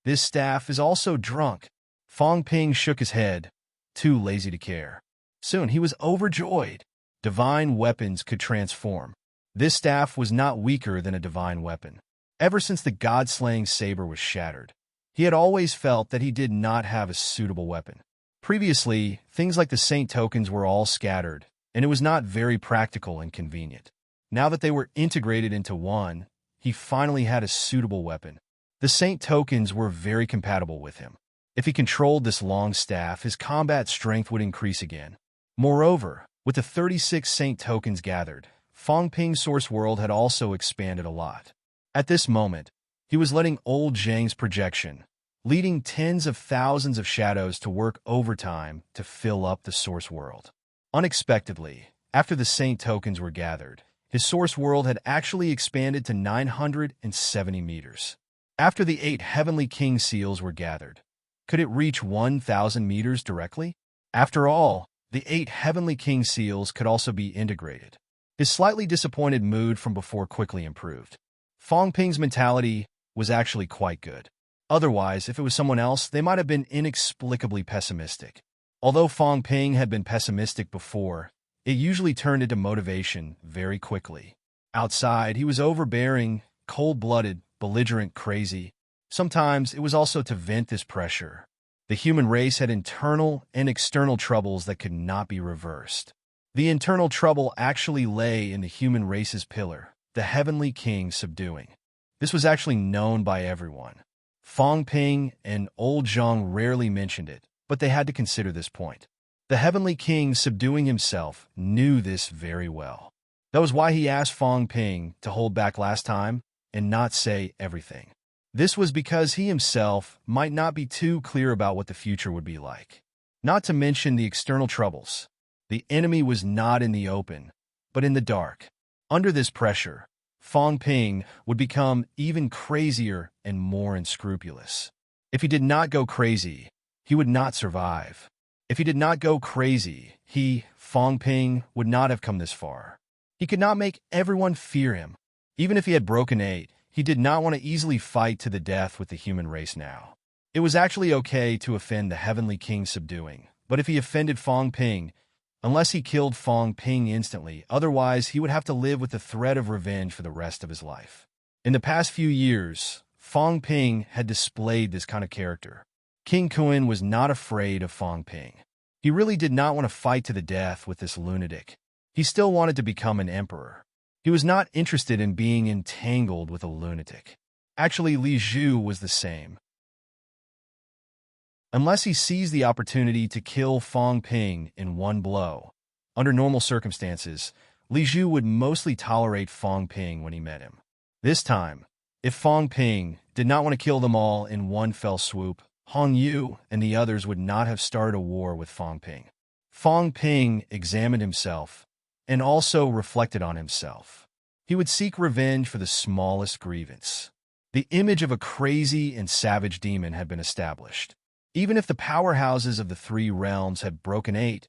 This staff is also drunk. Fong Ping shook his head, too lazy to care. Soon he was overjoyed. Divine weapons could transform. This staff was not weaker than a divine weapon. Ever since the God-slaying saber was shattered, he had always felt that he did not have a suitable weapon. Previously, things like the saint tokens were all scattered, and it was not very practical and convenient. Now that they were integrated into one, he he finally had a suitable weapon. The Saint tokens were very compatible with him. If he controlled this long staff, his combat strength would increase again. Moreover, with the 36 Saint tokens gathered, Fong Ping's source world had also expanded a lot. At this moment, he was letting old Zhang's projection, leading tens of thousands of shadows to work overtime to fill up the source world. Unexpectedly, after the Saint tokens were gathered, his source world had actually expanded to 970 meters. After the 8 Heavenly King seals were gathered, could it reach 1,000 meters directly? After all, the 8 Heavenly King seals could also be integrated. His slightly disappointed mood from before quickly improved. Fong Ping's mentality was actually quite good. Otherwise, if it was someone else, they might have been inexplicably pessimistic. Although Fong Ping had been pessimistic before, it usually turned into motivation very quickly. Outside, he was overbearing, cold-blooded, belligerent, crazy. Sometimes it was also to vent this pressure. The human race had internal and external troubles that could not be reversed. The internal trouble actually lay in the human race's pillar, the Heavenly King subduing. This was actually known by everyone. Fong Ping and Old Zhang rarely mentioned it, but they had to consider this point. The Heavenly King subduing himself knew this very well. That was why he asked Fong Ping to hold back last time and not say everything. This was because he himself might not be too clear about what the future would be like. Not to mention the external troubles. The enemy was not in the open, but in the dark. Under this pressure, Fong Ping would become even crazier and more unscrupulous. If he did not go crazy, he would not survive. If he did not go crazy, Fong Ping, would not have come this far. He could not make everyone fear him. Even if he had broken 8, he did not want to easily fight to the death with the human race now. It was actually okay to offend the Heavenly King subduing, but if he offended Fong Ping, unless he killed Fong Ping instantly, otherwise he would have to live with the threat of revenge for the rest of his life. In the past few years, Fong Ping had displayed this kind of character. King Kun was not afraid of Fong Ping. He really did not want to fight to the death with this lunatic. He still wanted to become an emperor. He was not interested in being entangled with a lunatic. Actually, Li Zhu was the same. Unless he seized the opportunity to kill Fong Ping in one blow, under normal circumstances, Li Zhu would mostly tolerate Fong Ping when he met him. This time, if Fong Ping did not want to kill them all in one fell swoop, Hong Yu and the others would not have started a war with Fong Ping. Fong Ping examined himself and also reflected on himself. He would seek revenge for the smallest grievance. The image of a crazy and savage demon had been established. Even if the powerhouses of the 3 realms had broken 8,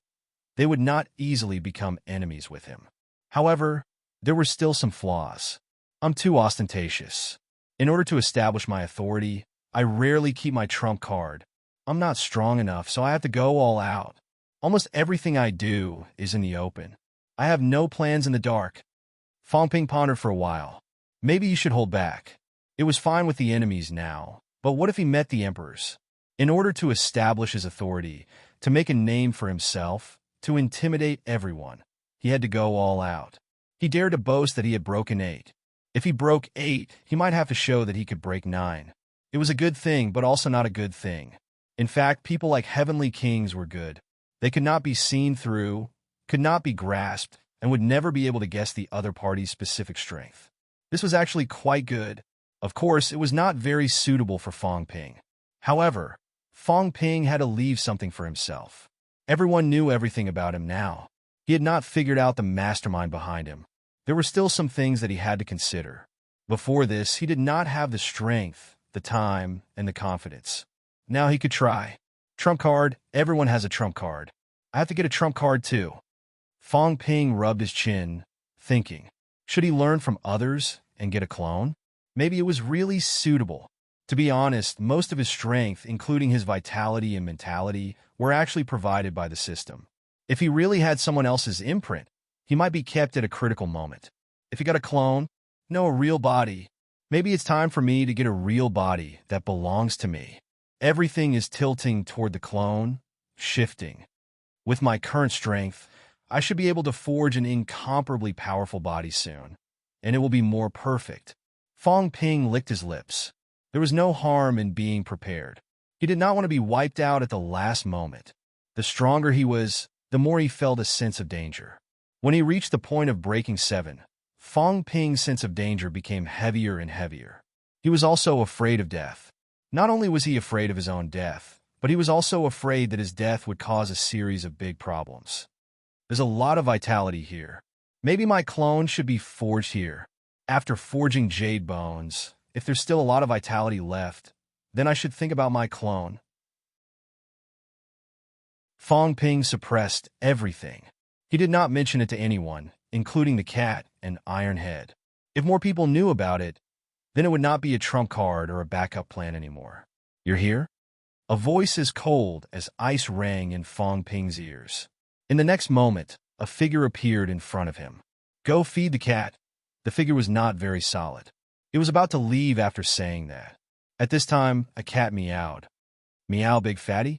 they would not easily become enemies with him. However, there were still some flaws. I'm too ostentatious. In order to establish my authority, I rarely keep my trump card. I'm not strong enough, so I have to go all out. Almost everything I do is in the open. I have no plans in the dark. Fong Ping pondered for a while. Maybe you should hold back. It was fine with the enemies now, but what if he met the emperors? In order to establish his authority, to make a name for himself, to intimidate everyone, he had to go all out. He dared to boast that he had broken 8. If he broke 8, he might have to show that he could break 9. It was a good thing, but also not a good thing. In fact, people like Heavenly Kings were good. They could not be seen through, could not be grasped, and would never be able to guess the other party's specific strength. This was actually quite good. Of course, it was not very suitable for Fong Ping. However, Fong Ping had to leave something for himself. Everyone knew everything about him now. He had not figured out the mastermind behind him. There were still some things that he had to consider. Before this, he did not have the strength, the time, and the confidence. Now he could try. Trump card, everyone has a trump card. I have to get a trump card too. Fong Ping rubbed his chin, thinking, should he learn from others and get a clone? Maybe it was really suitable. To be honest, most of his strength, including his vitality and mentality, were actually provided by the system. If he really had someone else's imprint, he might be kept at a critical moment. If he got a clone, no, a real body. Maybe it's time for me to get a real body that belongs to me. Everything is tilting toward the clone, shifting. With my current strength, I should be able to forge an incomparably powerful body soon, and it will be more perfect. Fong Ping licked his lips. There was no harm in being prepared. He did not want to be wiped out at the last moment. The stronger he was, the more he felt a sense of danger. When he reached the point of breaking 7, Fong Ping's sense of danger became heavier and heavier. He was also afraid of death. Not only was he afraid of his own death, but he was also afraid that his death would cause a series of big problems. There's a lot of vitality here. Maybe my clone should be forged here. After forging jade bones, if there's still a lot of vitality left, then I should think about my clone. Fong Ping suppressed everything. He did not mention it to anyone, including the cat and Iron Head. If more people knew about it, then it would not be a trump card or a backup plan anymore. You're here? A voice as cold as ice rang in Fong Ping's ears. In the next moment, a figure appeared in front of him. Go feed the cat. The figure was not very solid. It was about to leave after saying that. At this time, a cat meowed. Meow, big fatty?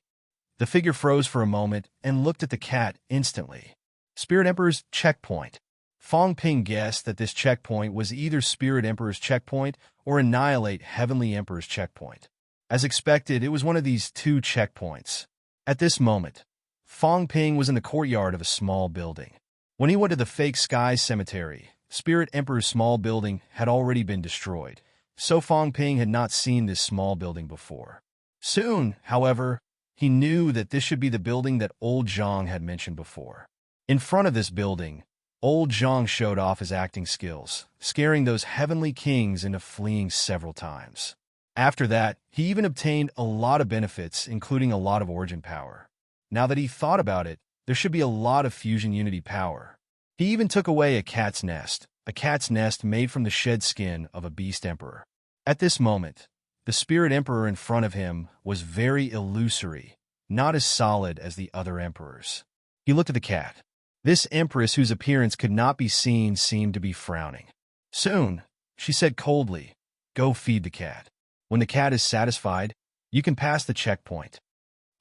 The figure froze for a moment and looked at the cat instantly. Spirit Emperor's checkpoint. Fong Ping guessed that this checkpoint was either Spirit Emperor's checkpoint or Annihilate Heavenly Emperor's checkpoint. As expected, it was one of these two checkpoints. At this moment, Fong Ping was in the courtyard of a small building. When he went to the fake sky cemetery, Spirit Emperor's small building had already been destroyed, so Fong Ping had not seen this small building before. Soon, however, he knew that this should be the building that Old Zhang had mentioned before. In front of this building, Old Zhang showed off his acting skills, scaring those heavenly kings into fleeing several times. After that, he even obtained a lot of benefits, including a lot of origin power. Now that he thought about it, there should be a lot of fusion unity power. He even took away a cat's nest made from the shed skin of a beast emperor. At this moment, the Spirit Emperor in front of him was very illusory, not as solid as the other emperors. He looked at the cat. This empress, whose appearance could not be seen, seemed to be frowning. Soon, she said coldly, "Go feed the cat. When the cat is satisfied, you can pass the checkpoint."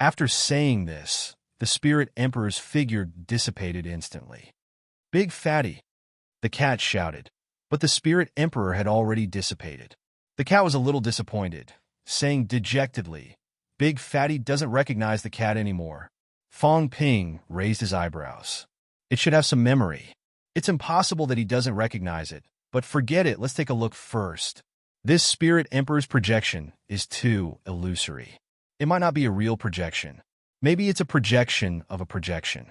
After saying this, the Spirit Emperor's figure dissipated instantly. "Big fatty," the cat shouted, but the Spirit Emperor had already dissipated. The cat was a little disappointed, saying dejectedly, "Big fatty doesn't recognize the cat anymore." Fong Ping raised his eyebrows. It should have some memory. It's impossible that he doesn't recognize it, but forget it, let's take a look first. This Spirit Emperor's projection is too illusory. It might not be a real projection. Maybe it's a projection of a projection.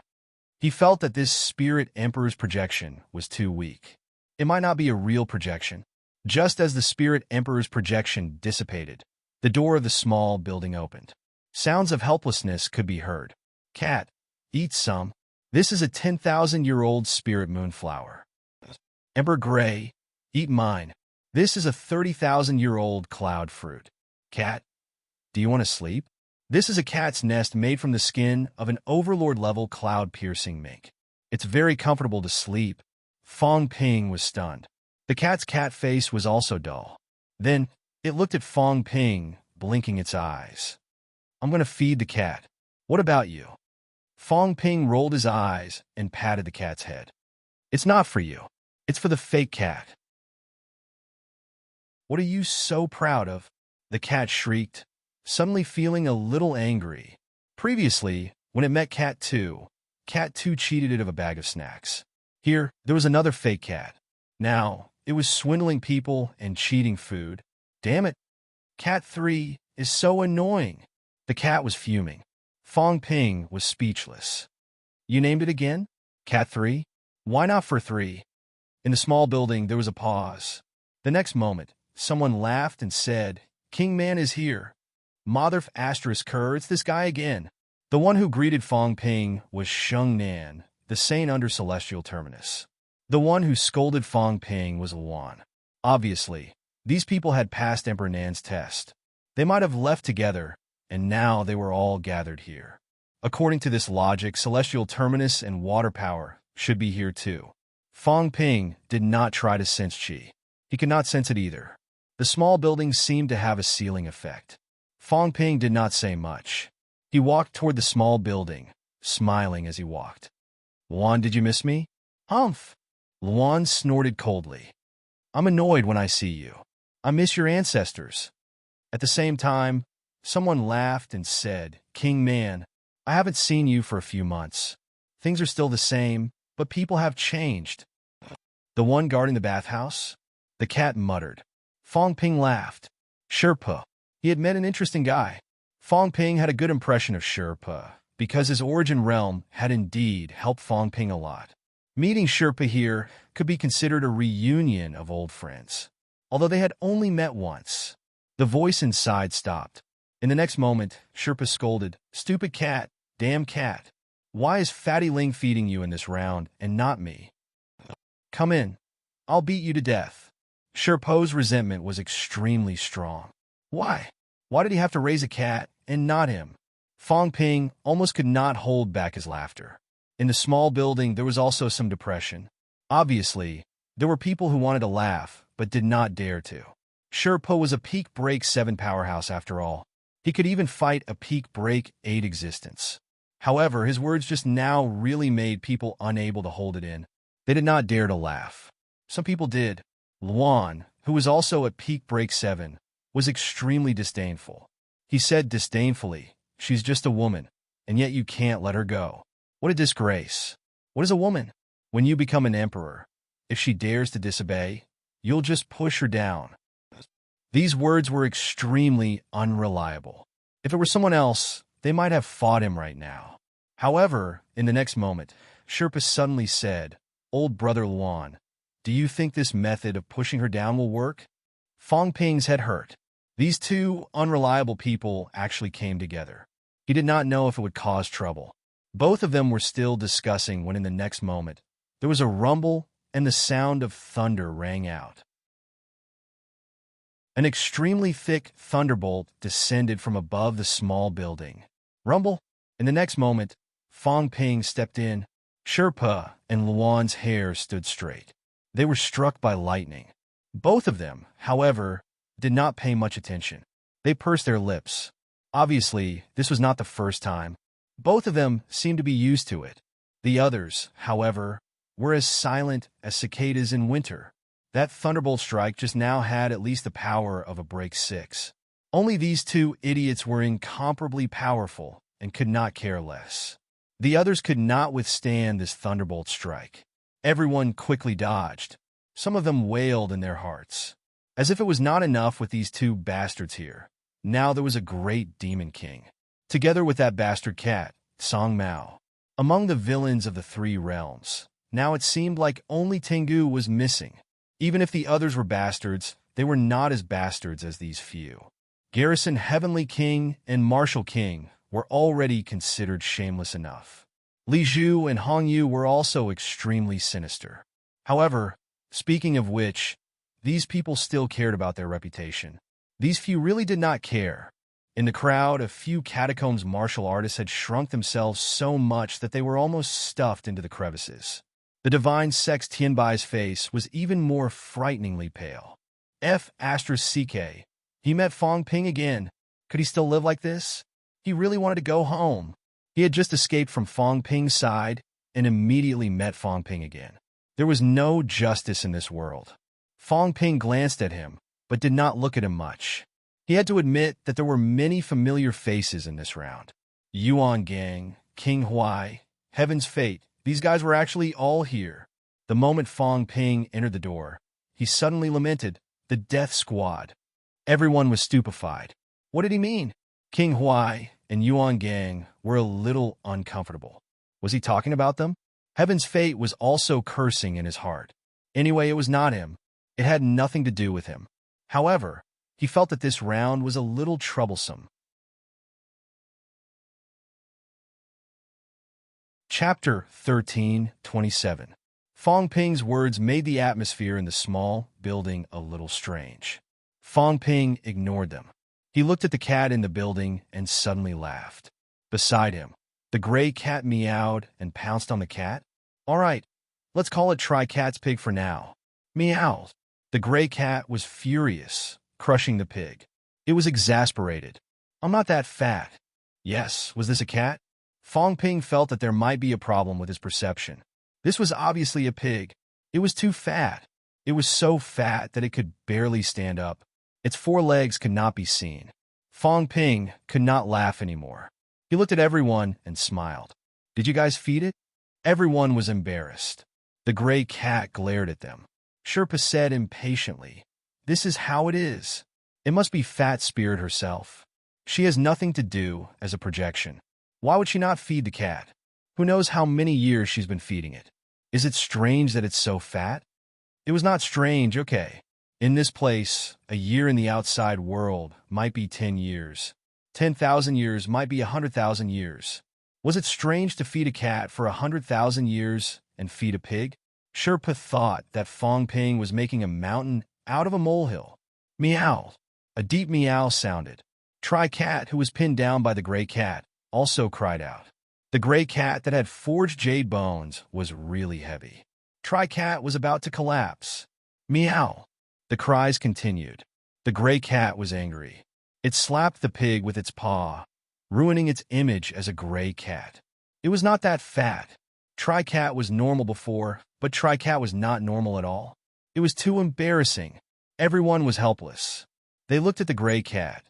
He felt that this Spirit Emperor's projection was too weak. It might not be a real projection. Just as the Spirit Emperor's projection dissipated, the door of the small building opened. Sounds of helplessness could be heard. "Cat, eat some. This is a 10,000-year-old spirit moonflower." "Emperor Gray, eat mine. This is a 30,000-year-old cloud fruit." "Cat, do you want to sleep? This is a cat's nest made from the skin of an overlord-level cloud-piercing mink. It's very comfortable to sleep." Fong Ping was stunned. The cat's cat face was also dull. Then, it looked at Fong Ping, blinking its eyes. "I'm going to feed the cat. What about you?" Fong Ping rolled his eyes and patted the cat's head. "It's not for you. It's for the fake cat." "What are you so proud of?" the cat shrieked, suddenly feeling a little angry. Previously, when it met Cat 2 cheated it of a bag of snacks. Here, there was another fake cat. Now, it was swindling people and cheating food. Damn it. Cat 3 is so annoying. The cat was fuming. Fong Ping was speechless. "You named it again? Cat 3? Why not for 3? In the small building, there was a pause. The next moment, someone laughed and said, "King Man is here. Motherf asterisk Kerr, it's this guy again." The one who greeted Fong Ping was Sheng Nan, the saint under Celestial Terminus. The one who scolded Fong Ping was Luan. Obviously, these people had passed Emperor Nan's test. They might have left together, and now they were all gathered here. According to this logic, Celestial Terminus and water power should be here too. Fong Ping did not try to sense qi. He could not sense it either. The small building seemed to have a ceiling effect. Fong Ping did not say much. He walked toward the small building, smiling as he walked. "Luan, did you miss me?" "Humph!" Luan snorted coldly. "I'm annoyed when I see you. I miss your ancestors. At the same time, someone laughed and said, King Man, I haven't seen you for a few months. Things are still the same, but people have changed. The one guarding the bathhouse? The cat muttered. Fong Ping laughed. Sherpa. He had met an interesting guy. Fong Ping had a good impression of Sherpa, because his origin realm had indeed helped Fong Ping a lot. Meeting Sherpa here could be considered a reunion of old friends, although they had only met once. The voice inside stopped. In the next moment, Sherpa scolded, Stupid cat, damn cat. Why is Fatty Ling feeding you in this round and not me? Come in. I'll beat you to death. Sherpo's resentment was extremely strong. Why? Why did he have to raise a cat and not him? Fong Ping almost could not hold back his laughter. In the small building, there was also some depression. Obviously, there were people who wanted to laugh, but did not dare to. Sherpa was a peak break 7 powerhouse after all. He could even fight a peak break 8 existence. However, his words just now really made people unable to hold it in. They did not dare to laugh. Some people did. Luan, who was also at peak break 7, was extremely disdainful. He said disdainfully, She's just a woman, and yet you can't let her go. What a disgrace. What is a woman? When you become an emperor, if she dares to disobey, you'll just push her down. These words were extremely unreliable. If it were someone else, they might have fought him right now. However, in the next moment, Sherpa suddenly said, Old brother Luan, do you think this method of pushing her down will work? Fong Ping's head hurt. These two unreliable people actually came together. He did not know if it would cause trouble. Both of them were still discussing when in the next moment, there was a rumble and the sound of thunder rang out. An extremely thick thunderbolt descended from above the small building. Rumble? In the next moment, Fong Ping stepped in. Sherpa and Luan's hair stood straight. They were struck by lightning. Both of them, however, did not pay much attention. They pursed their lips. Obviously, this was not the first time. Both of them seemed to be used to it. The others, however, were as silent as cicadas in winter. That thunderbolt strike just now had at least the power of a break 6. Only these two idiots were incomparably powerful and could not care less. The others could not withstand this thunderbolt strike. Everyone quickly dodged. Some of them wailed in their hearts. As if it was not enough with these two bastards here, now there was a great demon king, together with that bastard cat, Song Mao. Among the villains of the 3 realms, now it seemed like only Tengu was missing. Even if the others were bastards, they were not as bastards as these few. Garrison Heavenly King and Martial King were already considered shameless enough. Li Zhu and Hong Yu were also extremely sinister. However, speaking of which, these people still cared about their reputation. These few really did not care. In the crowd, a few catacombs martial artists had shrunk themselves so much that they were almost stuffed into the crevices. The divine sex Tianbai's face was even more frighteningly pale. *CK. He met Fong Ping again. Could he still live like this? He really wanted to go home. He had just escaped from Fong Ping's side and immediately met Fong Ping again. There was no justice in this world. Fong Ping glanced at him, but did not look at him much. He had to admit that there were many familiar faces in this round. Yuan Gang, King Huai, Heaven's Fate, these guys were actually all here. The moment Fong Ping entered the door, he suddenly lamented, the Death Squad. Everyone was stupefied. What did he mean? King Huai and Yuan Gang were a little uncomfortable. Was he talking about them? Heaven's Fate was also cursing in his heart. Anyway, it was not him. It had nothing to do with him. However, he felt that this round was a little troublesome. Chapter 13:27. Fong Ping's words made the atmosphere in the small building a little strange. Fong Ping ignored them. He looked at the cat in the building and suddenly laughed. Beside him, the gray cat meowed and pounced on the cat. All right, let's call it Try Cat's Pig for now. Meow. The gray cat was furious, crushing the pig. It was exasperated. I'm not that fat. Yes, was this a cat? Fong Ping felt that there might be a problem with his perception. This was obviously a pig. It was too fat. It was so fat that it could barely stand up. Its 4 legs could not be seen. Fong Ping could not laugh anymore. He looked at everyone and smiled. Did you guys feed it? Everyone was embarrassed. The gray cat glared at them. Sherpa said impatiently, "This is how it is. It must be Fat Spirit herself. She has nothing to do as a projection. Why would she not feed the cat? Who knows how many years she's been feeding it? Is it strange that it's so fat?" It was not strange, okay. In this place, a year in the outside world might be 10 years. 10,000 years might be 100,000 years. Was it strange to feed a cat for 100,000 years and feed a pig? Sherpa thought that Fong Ping was making a mountain out of a molehill. Meow. A deep meow sounded. Tri-Cat, who was pinned down by the gray cat, also cried out. The gray cat that had forged jade bones was really heavy. Tri-Cat was about to collapse. Meow. The cries continued. The gray cat was angry. It slapped the pig with its paw, ruining its image as a gray cat. It was not that fat. Tri-Cat was normal before, but Tri-Cat was not normal at all. It was too embarrassing. Everyone was helpless. They looked at the gray cat,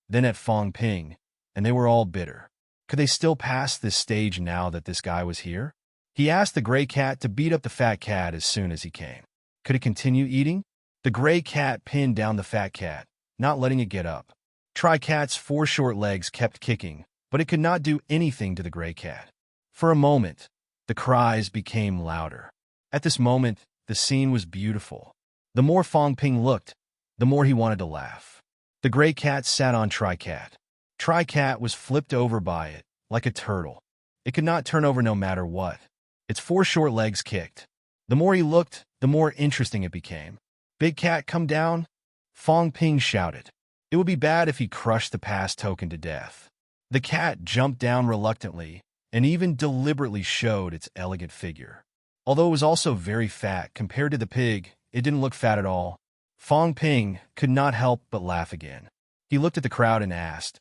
then at Fong Ping, and they were all bitter. Could they still pass this stage now that this guy was here? He asked the gray cat to beat up the fat cat as soon as he came. Could it continue eating? The gray cat pinned down the fat cat, not letting it get up. Tri-Cat's 4 short legs kept kicking, but it could not do anything to the gray cat. For a moment, the cries became louder. At this moment, the scene was beautiful. The more Fong Ping looked, the more he wanted to laugh. The gray cat sat on Tri-Cat. Tri-Cat was flipped over by it, like a turtle. It could not turn over no matter what. Its 4 short legs kicked. The more he looked, the more interesting it became. Big cat, come down, Fong Ping shouted. It would be bad if he crushed the pass token to death. The cat jumped down reluctantly and even deliberately showed its elegant figure. Although it was also very fat compared to the pig, it didn't look fat at all. Fong Ping could not help but laugh again. He looked at the crowd and asked,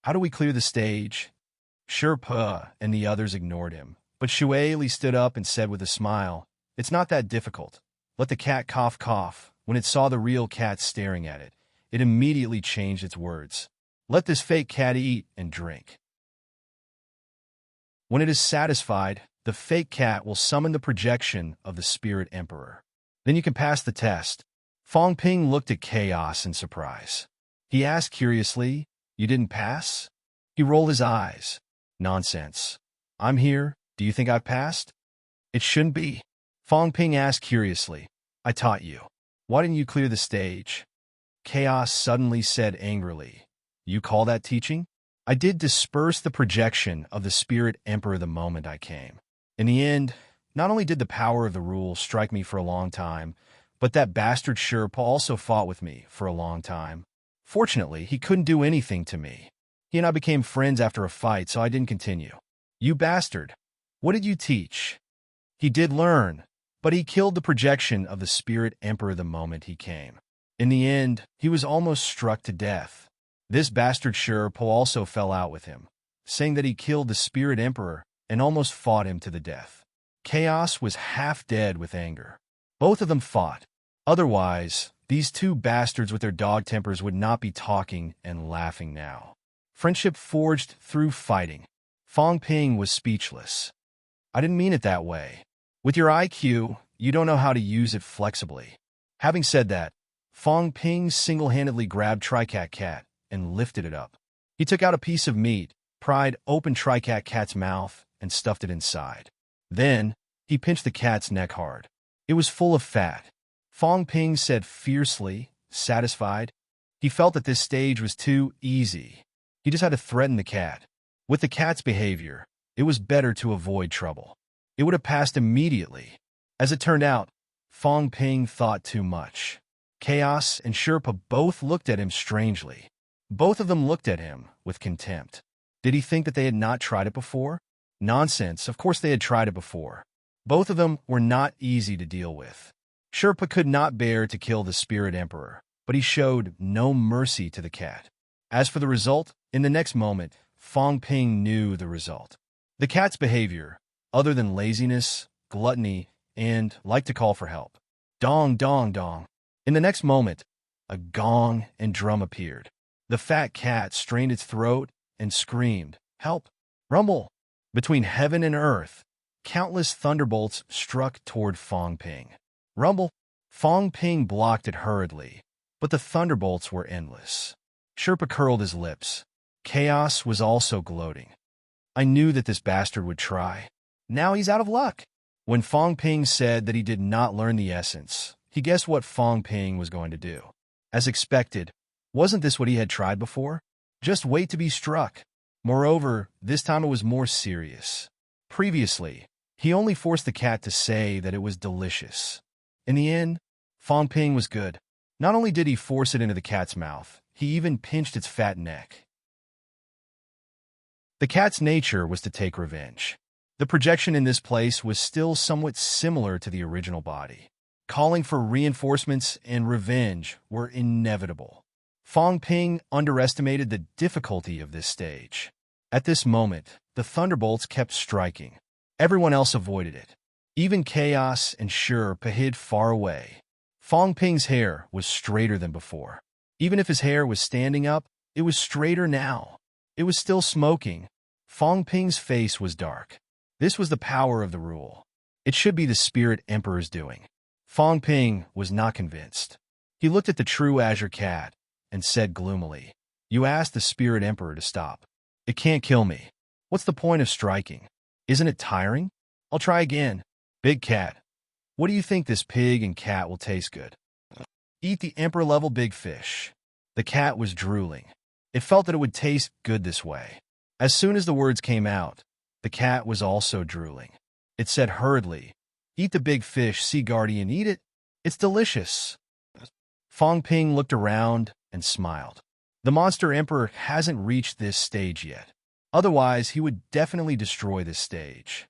"How do we clear the stage?" Sherpa and the others ignored him, but Shuei Li stood up and said with a smile, "It's not that difficult. Let the cat cough cough." When it saw the real cat staring at it, it immediately changed its words. "Let this fake cat eat and drink. When it is satisfied, the fake cat will summon the projection of the Spirit Emperor. Then you can pass the test." Fong Ping looked at Chaos in surprise. He asked curiously, "You didn't pass?" He rolled his eyes. "Nonsense. I'm here. Do you think I've passed?" "It shouldn't be." Fong Ping asked curiously. "I taught you. Why didn't you clear the stage?" Chaos suddenly said angrily, "You call that teaching? I did disperse the projection of the Spirit Emperor the moment I came. In the end, not only did the power of the rule strike me for a long time, but that bastard Sherpa also fought with me for a long time. Fortunately, he couldn't do anything to me. He and I became friends after a fight, so I didn't continue. You bastard! What did you teach?" He did learn, but he killed the projection of the Spirit Emperor the moment he came. In the end, he was almost struck to death. This bastard Sherpa also fell out with him, saying that he killed the Spirit Emperor and almost fought him to the death. Chaos was half dead with anger. Both of them fought. Otherwise, these 2 bastards with their dog tempers would not be talking and laughing now. Friendship forged through fighting. Fong Ping was speechless. "I didn't mean it that way. With your IQ, you don't know how to use it flexibly." Having said that, Fong Ping single-handedly grabbed Tri-Cat Cat and lifted it up. He took out a piece of meat, pried open Tri-Cat Cat's mouth, and stuffed it inside. Then, he pinched the cat's neck hard. It was full of fat. Fong Ping said fiercely, satisfied. He felt that this stage was too easy. He just had to threaten the cat. With the cat's behavior, it was better to avoid trouble. It would have passed immediately. As it turned out, Fong Ping thought too much. Chaos and Sherpa both looked at him strangely. Both of them looked at him with contempt. Did he think that they had not tried it before? Nonsense, of course they had tried it before. Both of them were not easy to deal with. Sherpa could not bear to kill the Spirit Emperor, but he showed no mercy to the cat. As for the result, in the next moment, Fong Ping knew the result. The cat's behavior, other than laziness, gluttony, and like to call for help. Dong, dong, dong. In the next moment, a gong and drum appeared. The fat cat strained its throat and screamed, "Help! Rumble!" Between heaven and earth, countless thunderbolts struck toward Fong Ping. Rumble! Fong Ping blocked it hurriedly, but the thunderbolts were endless. Sherpa curled his lips. Chaos was also gloating. I knew that this bastard would try. Now he's out of luck. When Fong Ping said that he did not learn the essence, he guessed what Fong Ping was going to do. As expected, wasn't this what he had tried before? Just wait to be struck. Moreover, this time it was more serious. Previously, he only forced the cat to say that it was delicious. In the end, Fong Ping was good. Not only did he force it into the cat's mouth, he even pinched its fat neck. The cat's nature was to take revenge. The projection in this place was still somewhat similar to the original body. Calling for reinforcements and revenge were inevitable. Fong Ping underestimated the difficulty of this stage. At this moment, the thunderbolts kept striking. Everyone else avoided it. Even Chaos and Sherpa hid far away. Fong Ping's hair was straighter than before. Even if his hair was standing up, it was straighter now. It was still smoking. Fong Ping's face was dark. This was the power of the rule. It should be the Spirit Emperor's doing. Fong Ping was not convinced. He looked at the true Azure Cat and said gloomily, "You asked the Spirit Emperor to stop. It can't kill me. What's the point of striking? Isn't it tiring? I'll try again. Big Cat, what do you think this pig and cat will taste good? Eat the Emperor-level big fish." The cat was drooling. It felt that it would taste good this way. As soon as the words came out, the cat was also drooling. It said hurriedly, "Eat the big fish, Sea Guardian, eat it. It's delicious." Fong Ping looked around and smiled. The Monster Emperor hasn't reached this stage yet. Otherwise, he would definitely destroy this stage.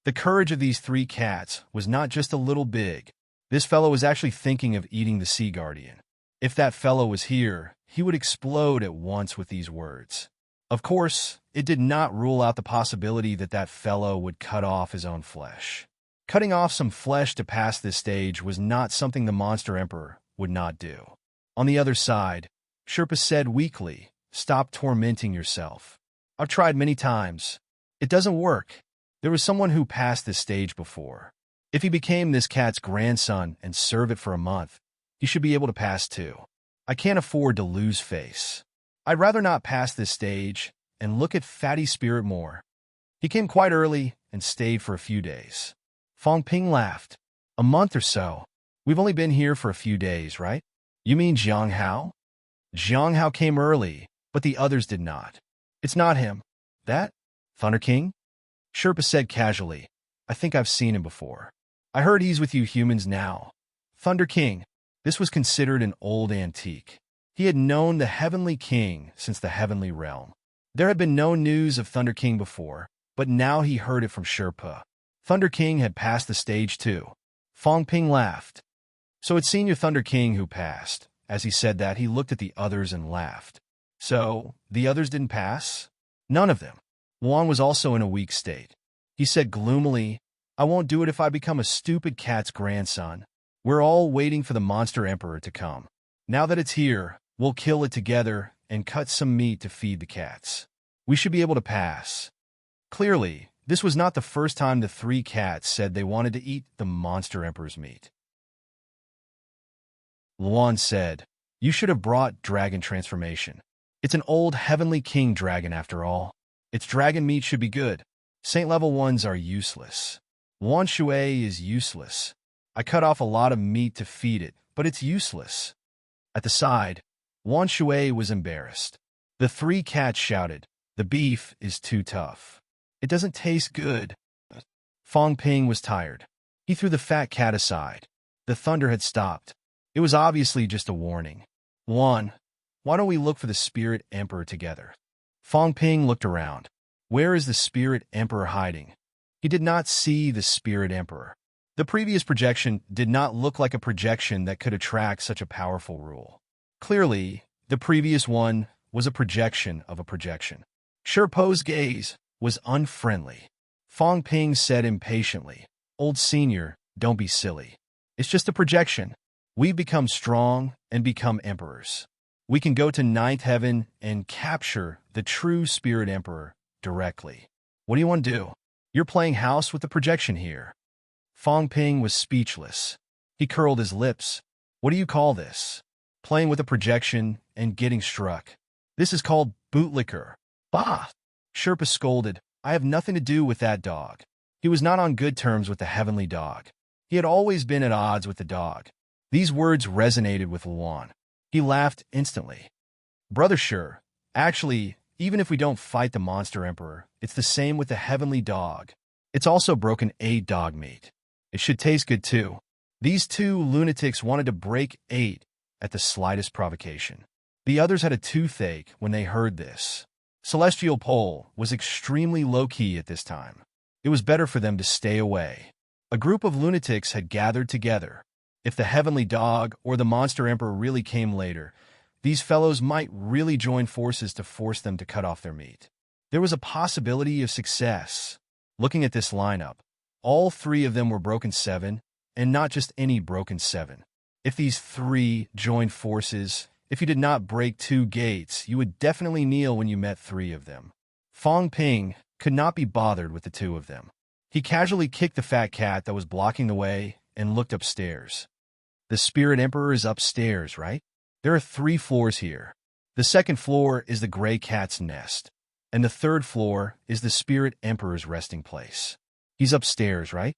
The courage of these three cats was not just a little big. This fellow was actually thinking of eating the Sea Guardian. If that fellow was here, he would explode at once with these words. Of course, it did not rule out the possibility that that fellow would cut off his own flesh. Cutting off some flesh to pass this stage was not something the Monster Emperor would not do. On the other side, Sherpa said weakly, "Stop tormenting yourself. I've tried many times. It doesn't work. There was someone who passed this stage before. If he became this cat's grandson and served it for a month, he should be able to pass too. I can't afford to lose face. I'd rather not pass this stage and look at Fatty Spirit more." He came quite early and stayed for a few days. Fong Ping laughed. "A month or so? We've only been here for a few days, right? You mean Jiang Hao?" Jiang Hao came early, but the others did not. "It's not him." "That? Thunder King?" Sherpa said casually. "I think I've seen him before. I heard he's with you humans now." Thunder King. This was considered an old antique. He had known the Heavenly King since the Heavenly Realm. There had been no news of Thunder King before, but now he heard it from Sherpa. Thunder King had passed the stage too. Fong Ping laughed. "So it's Senior Thunder King who passed." As he said that, he looked at the others and laughed. "So, the others didn't pass?" "None of them." Juan was also in a weak state. He said gloomily, "I won't do it if I become a stupid cat's grandson. We're all waiting for the Monster Emperor to come. Now that it's here, we'll kill it together and cut some meat to feed the cats. We should be able to pass." Clearly, this was not the first time the three cats said they wanted to eat the Monster Emperor's meat. Luan said, "You should have brought dragon transformation. It's an old Heavenly King dragon after all. Its dragon meat should be good. Saint level ones are useless. Luan Shui is useless. I cut off a lot of meat to feed it, but it's useless." At the side, Luan Shui was embarrassed. The three cats shouted, "The beef is too tough. It doesn't taste good." Fong Ping was tired. He threw the fat cat aside. The thunder had stopped. It was obviously just a warning. "Luan, why don't we look for the Spirit Emperor together?" Fong Ping looked around. Where is the Spirit Emperor hiding? He did not see the Spirit Emperor. The previous projection did not look like a projection that could attract such a powerful rule. Clearly, the previous one was a projection of a projection. Sherpo's gaze was unfriendly. Fong Ping said impatiently, "Old Senior, don't be silly. It's just a projection. We've become strong and become emperors. We can go to ninth heaven and capture the true spirit emperor directly. What do you want to do? You're playing house with the projection here. Fong Ping was speechless. He curled his lips. What do you call this? Playing with a projection and getting struck. This is called bootlicker. Bah! Sherpa scolded. I have nothing to do with that dog. He was not on good terms with the heavenly dog. He had always been at odds with the dog. These words resonated with Luan. He laughed instantly. Brother Sher, actually, even if we don't fight the monster emperor, it's the same with the heavenly dog. It's also broken 8 dog meat. It should taste good too. These 2 lunatics wanted to break 8 at the slightest provocation. The others had a toothache when they heard this. Celestial Pole was extremely low-key at this time. It was better for them to stay away. A group of lunatics had gathered together. If the heavenly dog or the monster emperor really came later, these fellows might really join forces to force them to cut off their meat. There was a possibility of success. Looking at this lineup, all 3 of them were broken 7, and not just any broken 7. If these 3 joined forces, if you did not break 2 gates, you would definitely kneel when you met 3 of them. Fong Ping could not be bothered with the 2 of them. He casually kicked the fat cat that was blocking the way and looked upstairs. The Spirit Emperor is upstairs, right? There are 3 floors here. The second floor is the gray cat's nest, and the 3rd floor is the Spirit Emperor's resting place. He's upstairs, right?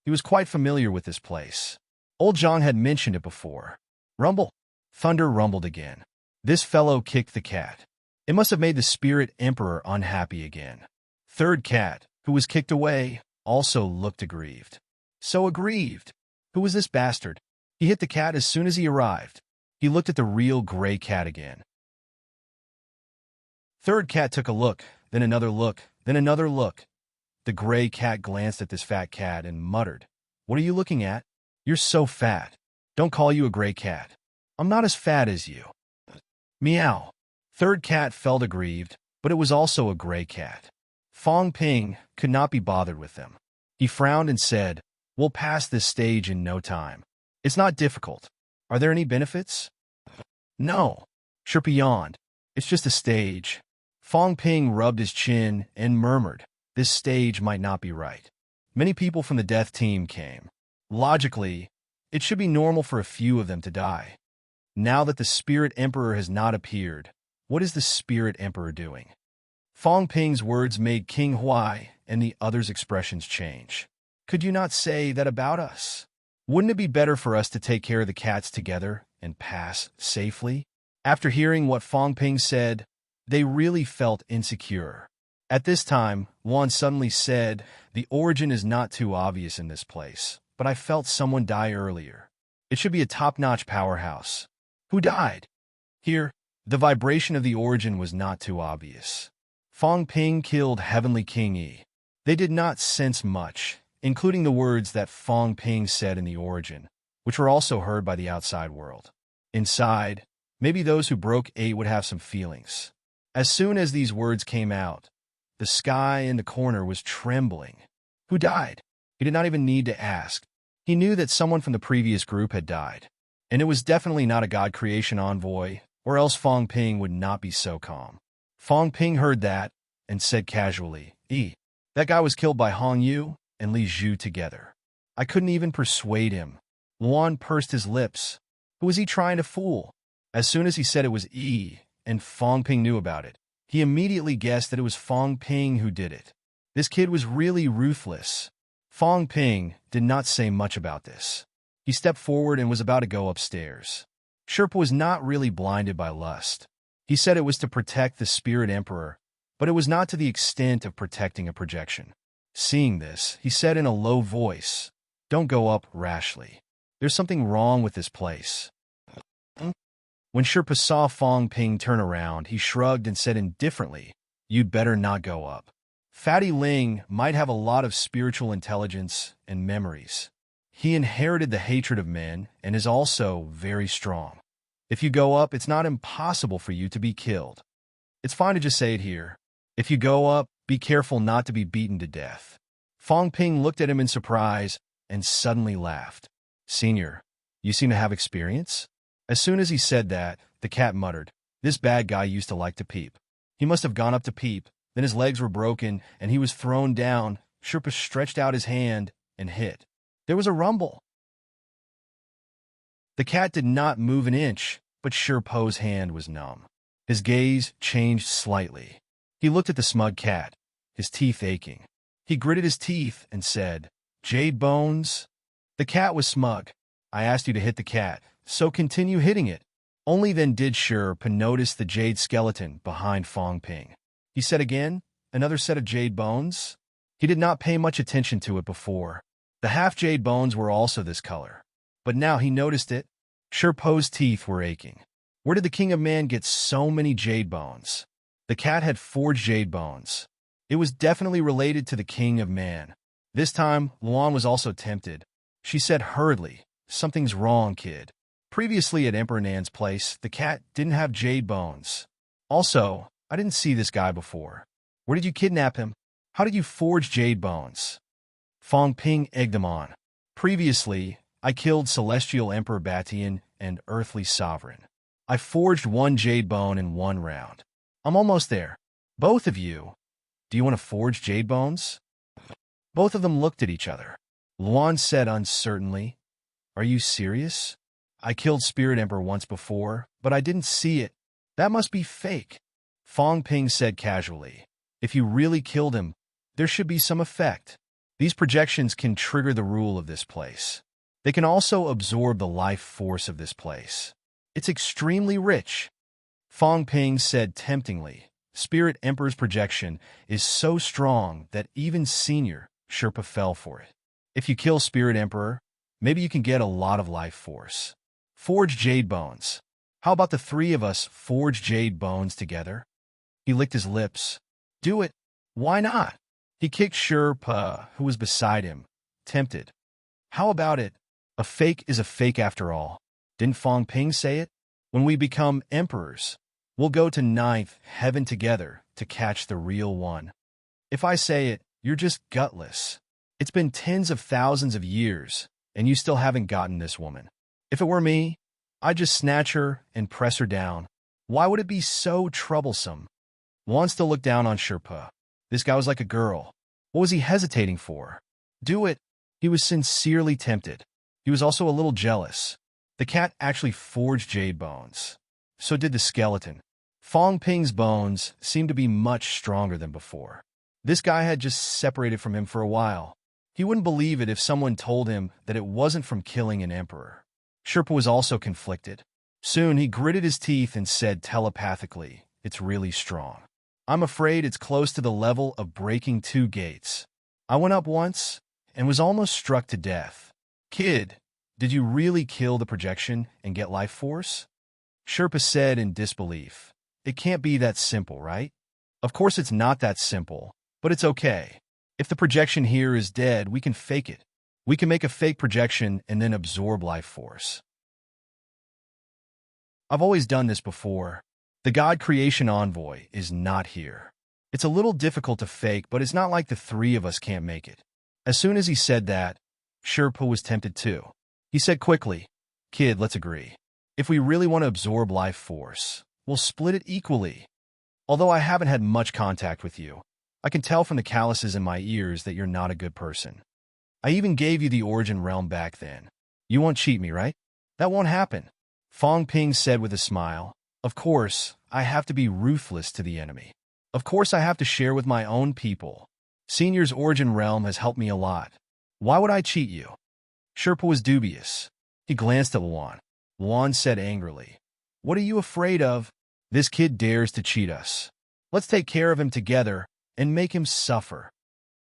He was quite familiar with this place. Old Zhang had mentioned it before. Rumble. Thunder rumbled again. This fellow kicked the cat. It must have made the Spirit Emperor unhappy again. 3rd cat, who was kicked away, also looked aggrieved. So aggrieved. Who was this bastard? He hit the cat as soon as he arrived. He looked at the real gray cat again. 3rd cat took a look, then another look, then another look. The gray cat glanced at this fat cat and muttered, What are you looking at? You're so fat. Don't call you a gray cat. I'm not as fat as you. Meow. 3rd cat felt aggrieved, but it was also a gray cat. Fong Ping could not be bothered with them. He frowned and said, We'll pass this stage in no time. It's not difficult. Are there any benefits? No. Sherpa yawned. It's just a stage. Fong Ping rubbed his chin and murmured, This stage might not be right. Many people from the death team came. Logically, it should be normal for a few of them to die. Now that the Spirit Emperor has not appeared, what is the Spirit Emperor doing? Fong Ping's words made King Huai and the others' expressions change. Could you not say that about us? Wouldn't it be better for us to take care of the cats together and pass safely? After hearing what Fong Ping said, they really felt insecure. At this time, Juan suddenly said, The origin is not too obvious in this place, but I felt someone die earlier. It should be a top-notch powerhouse. Who died? Here, the vibration of the origin was not too obvious. Fong Ping killed Heavenly King Yi. They did not sense much, including the words that Fong Ping said in the origin, which were also heard by the outside world. Inside, maybe those who broke 8 would have some feelings. As soon as these words came out, the sky in the corner was trembling. Who died? He did not even need to ask. He knew that someone from the previous group had died. And it was definitely not a God creation envoy, or else Fong Ping would not be so calm. Fong Ping heard that and said casually, That guy was killed by Hong Yu and Li Zhu together. I couldn't even persuade him. Luan pursed his lips. Who was he trying to fool? As soon as he said it was and Fong Ping knew about it, he immediately guessed that it was Fong Ping who did it. This kid was really ruthless. Fong Ping did not say much about this. He stepped forward and was about to go upstairs. Sherpa was not really blinded by lust. He said it was to protect the Spirit Emperor, but it was not to the extent of protecting a projection. Seeing this, he said in a low voice, Don't go up rashly. There's something wrong with this place. When Sherpa saw Fong Ping turn around, he shrugged and said indifferently, You'd better not go up. Fatty Ling might have a lot of spiritual intelligence and memories. He inherited the hatred of men and is also very strong. If you go up, it's not impossible for you to be killed. It's fine to just say it here. If you go up, be careful not to be beaten to death. Fong Ping looked at him in surprise and suddenly laughed. Senior, You seem to have experience? As soon as he said that, the cat muttered, "This bad guy used to like to peep. He must have gone up to peep, then his legs were broken, and he was thrown down." Sherpa stretched out his hand and hit. There was a rumble. The cat did not move an inch, but Sherpo's hand was numb. His gaze changed slightly. He looked at the smug cat, his teeth aching. He gritted his teeth and said, "Jade bones?" The cat was smug. "I asked you to hit the cat, so continue hitting it." Only then did Sherpa notice the jade skeleton behind Fong Ping. He said again, "Another set of jade bones?" He did not pay much attention to it before. The half-jade bones were also this color. But now he noticed it. Sherpo's teeth were aching. Where did the King of Man get so many jade bones? The cat had forged jade bones. It was definitely related to the King of Man. This time, Luan was also tempted. She said hurriedly, "Something's wrong, kid." Previously at Emperor Nan's place, the cat didn't have jade bones. Also, I didn't see this guy before. Where did you kidnap him? How did you forge jade bones? Fong Ping egged him on. Previously, I killed Celestial Emperor Batian and Earthly Sovereign. I forged one jade bone in one round. I'm almost there. Both of you, do you want to forge jade bones? Both of them looked at each other. Luan said uncertainly, "Are you serious? I killed Spirit Emperor once before, but I didn't see it. That must be fake." Fong Ping said casually, "If you really killed him, there should be some effect. These projections can trigger the rule of this place. They can also absorb the life force of this place. It's extremely rich." Fong Ping said temptingly, "Spirit Emperor's projection is so strong that even Senior Sherpa fell for it. If you kill Spirit Emperor, maybe you can get a lot of life force. Forge jade bones. How about the three of us forge jade bones together?" He licked his lips. "Do it. Why not?" He kicked Sherpa, who was beside him, tempted. "How about it? A fake is a fake after all. Didn't Fong Ping say it? When we become emperors, we'll go to ninth heaven together to catch the real one. If I say it, you're just gutless. It's been tens of thousands of years, and you still haven't gotten this woman. If it were me, I'd just snatch her and press her down. Why would it be so troublesome?" Luan still looked down on Sherpa. This guy was like a girl. What was he hesitating for? Do it. He was sincerely tempted. He was also a little jealous. The cat actually forged jade bones. So did the skeleton. Fong Ping's bones seemed to be much stronger than before. This guy had just separated from him for a while. He wouldn't believe it if someone told him that it wasn't from killing an emperor. Sherpa was also conflicted. Soon he gritted his teeth and said telepathically, "It's really strong. I'm afraid it's close to the level of breaking 2 gates. I went up once and was almost struck to death. Kid, did you really kill the projection and get life force?" Sherpa said in disbelief, "It can't be that simple, right?" "Of course it's not that simple, but it's okay. If the projection here is dead, we can fake it. We can make a fake projection and then absorb life force. I've always done this before. The God Creation Envoy is not here. It's a little difficult to fake, but it's not like the three of us can't make it." As soon as he said that, Sherpa was tempted too. He said quickly, "Kid, let's agree. If we really want to absorb life force, we'll split it equally. Although I haven't had much contact with you, I can tell from the calluses in my ears that you're not a good person. I even gave you the origin realm back then. You won't cheat me, right? That won't happen." Fong Ping said with a smile, "Of course, I have to be ruthless to the enemy. Of course I have to share with my own people. Senior's origin realm has helped me a lot. Why would I cheat you?" Sherpa was dubious. He glanced at Luan. Luan said angrily, "What are you afraid of? This kid dares to cheat us. Let's take care of him together and make him suffer."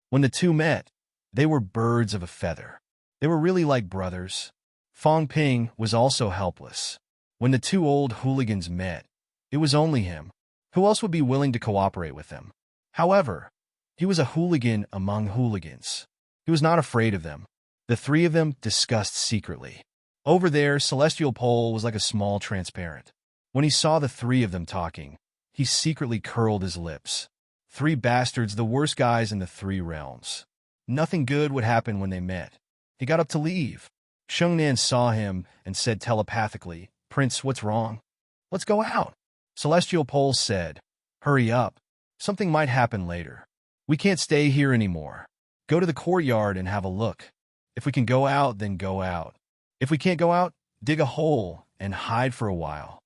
When the two met, they were birds of a feather. They were really like brothers. Fong Ping was also helpless. When the two old hooligans met, it was only him. Who else would be willing to cooperate with them? However, he was a hooligan among hooligans. He was not afraid of them. The three of them discussed secretly. Over there, Celestial Pole was like a small transparent. When he saw the three of them talking, he secretly curled his lips. 3 bastards, the worst guys in the 3 realms. Nothing good would happen when they met. He got up to leave. Shengnan saw him and said telepathically, "Prince, what's wrong? Let's go out." Celestial Pole said, "Hurry up. Something might happen later. We can't stay here anymore. Go to the courtyard and have a look. If we can go out, then go out. If we can't go out, dig a hole and hide for a while."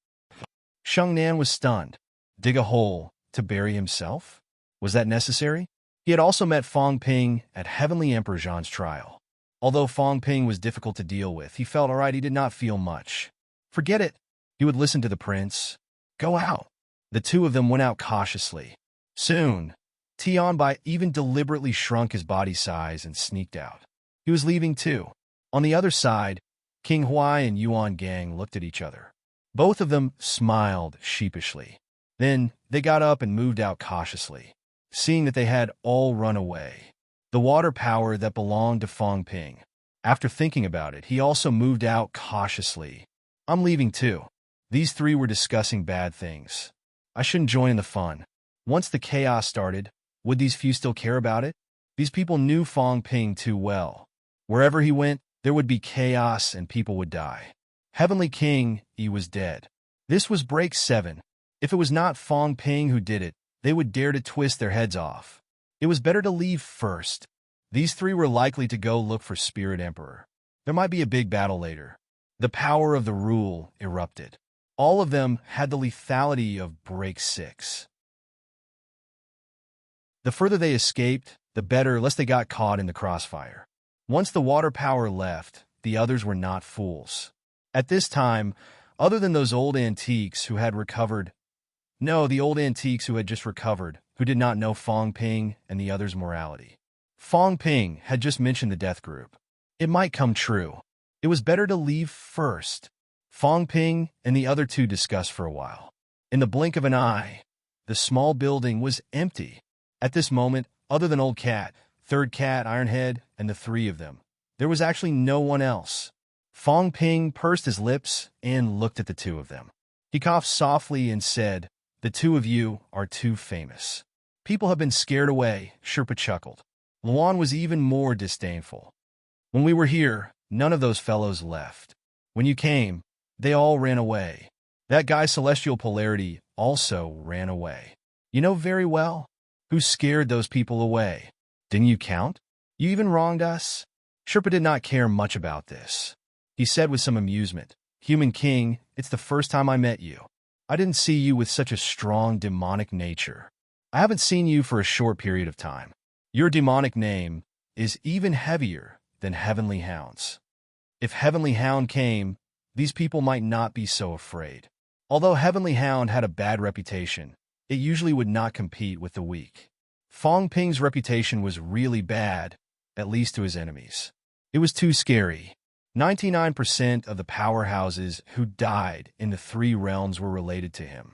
Shengnan was stunned. Dig a hole to bury himself? Was that necessary? He had also met Fong Ping at Heavenly Emperor Zhan's trial. Although Fong Ping was difficult to deal with, he felt all right. He did not feel much. Forget it. He would listen to the prince. Go out. The two of them went out cautiously. Soon, Tianbai even deliberately shrunk his body size and sneaked out. He was leaving too. On the other side, King Huai and Yuan Gang looked at each other. Both of them smiled sheepishly. Then they got up and moved out cautiously, seeing that they had all run away. The water power that belonged to Fong Ping. After thinking about it, he also moved out cautiously. I'm leaving too. These three were discussing bad things. I shouldn't join in the fun. Once the chaos started, would these few still care about it? These people knew Fong Ping too well. Wherever he went, there would be chaos and people would die. Heavenly King, he was dead. This was break 7. If it was not Fong Ping who did it, they would dare to twist their heads off. It was better to leave first. These three were likely to go look for Spirit Emperor. There might be a big battle later. The power of the rule erupted. All of them had the lethality of break 6. The further they escaped, the better, lest they got caught in the crossfire. Once the water power left, the others were not fools. At this time, other than those old antiques who had recovered, the old antiques who had just recovered, who did not know Fong Ping and the others' morality. Fong Ping had just mentioned the death group. It might come true. It was better to leave first. Fong Ping and the other two discussed for a while. In the blink of an eye, the small building was empty. At this moment, other than Old Cat, Third Cat, Ironhead, and the three of them, there was actually no one else. Fong Ping pursed his lips and looked at the two of them. He coughed softly and said, "The two of you are too famous. People have been scared away," Sherpa chuckled. Luan was even more disdainful. "When we were here, none of those fellows left. When you came, they all ran away. That guy Celestial Polarity also ran away. You know very well who scared those people away. Didn't you count? You even wronged us." Sherpa did not care much about this. He said with some amusement, "Human King, it's the first time I met you. I didn't see you with such a strong demonic nature. I haven't seen you for a short period of time. Your demonic name is even heavier than Heavenly Hound's. If Heavenly Hound came, these people might not be so afraid. Although Heavenly Hound had a bad reputation, it usually would not compete with the weak. Fong Ping's reputation was really bad, at least to his enemies. It was too scary. 99% of the powerhouses who died in the 3 realms were related to him.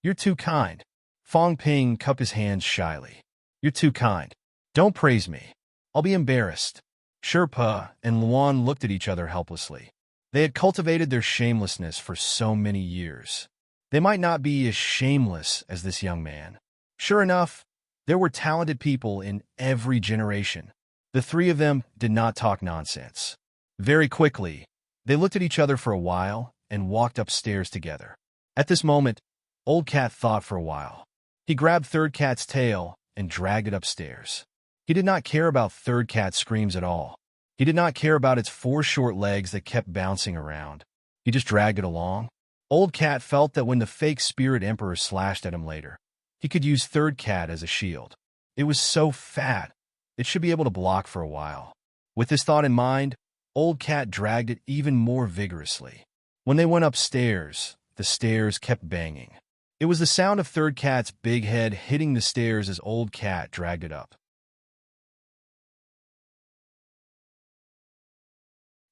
You're too kind." Fong Ping cupped his hands shyly. "You're too kind. Don't praise me. I'll be embarrassed." Sherpa and Luan looked at each other helplessly. They had cultivated their shamelessness for so many years. They might not be as shameless as this young man. Sure enough, there were talented people in every generation. The three of them did not talk nonsense. Very quickly, they looked at each other for a while and walked upstairs together. At this moment, Old Cat thought for a while. He grabbed Third Cat's tail and dragged it upstairs. He did not care about Third Cat's screams at all. He did not care about its 4 short legs that kept bouncing around. He just dragged it along. Old Cat felt that when the fake Spirit Emperor slashed at him later, he could use Third Cat as a shield. It was so fat, it should be able to block for a while. With this thought in mind, Old Cat dragged it even more vigorously. When they went upstairs, the stairs kept banging. It was the sound of Third Cat's big head hitting the stairs as Old Cat dragged it up.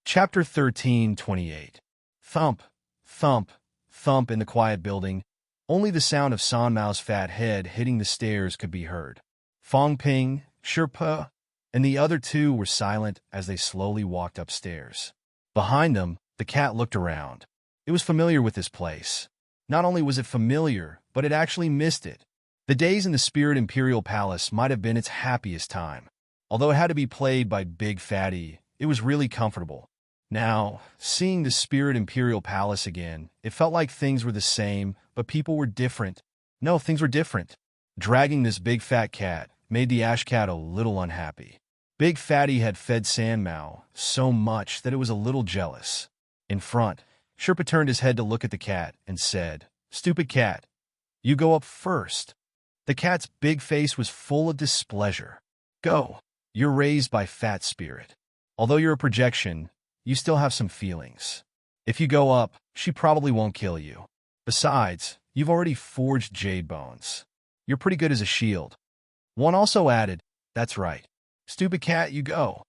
Chapter 13:28. Thump, thump, thump in the quiet building. Only the sound of San Mao's fat head hitting the stairs could be heard. Fong Ping, Sherpa, and the other two were silent as they slowly walked upstairs. Behind them, the cat looked around. It was familiar with this place. Not only was it familiar, but it actually missed it. The days in the Spirit Imperial Palace might have been its happiest time. Although it had to be played by Big Fatty, it was really comfortable. Now, seeing the Spirit Imperial Palace again, it felt like things were the same, but people were different. No, things were different. Dragging this big fat cat made the ash cat a little unhappy. Big Fatty had fed Sandmao so much that it was a little jealous. In front, Sherpa turned his head to look at the cat and said, "Stupid cat, you go up first." The cat's big face was full of displeasure. "Go. You're raised by Fat Spirit. Although you're a projection, you still have some feelings. If you go up, she probably won't kill you. Besides, you've already forged jade bones. You're pretty good as a shield." One also added, "That's right. Stupid cat, you go."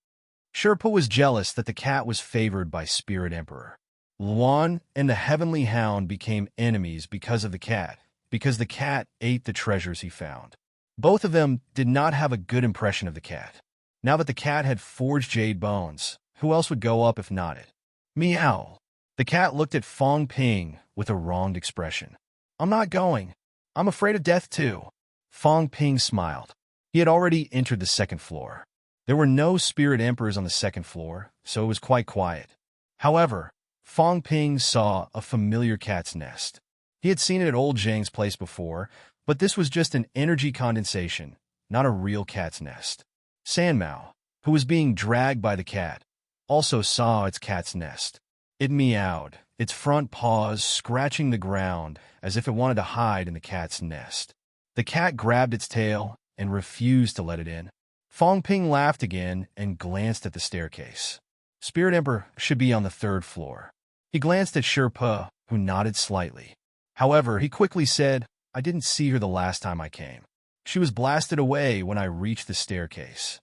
Sherpa was jealous that the cat was favored by Spirit Emperor. Luan and the Heavenly Hound became enemies because of the cat, because the cat ate the treasures he found. Both of them did not have a good impression of the cat. Now that the cat had forged jade bones, who else would go up if not it? Meow. The cat looked at Fong Ping with a wronged expression. "I'm not going. I'm afraid of death too." Fong Ping smiled. He had already entered the second floor. There were no Spirit Emperors on the second floor, so it was quite quiet. However, Fong Ping saw a familiar cat's nest. He had seen it at old Zhang's place before, but this was just an energy condensation, not a real cat's nest. Sandmao, who was being dragged by the cat, also saw its cat's nest. It meowed, its front paws scratching the ground as if it wanted to hide in the cat's nest. The cat grabbed its tail and refused to let it in. Fong Ping laughed again and glanced at the staircase. Spirit Emperor should be on the third floor. He glanced at Sherpa, who nodded slightly. However, he quickly said, "I didn't see her the last time I came. She was blasted away when I reached the staircase."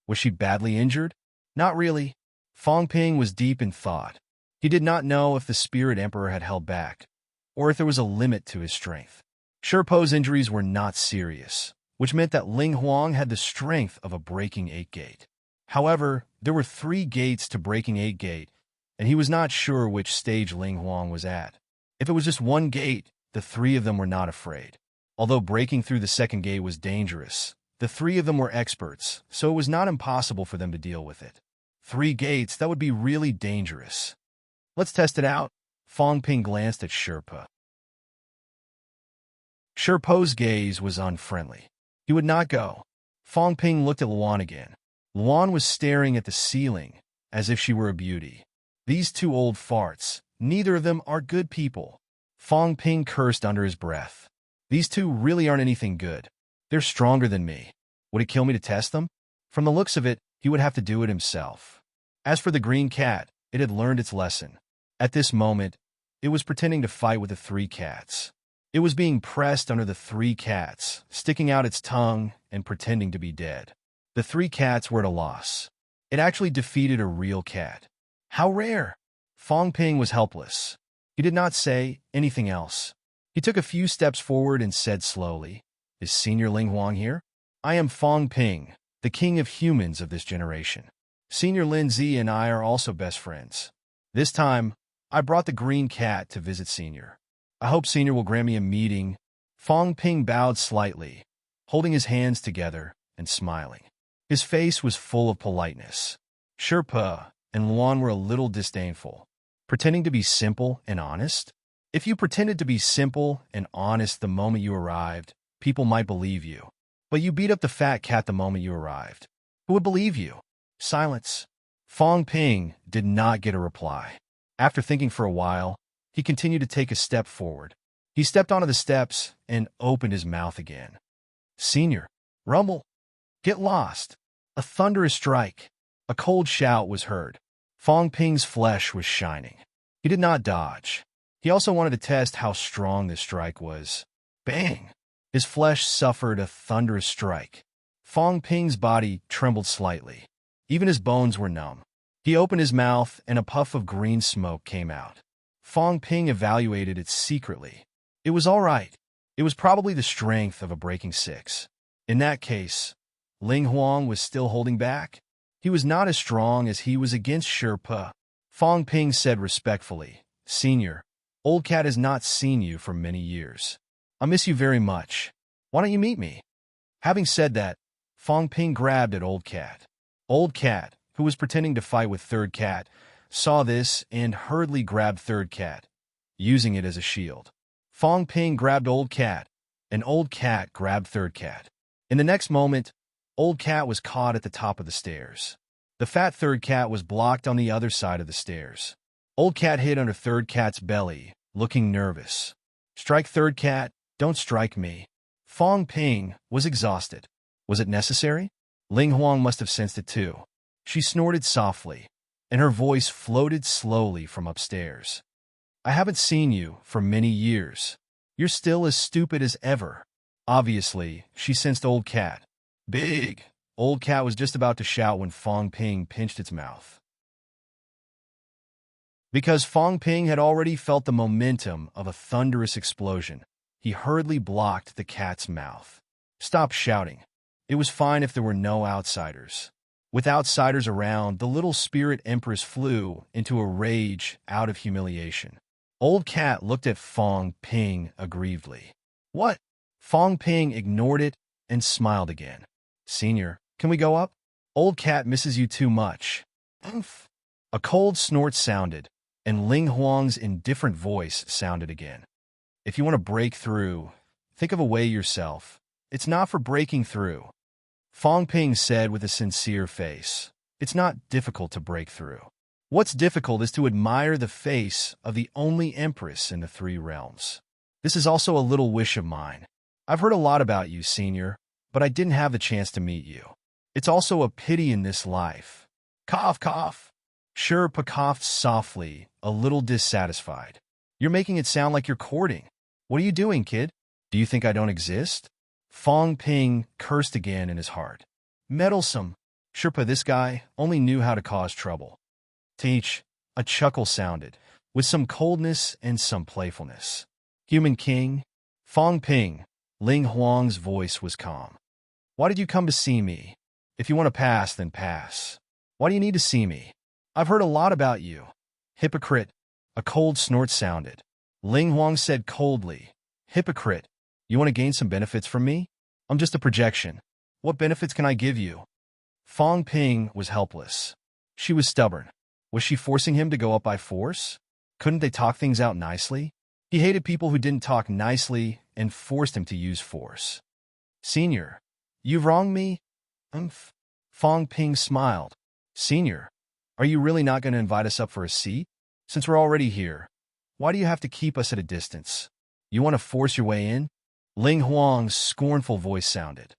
Was she badly injured? Not really. Fong Ping was deep in thought. He did not know if the Spirit Emperor had held back, or if there was a limit to his strength. Sherpo's injuries were not serious, which meant that Ling Huang had the strength of a Breaking 8 gate. However, there were 3 gates to Breaking 8 gate, and he was not sure which stage Ling Huang was at. If it was just one gate, the 3 of them were not afraid. Although breaking through the second gate was dangerous, the 3 of them were experts, so it was not impossible for them to deal with it. 3 gates, that would be really dangerous. Let's test it out. Fong Ping glanced at Sherpa. Sherpo's gaze was unfriendly. He would not go. Fong Ping looked at Luan again. Luan was staring at the ceiling, as if she were a beauty. These 2 old farts, neither of them are good people. Fong Ping cursed under his breath. These 2 really aren't anything good. They're stronger than me. Would it kill me to test them? From the looks of it, he would have to do it himself. As for the green cat, it had learned its lesson. At this moment, it was pretending to fight with the 3 cats. It was being pressed under the 3 cats, sticking out its tongue and pretending to be dead. The 3 cats were at a loss. It actually defeated a real cat. How rare! Fong Ping was helpless. He did not say anything else. He took a few steps forward and said slowly, "Is Senior Ling Huang here? I am Fong Ping, the king of humans of this generation. Senior Lin Zi and I are also best friends. This time, I brought the green cat to visit Senior. I hope Senior will grant me a meeting." Fong Ping bowed slightly, holding his hands together and smiling. His face was full of politeness. Sherpa and Luan were a little disdainful. Pretending to be simple and honest? If you pretended to be simple and honest the moment you arrived, people might believe you. But you beat up the fat cat the moment you arrived. Who would believe you? Silence. Fong Ping did not get a reply. After thinking for a while, he continued to take a step forward. He stepped onto the steps and opened his mouth again. "Senior, rumble. Get lost." A thunderous strike. A cold shout was heard. Fong Ping's flesh was shining. He did not dodge. He also wanted to test how strong this strike was. Bang! His flesh suffered a thunderous strike. Fong Ping's body trembled slightly. Even his bones were numb. He opened his mouth and a puff of green smoke came out. Fong Ping evaluated it secretly. It was all right. It was probably the strength of a Breaking 6. In that case, Ling Huang was still holding back. He was not as strong as he was against Sherpa. Fong Ping said respectfully, "Senior, Old Cat has not seen you for many years. I miss you very much. Why don't you meet me?" Having said that, Fong Ping grabbed at Old Cat. Old Cat, who was pretending to fight with Third Cat, saw this and hurriedly grabbed third cat, using it as a shield. Fong Ping grabbed old cat, and old cat grabbed third cat. In the next moment, old cat was caught at the top of the stairs. The fat third cat was blocked on the other side of the stairs. Old cat hid under third cat's belly, looking nervous. Strike third cat, don't strike me. Fong Ping was exhausted. Was it necessary? Ling Huang must have sensed it too. She snorted softly, and her voice floated slowly from upstairs. I haven't seen you for many years. You're still as stupid as ever. Obviously, she sensed old cat. Big! Old cat was just about to shout when Fong Ping pinched its mouth. Because Fong Ping had already felt the momentum of a thunderous explosion, he hurriedly blocked the cat's mouth. Stop shouting. It was fine if there were no outsiders. With outsiders around, the little spirit empress flew into a rage out of humiliation. Old cat looked at Fong Ping aggrievedly. What? Fong Ping ignored it and smiled again. Senior, can we go up? Old cat misses you too much. Oomph. A cold snort sounded, and Ling Huang's indifferent voice sounded again. If you want to break through, think of a way yourself. It's not for breaking through. Fong Ping said with a sincere face. It's not difficult to break through. What's difficult is to admire the face of the only empress in the three realms. This is also a little wish of mine. I've heard a lot about you, senior, but I didn't have the chance to meet you. It's also a pity in this life. Cough, cough. Sherpa coughed softly, a little dissatisfied. You're making it sound like you're courting. What are you doing, kid? Do you think I don't exist? Fong Ping cursed again in his heart. Meddlesome. Sherpa, this guy only knew how to cause trouble. Teach. A chuckle sounded, with some coldness and some playfulness. Human king. Fong Ping. Ling Huang's voice was calm. Why did you come to see me? If you want to pass, then pass. Why do you need to see me? I've heard a lot about you. Hypocrite. A cold snort sounded. Ling Huang said coldly. Hypocrite. You want to gain some benefits from me? I'm just a projection. What benefits can I give you? Fong Ping was helpless. She was stubborn. Was she forcing him to go up by force? Couldn't they talk things out nicely? He hated people who didn't talk nicely and forced him to use force. Senior, you've wronged me? Fong Ping smiled. Senior, are you really not going to invite us up for a seat? Since we're already here, why do you have to keep us at a distance? You want to force your way in? Ling Huang's scornful voice sounded.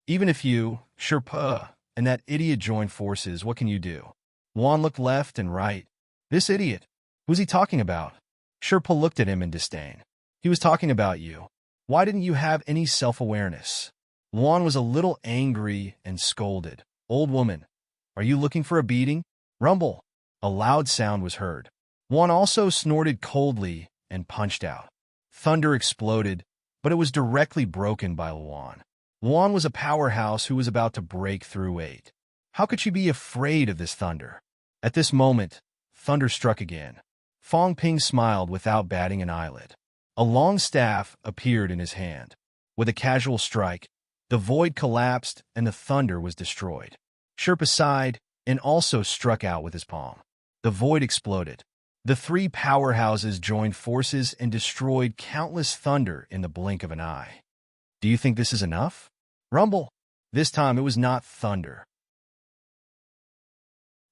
Even if you, Sherpa, and that idiot join forces, what can you do? Huang looked left and right. This idiot? Who's he talking about? Sherpa looked at him in disdain. He was talking about you. Why didn't you have any self-awareness? Huang was a little angry and scolded. Old woman, are you looking for a beating? Rumble. A loud sound was heard. Huang also snorted coldly and punched out. Thunder exploded, but it was directly broken by Huang. Huang was a powerhouse who was about to break through 8. How could she be afraid of this thunder? At this moment, thunder struck again. Fong Ping smiled without batting an eyelid. A long staff appeared in his hand. With a casual strike, the void collapsed and the thunder was destroyed. Sherpa sighed and also struck out with his palm. The void exploded. The 3 powerhouses joined forces and destroyed countless thunder in the blink of an eye. Do you think this is enough? Rumble. This time it was not thunder.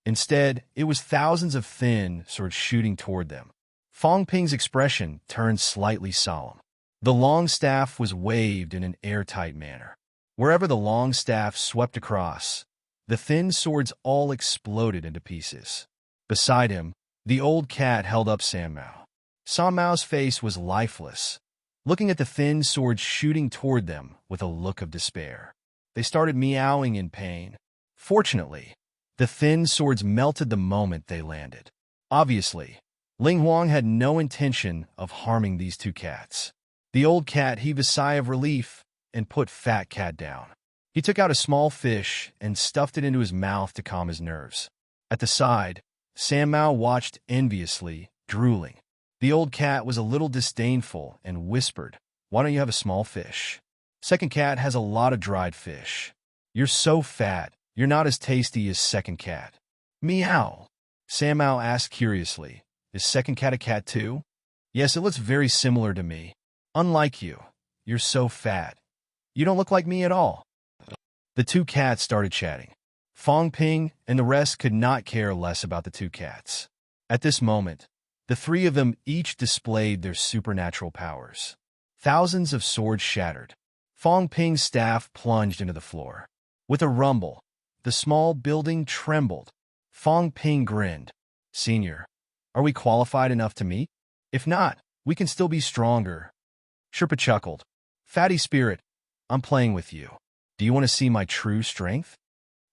Instead, it was thousands of thin swords shooting toward them. Fong Ping's expression turned slightly solemn. The long staff was waved in an airtight manner. Wherever the long staff swept across, the thin swords all exploded into pieces. Beside him, the old cat held up San Mao. San Mao's face was lifeless, looking at the thin swords shooting toward them with a look of despair. They started meowing in pain. Fortunately, the thin swords melted the moment they landed. Obviously, Ling Huang had no intention of harming these 2 cats. The old cat heaved a sigh of relief and put fat cat down. He took out a small fish and stuffed it into his mouth to calm his nerves. At the side, San Mao watched enviously, drooling. The old cat was a little disdainful and whispered, "Why don't you have a small fish? Second cat has a lot of dried fish. You're so fat, you're not as tasty as second cat." Meow. Samao asked curiously. Is second cat a cat too? Yes, it looks very similar to me. Unlike you. You're so fat. You don't look like me at all. The two cats started chatting. Fong Ping and the rest could not care less about the two cats. At this moment, the three of them each displayed their supernatural powers. Thousands of swords shattered. Fong Ping's staff plunged into the floor. With a rumble, the small building trembled. Fong Ping grinned. Senior, are we qualified enough to meet? If not, we can still be stronger. Sherpa chuckled. Fatty spirit, I'm playing with you. Do you want to see my true strength?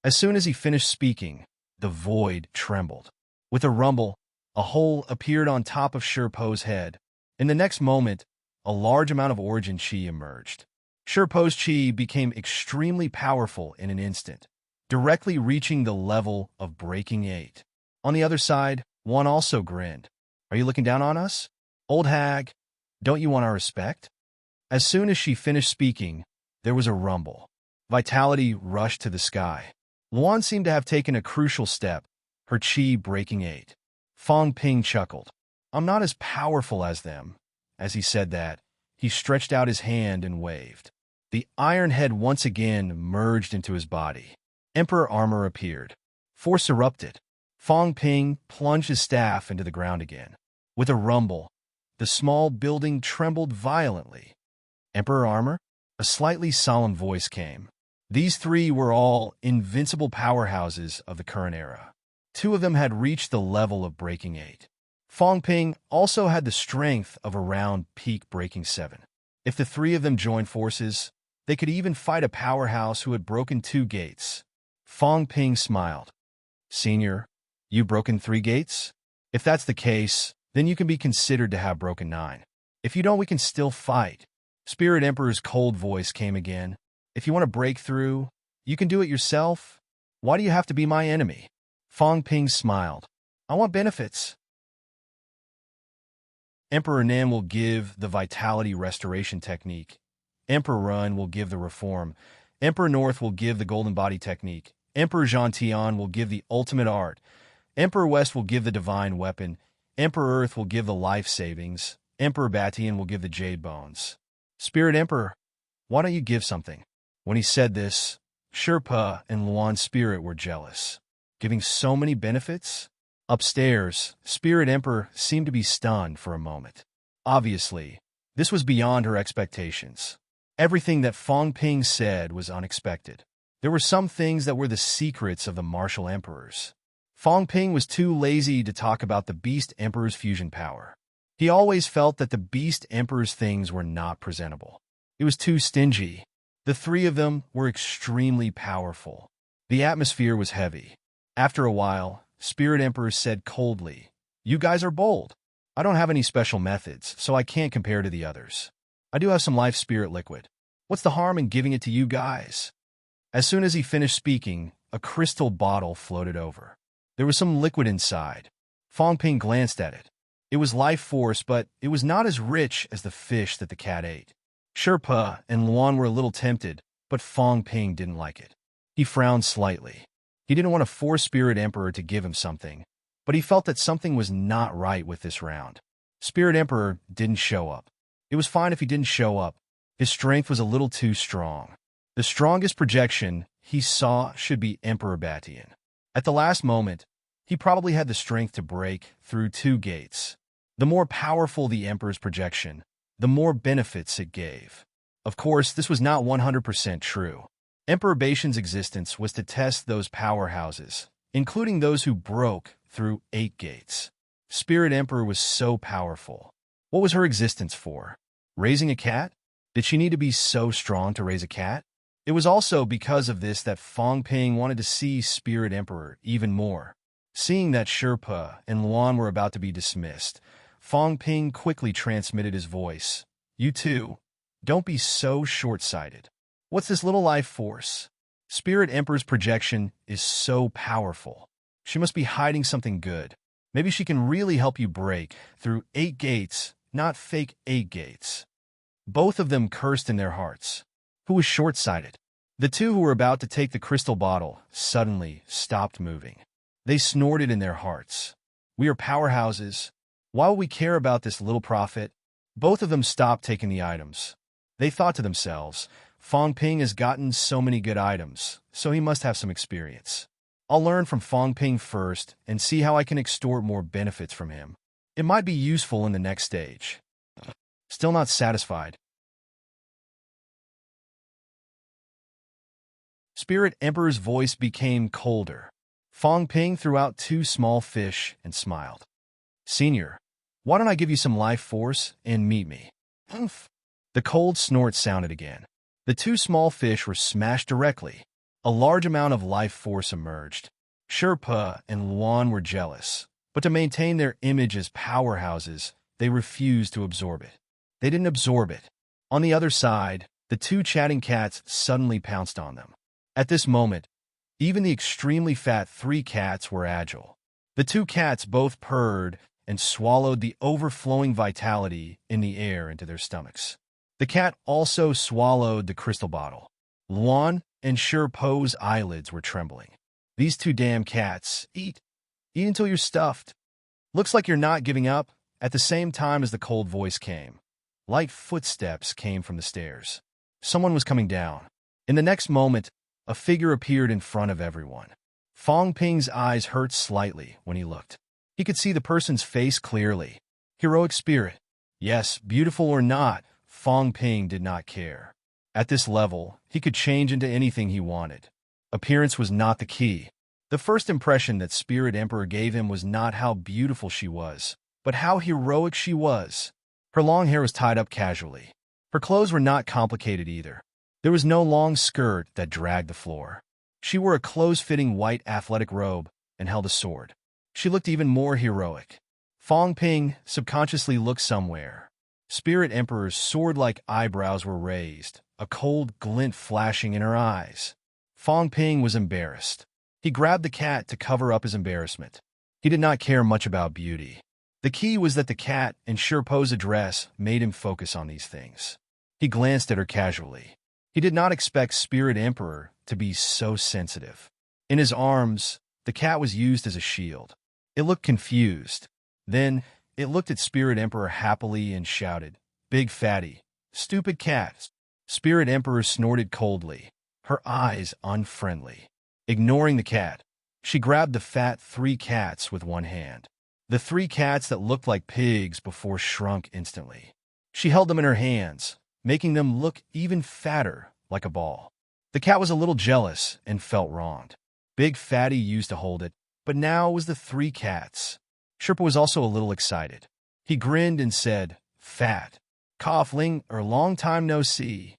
As soon as he finished speaking, the void trembled. With a rumble, a hole appeared on top of Sherpo's head. In the next moment, a large amount of origin chi emerged. Sherpo's chi became extremely powerful in an instant, directly reaching the level of breaking 8. On the other side, one also grinned. Are you looking down on us? Old hag, don't you want our respect? As soon as she finished speaking, there was a rumble. Vitality rushed to the sky. Luan seemed to have taken a crucial step, her chi breaking 8. Fong Ping chuckled. I'm not as powerful as them. As he said that, he stretched out his hand and waved. The iron head once again merged into his body. Emperor armor appeared. Force erupted. Fong Ping plunged his staff into the ground again. With a rumble, the small building trembled violently. Emperor armor? A slightly solemn voice came. These three were all invincible powerhouses of the current era. Two of them had reached the level of breaking 8. Fong Ping also had the strength of around peak breaking 7. If the three of them joined forces, they could even fight a powerhouse who had broken 2 gates. Fong Ping smiled. Senior, you've broken 3 gates? If that's the case, then you can be considered to have broken 9. If you don't, we can still fight. Spirit Emperor's cold voice came again. If you want to break through, you can do it yourself. Why do you have to be my enemy? Fong Ping smiled. I want benefits. Emperor Nan will give the Vitality Restoration Technique. Emperor Run will give the Reform. Emperor North will give the Golden Body Technique. Emperor Zhantian will give the Ultimate Art. Emperor West will give the Divine Weapon. Emperor Earth will give the Life Savings. Emperor Batian will give the Jade Bones. Spirit Emperor, why don't you give something? When he said this, Sherpa and Luan's spirit were jealous. Giving so many benefits? Upstairs, Spirit Emperor seemed to be stunned for a moment. Obviously, this was beyond her expectations. Everything that Fong Ping said was unexpected. There were some things that were the secrets of the martial emperors. Fong Ping was too lazy to talk about the Beast Emperor's fusion power. He always felt that the Beast Emperor's things were not presentable. It was too stingy. The three of them were extremely powerful. The atmosphere was heavy. After a while, Spirit Emperor said coldly, You guys are bold. I don't have any special methods, so I can't compare to the others. I do have some life spirit liquid. What's the harm in giving it to you guys? As soon as he finished speaking, a crystal bottle floated over. There was some liquid inside. Fong Ping glanced at it. It was life force, but it was not as rich as the fish that the cat ate. Sherpa and Luan were a little tempted, but Fong Ping didn't like it. He frowned slightly. He didn't want to force Spirit Emperor to give him something, but he felt that something was not right with this round. Spirit Emperor didn't show up. It was fine if he didn't show up. His strength was a little too strong. The strongest projection he saw should be Emperor Batian. At the last moment, he probably had the strength to break through 2 gates. The more powerful the Emperor's projection, the more benefits it gave. Of course, this was not 100% true. Emperor Batian's existence was to test those powerhouses, including those who broke through 8 gates. Spirit Emperor was so powerful. What was her existence for? Raising a cat? Did she need to be so strong to raise a cat? It was also because of this that Fong Ping wanted to see Spirit Emperor even more. Seeing that Sherpa and Luan were about to be dismissed, Fong Ping quickly transmitted his voice. You two, don't be so short-sighted. What's this little life force? Spirit Emperor's projection is so powerful. She must be hiding something good. Maybe she can really help you break through 8 gates, not fake 8 gates. Both of them cursed in their hearts. Who was short-sighted? The two who were about to take the crystal bottle suddenly stopped moving. They snorted in their hearts. We are powerhouses. Why would we care about this little profit? Both of them stopped taking the items. They thought to themselves, Fong Ping has gotten so many good items, so he must have some experience. I'll learn from Fong Ping first and see how I can extort more benefits from him. It might be useful in the next stage. Still not satisfied. Spirit Emperor's voice became colder. Fong Ping threw out 2 small fish and smiled. Senior, why don't I give you some life force and meet me? Humph. The cold snort sounded again. The 2 small fish were smashed directly. A large amount of life force emerged. Sherpa and Luan were jealous, but to maintain their image as powerhouses, they refused to absorb it. They didn't absorb it. On the other side, the 2 chatting cats suddenly pounced on them. At this moment, even the extremely fat 3 cats were agile. The 2 cats both purred and swallowed the overflowing vitality in the air into their stomachs. The cat also swallowed the crystal bottle. Luan and Sherpo's eyelids were trembling. These 2 damn cats, eat until you're stuffed. Looks like you're not giving up. At the same time as the cold voice came, light footsteps came from the stairs. Someone was coming down. In the next moment, a figure appeared in front of everyone. Fong Ping's eyes hurt slightly when he looked. He could see the person's face clearly. Heroic spirit. Yes, beautiful or not, Fong Ping did not care. At this level, he could change into anything he wanted. Appearance was not the key. The first impression that Spirit Emperor gave him was not how beautiful she was, but how heroic she was. Her long hair was tied up casually. Her clothes were not complicated either. There was no long skirt that dragged the floor. She wore a close-fitting white athletic robe and held a sword. She looked even more heroic. Fong Ping subconsciously looked somewhere. Spirit Emperor's sword-like eyebrows were raised, a cold glint flashing in her eyes. Fong Ping was embarrassed. He grabbed the cat to cover up his embarrassment. He did not care much about beauty. The key was that the cat and Sherpo's address made him focus on these things. He glanced at her casually. He did not expect Spirit Emperor to be so sensitive. In his arms, the cat was used as a shield. It looked confused. Then, it looked at Spirit Emperor happily and shouted, "Big fatty, stupid cat." Spirit Emperor snorted coldly, her eyes unfriendly. Ignoring the cat, she grabbed the fat 3 cats with one hand. The 3 cats that looked like pigs before shrunk instantly. She held them in her hands, making them look even fatter, like a ball. The cat was a little jealous and felt wronged. Big Fatty used to hold it, but now it was the 3 cats. Sherpa was also a little excited. He grinned and said, "Fat, Coughling, or long time no see."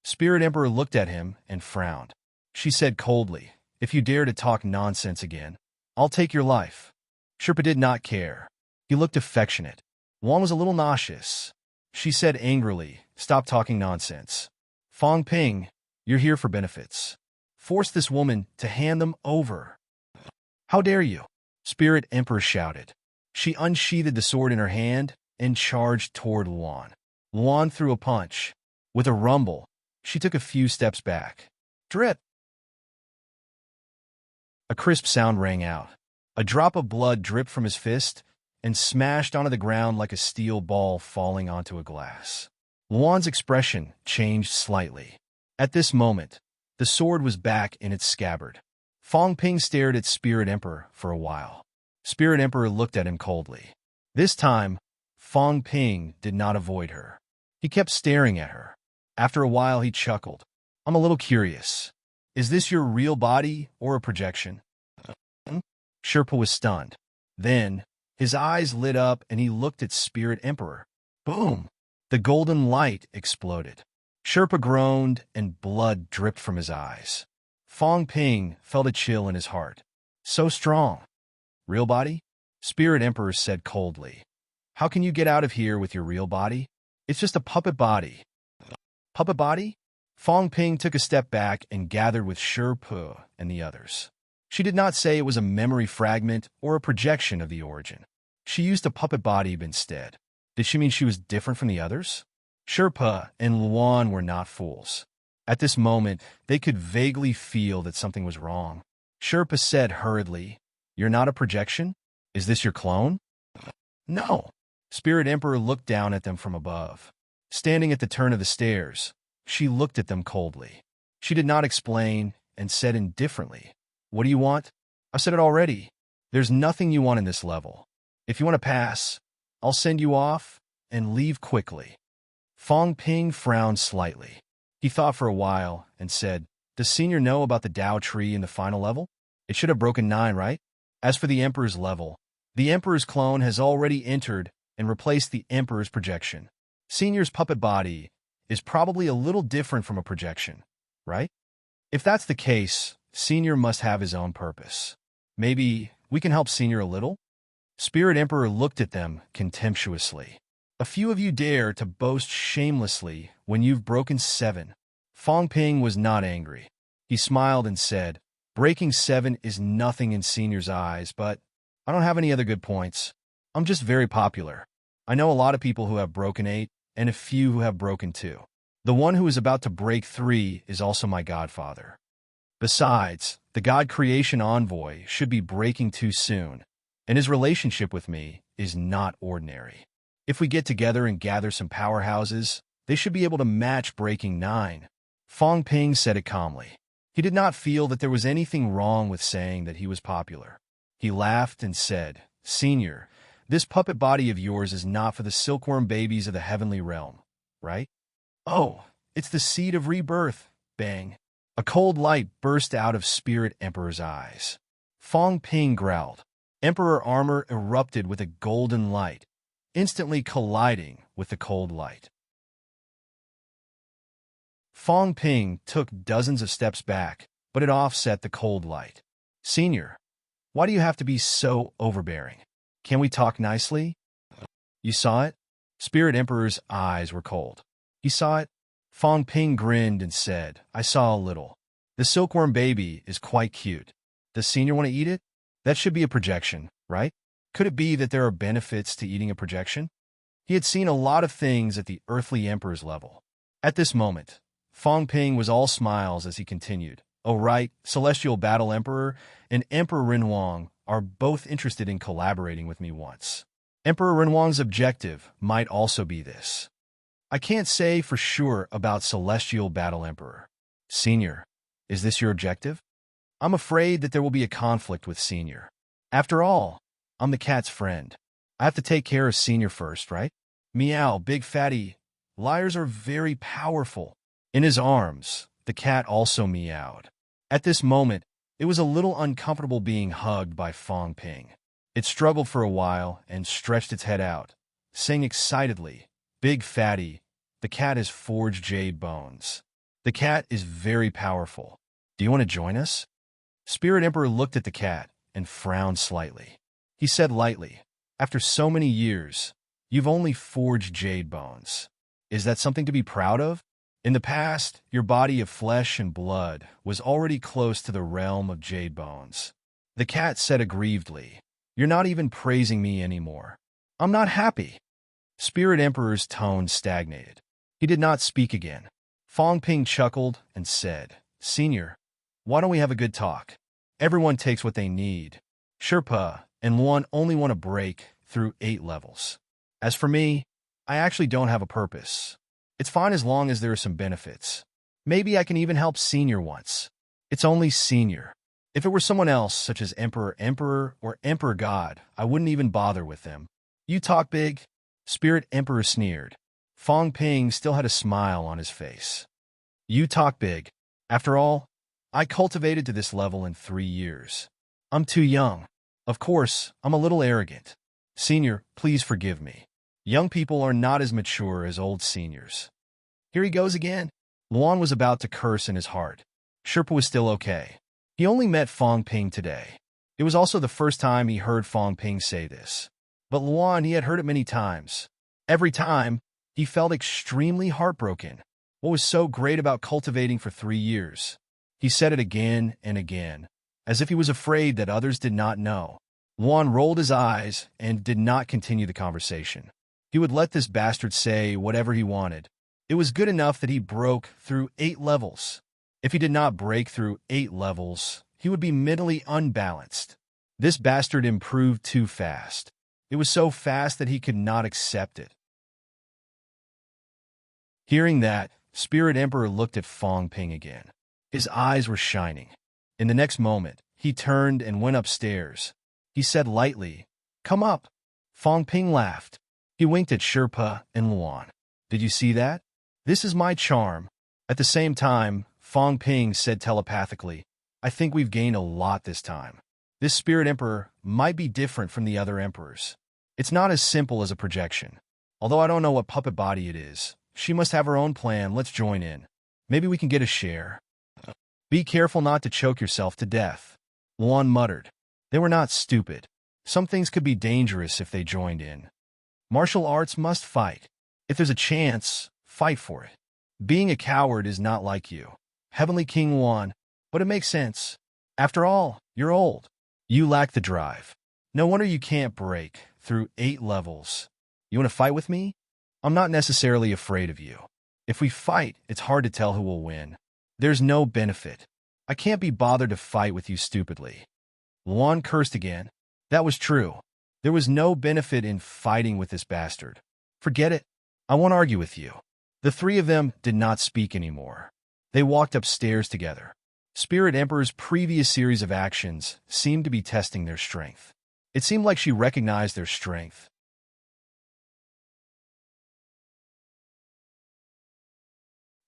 Spirit Emperor looked at him and frowned. She said coldly, "If you dare to talk nonsense again, I'll take your life." Sherpa did not care. He looked affectionate. Juan was a little nauseous. She said angrily, "Stop talking nonsense. Fong Ping, you're here for benefits. Force this woman to hand them over." "How dare you?" Spirit Emperor shouted. She unsheathed the sword in her hand and charged toward Luan. Luan threw a punch. With a rumble, she took a few steps back. Drip! A crisp sound rang out. A drop of blood dripped from his fist and smashed onto the ground like a steel ball falling onto a glass. Luan's expression changed slightly. At this moment, the sword was back in its scabbard. Fong Ping stared at Spirit Emperor for a while. Spirit Emperor looked at him coldly. This time, Fong Ping did not avoid her. He kept staring at her. After a while, he chuckled. "I'm a little curious. Is this your real body or a projection?" Sherpa was stunned. Then, his eyes lit up and he looked at Spirit Emperor. Boom! The golden light exploded. Sherpa groaned and blood dripped from his eyes. Fong Ping felt a chill in his heart. So strong. "Real body?" Spirit Emperor said coldly. "How can you get out of here with your real body? It's just a puppet body." "Puppet body?" Fong Ping took a step back and gathered with Sherpa and the others. She did not say it was a memory fragment or a projection of the origin. She used a puppet body instead. Did she mean she was different from the others? Sherpa and Luan were not fools. At this moment, they could vaguely feel that something was wrong. Sherpa said hurriedly, You're not a projection? Is this your clone? No. Spirit Emperor looked down at them from above. Standing at the turn of the stairs, she looked at them coldly. She did not explain and said indifferently, "What do you want?" "I've said it already. There's nothing you want in this level. If you want to pass, I'll send you off and leave quickly." Fong Ping frowned slightly. He thought for a while and said, "Does Senior know about the Tao tree in the final level? It should have broken 9, right? As for the Emperor's level, the Emperor's clone has already entered and replaced the Emperor's projection. Senior's puppet body is probably a little different from a projection, right? If that's the case, Senior must have his own purpose. Maybe we can help Senior a little?" Spirit Emperor looked at them contemptuously. "A few of you dare to boast shamelessly when you've broken 7. Fong Ping was not angry. He smiled and said, "Breaking 7 is nothing in Senior's eyes, but I don't have any other good points. I'm just very popular. I know a lot of people who have broken 8 and a few who have broken 2. The one who is about to break 3 is also my godfather. Besides, the God Creation Envoy should be breaking 2 soon, and his relationship with me is not ordinary. If we get together and gather some powerhouses, they should be able to match breaking 9. Fong Ping said it calmly. He did not feel that there was anything wrong with saying that he was popular. He laughed and said, "Senior, this puppet body of yours is not for the silkworm babies of the heavenly realm, right?" "Oh, it's the seed of rebirth." Bang. A cold light burst out of Spirit Emperor's eyes. Fong Ping growled. Emperor armor erupted with a golden light, instantly colliding with the cold light. Fong Ping took dozens of steps back, but it offset the cold light. "Senior, why do you have to be so overbearing? Can we talk nicely?" "You saw it?" Spirit Emperor's eyes were cold. "He saw it?" Fong Ping grinned and said, "I saw a little. The silkworm baby is quite cute. Does Senior want to eat it? That should be a projection, right? Could it be that there are benefits to eating a projection?" He had seen a lot of things at the earthly Emperor's level. At this moment, Fong Ping was all smiles as he continued, "Oh right, Celestial Battle Emperor and Emperor Renwang are both interested in collaborating with me once. Emperor Renwang's objective might also be this. I can't say for sure about Celestial Battle Emperor. Senior, is this your objective?" "I'm afraid that there will be a conflict with Senior. After all, I'm the cat's friend. I have to take care of Senior first, right?" "Meow, big fatty. Liars are very powerful." In his arms, the cat also meowed. At this moment, it was a little uncomfortable being hugged by Fong Ping. It struggled for a while and stretched its head out, saying excitedly, "Big fatty, the cat has forged jade bones. The cat is very powerful. Do you want to join us?" Spirit Emperor looked at the cat and frowned slightly. He said lightly, "After so many years, you've only forged jade bones. Is that something to be proud of? In the past, your body of flesh and blood was already close to the realm of jade bones." The cat said aggrievedly, "You're not even praising me anymore. I'm not happy." Spirit Emperor's tone stagnated. He did not speak again. Fong Ping chuckled and said, "Senior, why don't we have a good talk? Everyone takes what they need. Sherpa and Luan only want to break through 8 levels. As for me, I actually don't have a purpose. It's fine as long as there are some benefits. Maybe I can even help Senior once. It's only Senior. If it were someone else, such as Emperor, or Emperor God, I wouldn't even bother with them." "You talk big," Spirit Emperor sneered. Fong Ping still had a smile on his face. "You talk big. After all, I cultivated to this level in 3 years. I'm too young. Of course, I'm a little arrogant. Senior, please forgive me. Young people are not as mature as old seniors." Here he goes again. Luan was about to curse in his heart. Sherpa was still okay. He only met Fong Ping today. It was also the first time he heard Fong Ping say this. But Luan, he had heard it many times. Every time, he felt extremely heartbroken. What was so great about cultivating for 3 years? He said it again and again, as if he was afraid that others did not know. Luan rolled his eyes and did not continue the conversation. He would let this bastard say whatever he wanted. It was good enough that he broke through 8 levels. If he did not break through 8 levels, he would be mentally unbalanced. This bastard improved too fast. It was so fast that he could not accept it. Hearing that, Spirit Emperor looked at Fong Ping again. His eyes were shining. In the next moment, he turned and went upstairs. He said lightly, "Come up." Fong Ping laughed. He winked at Sherpa and Luan. "Did you see that? This is my charm." At the same time, Fong Ping said telepathically, "I think we've gained a lot this time. This Spirit Emperor might be different from the other emperors. It's not as simple as a projection. Although I don't know what puppet body it is. She must have her own plan. Let's join in. Maybe we can get a share." "Be careful not to choke yourself to death," Luan muttered. They were not stupid. Some things could be dangerous if they joined in. Martial arts must fight. If there's a chance, fight for it. Being a coward is not like you, Heavenly King Luan, but it makes sense. After all, you're old. You lack the drive. No wonder you can't break through 8 levels. You want to fight with me? I'm not necessarily afraid of you. If we fight, it's hard to tell who will win. There's no benefit. I can't be bothered to fight with you stupidly. Luan cursed again. That was true. There was no benefit in fighting with this bastard. Forget it. I won't argue with you. The three of them did not speak anymore. They walked upstairs together. Spirit Emperor's previous series of actions seemed to be testing their strength. It seemed like she recognized their strength.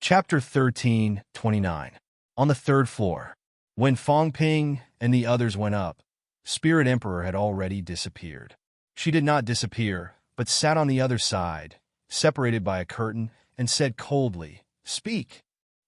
Chapter 13:29. On the 3rd floor. When Fong Ping and the others went up, Spirit Emperor had already disappeared. She did not disappear, but sat on the other side, separated by a curtain, and said coldly, "Speak."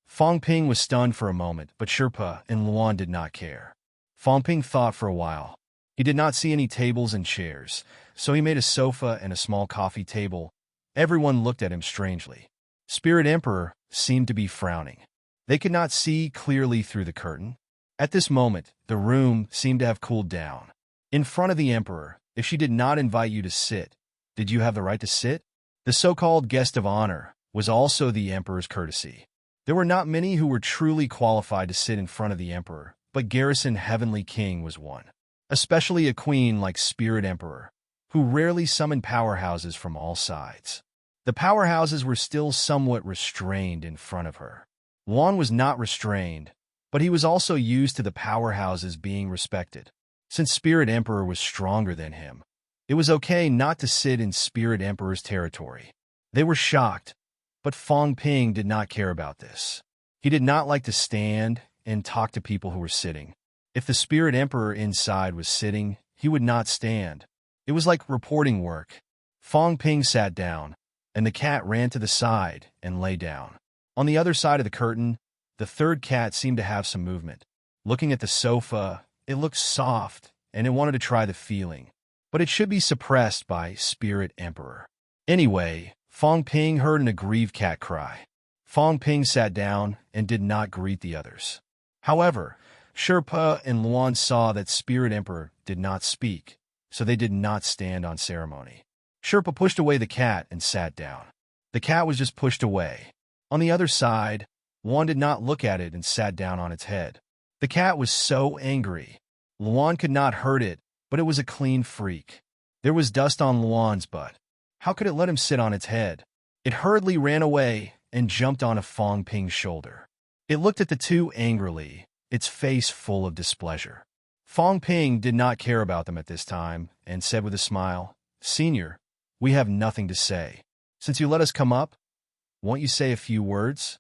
Fong Ping was stunned for a moment, but Sherpa and Luan did not care. Fong Ping thought for a while. He did not see any tables and chairs, so he made a sofa and a small coffee table. Everyone looked at him strangely. Spirit Emperor seemed to be frowning. They could not see clearly through the curtain. At this moment, the room seemed to have cooled down. In front of the Emperor, if she did not invite you to sit, did you have the right to sit? The so-called guest of honor was also the Emperor's courtesy. There were not many who were truly qualified to sit in front of the Emperor, but Garrison Heavenly King was one. Especially a queen like Spirit Emperor, who rarely summoned powerhouses from all sides. The powerhouses were still somewhat restrained in front of her. Luan was not restrained, but he was also used to the powerhouses being respected. Since Spirit Emperor was stronger than him, it was okay not to sit in Spirit Emperor's territory. They were shocked, but Fong Ping did not care about this. He did not like to stand and talk to people who were sitting. If the Spirit Emperor inside was sitting, he would not stand. It was like reporting work. Fong Ping sat down, and the cat ran to the side and lay down. On the other side of the curtain, the third cat seemed to have some movement. Looking at the sofa, it looked soft, and it wanted to try the feeling. But it should be suppressed by Spirit Emperor. Anyway, Fong Ping heard an aggrieved cat cry. Fong Ping sat down and did not greet the others. However, Sherpa and Luan saw that Spirit Emperor did not speak, so they did not stand on ceremony. Sherpa pushed away the cat and sat down. The cat was just pushed away. On the other side, Luan did not look at it and sat down on its head. The cat was so angry. Luan could not hurt it, but it was a clean freak. There was dust on Luan's butt. How could it let him sit on its head? It hurriedly ran away and jumped on a Fong Ping's shoulder. It looked at the two angrily, its face full of displeasure. Fong Ping did not care about them at this time and said with a smile, "Senior, we have nothing to say. Since you let us come up, won't you say a few words?"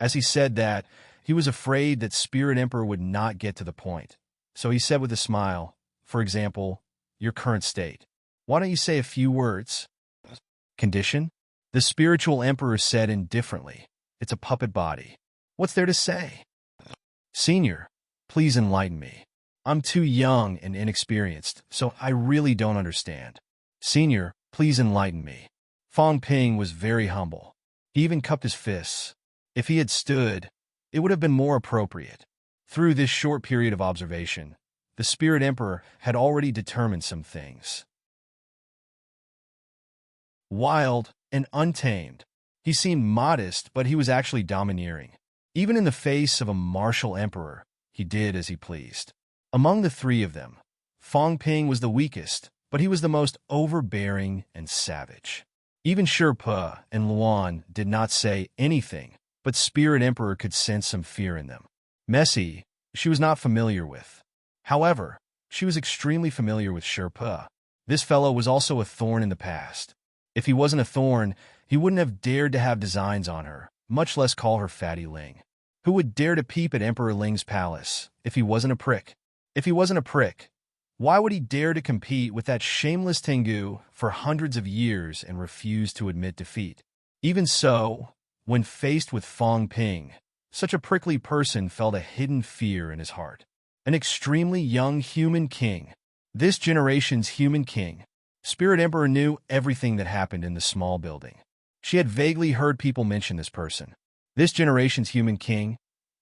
As he said that, he was afraid that Spirit Emperor would not get to the point. So he said with a smile, for example, your current state. Why don't you say a few words? Condition? The spiritual emperor said indifferently, it's a puppet body. What's there to say? Senior, please enlighten me. I'm too young and inexperienced, so I really don't understand. Senior, please enlighten me. Fong Ping was very humble. He even cupped his fists. If he had stood, it would have been more appropriate. Through this short period of observation, the Spirit Emperor had already determined some things. Wild and untamed. He seemed modest, but he was actually domineering. Even in the face of a martial emperor, he did as he pleased. Among the three of them, Fong Ping was the weakest, but he was the most overbearing and savage. Even Sherpa and Luan did not say anything, but Spirit Emperor could sense some fear in them. Messi, she was not familiar with. However, she was extremely familiar with Sherpa. This fellow was also a thorn in the past. If he wasn't a thorn, he wouldn't have dared to have designs on her, much less call her Fatty Ling. Who would dare to peep at Emperor Ling's palace if he wasn't a prick? If he wasn't a prick, why would he dare to compete with that shameless Tengu for hundreds of years and refuse to admit defeat? Even so, when faced with Fong Ping, such a prickly person felt a hidden fear in his heart. An extremely young human king. This generation's human king. Spirit Emperor knew everything that happened in the small building. She had vaguely heard people mention this person. This generation's human king,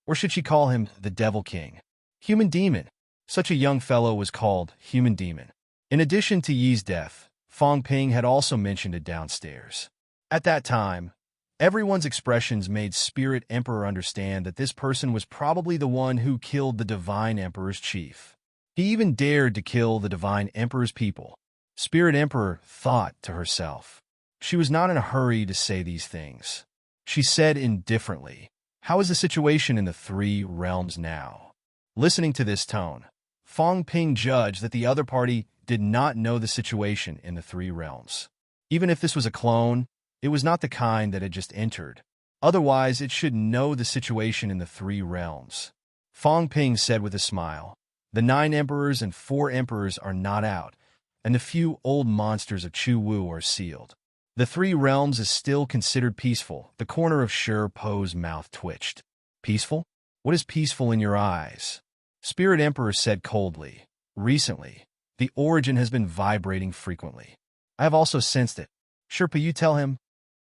or should she call him the Devil King? Human Demon. Such a young fellow was called Human Demon. In addition to Yi's death, Fong Ping had also mentioned it downstairs. At that time, everyone's expressions made Spirit Emperor understand that this person was probably the one who killed the Divine Emperor's chief. He even dared to kill the Divine Emperor's people. Spirit Emperor thought to herself. She was not in a hurry to say these things. She said indifferently, "How is the situation in the three realms now?" Listening to this tone, Fong Ping judged that the other party did not know the situation in the three realms. Even if this was a clone, it was not the kind that had just entered. Otherwise, it should know the situation in the three realms. Fong Ping said with a smile, "The 9 emperors and 4 emperors are not out, and the few old monsters of Chu Wu are sealed. The three realms is still considered peaceful." The corner of Sher Po's mouth twitched. "Peaceful? What is peaceful in your eyes?" Spirit Emperor said coldly, "Recently, the origin has been vibrating frequently. I have also sensed it. Sherpa, you tell him."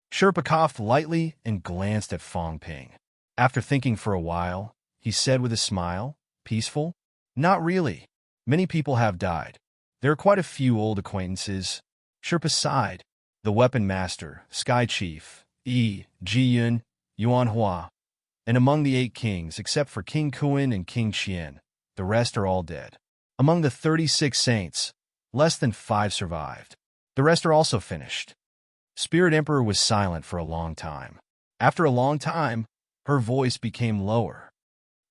Sherpa coughed lightly and glanced at Fong Ping. After thinking for a while, he said with a smile, "Peaceful? Not really. Many people have died. There are quite a few old acquaintances." Sherpa sighed. The Weapon Master, Sky Chief, Ji-Yun, Yuan Hua, and among the 8 kings, except for King Kuan and King Qian, the rest are all dead. Among the 36 saints, less than 5 survived. The rest are also finished. Spirit Emperor was silent for a long time. After a long time, her voice became lower.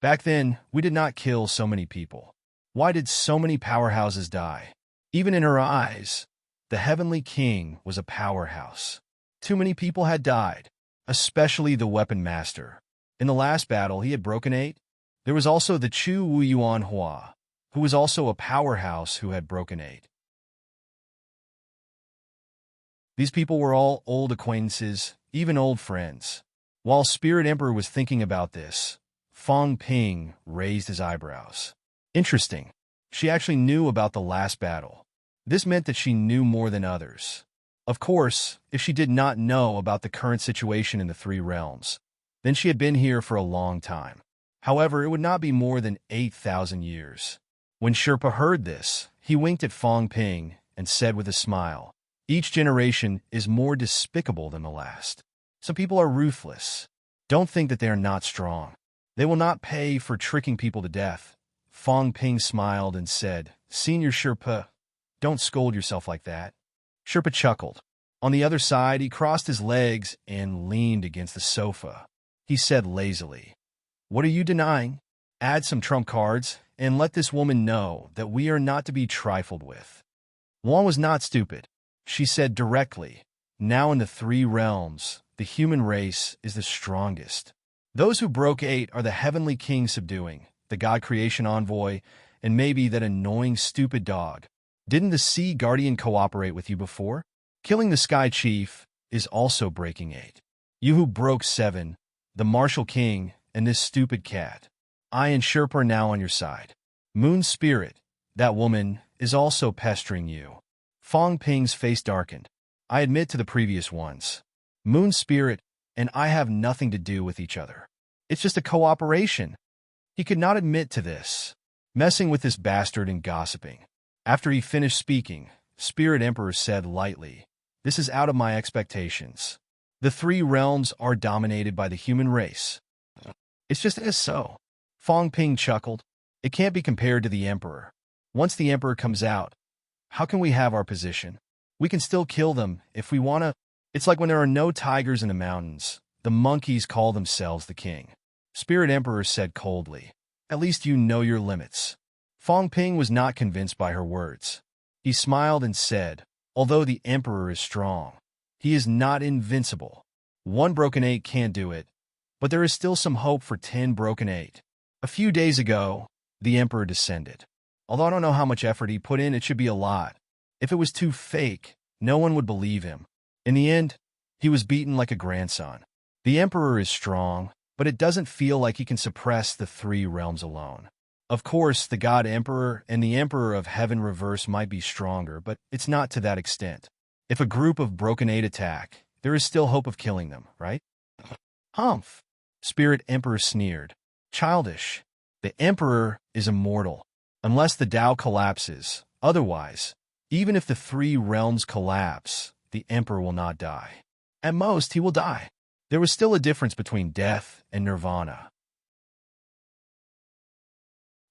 "Back then, we did not kill so many people. Why did so many powerhouses die?" Even in her eyes, the Heavenly King was a powerhouse. Too many people had died, especially the Weapon Master. In the last battle, he had broken 8. There was also the Chu Wu Yuan Hua, who was also a powerhouse who had broken 8. These people were all old acquaintances, even old friends. While Spirit Emperor was thinking about this, Fong Ping raised his eyebrows. Interesting. She actually knew about the last battle. This meant that she knew more than others. Of course, if she did not know about the current situation in the three realms, then she had been here for a long time. However, it would not be more than 8,000 years. When Sherpa heard this, he winked at Fong Ping and said with a smile, "Each generation is more despicable than the last. Some people are ruthless. Don't think that they are not strong. They will not pay for tricking people to death." Fong Ping smiled and said, "Senior Sherpa, don't scold yourself like that." Sherpa chuckled. On the other side, he crossed his legs and leaned against the sofa. He said lazily, "What are you denying? Add some trump cards and let this woman know that we are not to be trifled with." Luan was not stupid. She said directly, "Now in the three realms, the human race is the strongest. Those who broke 8 are the Heavenly King subduing, the God Creation Envoy, and maybe that annoying stupid dog. Didn't the Sea Guardian cooperate with you before? Killing the Sky Chief is also breaking 8. You who broke 7, the Martial King, and this stupid cat. I and Sherpa are now on your side. Moon Spirit, that woman, is also pestering you." Fong Ping's face darkened. "I admit to the previous ones. Moon Spirit and I have nothing to do with each other. It's just a cooperation." He could not admit to this, messing with this bastard and gossiping. After he finished speaking, Spirit Emperor said lightly, "This is out of my expectations. The three realms are dominated by the human race. It's just as so." Fong Ping chuckled. "It can't be compared to the Emperor. Once the Emperor comes out, how can we have our position? We can still kill them if we want to. It's like when there are no tigers in the mountains. The monkeys call themselves the king. Spirit Emperor said coldly. At least you know your limits. Fong Ping was not convinced by her words. He smiled and said, although the Emperor is strong, he is not invincible. One broken 8 can't do it, but there is still some hope for 10 broken 8. A few days ago, the Emperor descended. Although I don't know how much effort he put in, it should be a lot. If it was too fake, no one would believe him. In the end, he was beaten like a grandson. The Emperor is strong, but it doesn't feel like he can suppress the 3 realms alone. Of course, the God Emperor and the Emperor of Heaven Reverse might be stronger, but it's not to that extent. If a group of broken 8 attack, there is still hope of killing them, right? Humph! Spirit Emperor sneered. Childish. The Emperor is immortal. Unless the Tao collapses, otherwise, even if the 3 realms collapse, the Emperor will not die. At most, he will die. There was still a difference between death and nirvana.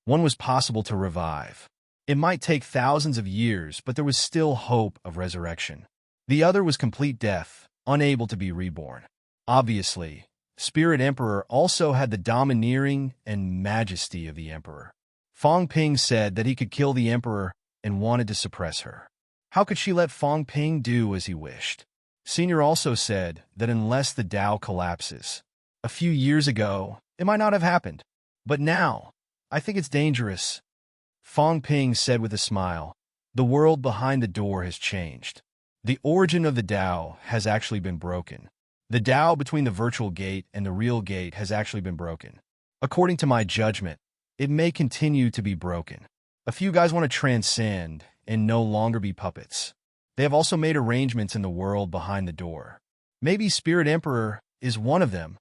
One was possible to revive. It might take thousands of years, but there was still hope of resurrection. The other was complete death, unable to be reborn. Obviously, Spirit Emperor also had the domineering and majesty of the Emperor. Fong Ping said that he could kill the Emperor and wanted to suppress her. How could she let Fong Ping do as he wished? Senior also said that unless the Tao collapses, a few years ago, it might not have happened. But now, I think it's dangerous. Fong Ping said with a smile, the world behind the door has changed. The origin of the Tao has actually been broken. The Tao between the virtual gate and the real gate has actually been broken. According to my judgment, it may continue to be broken. A few guys want to transcend and no longer be puppets. They have also made arrangements in the world behind the door. Maybe Spirit Emperor is one of them.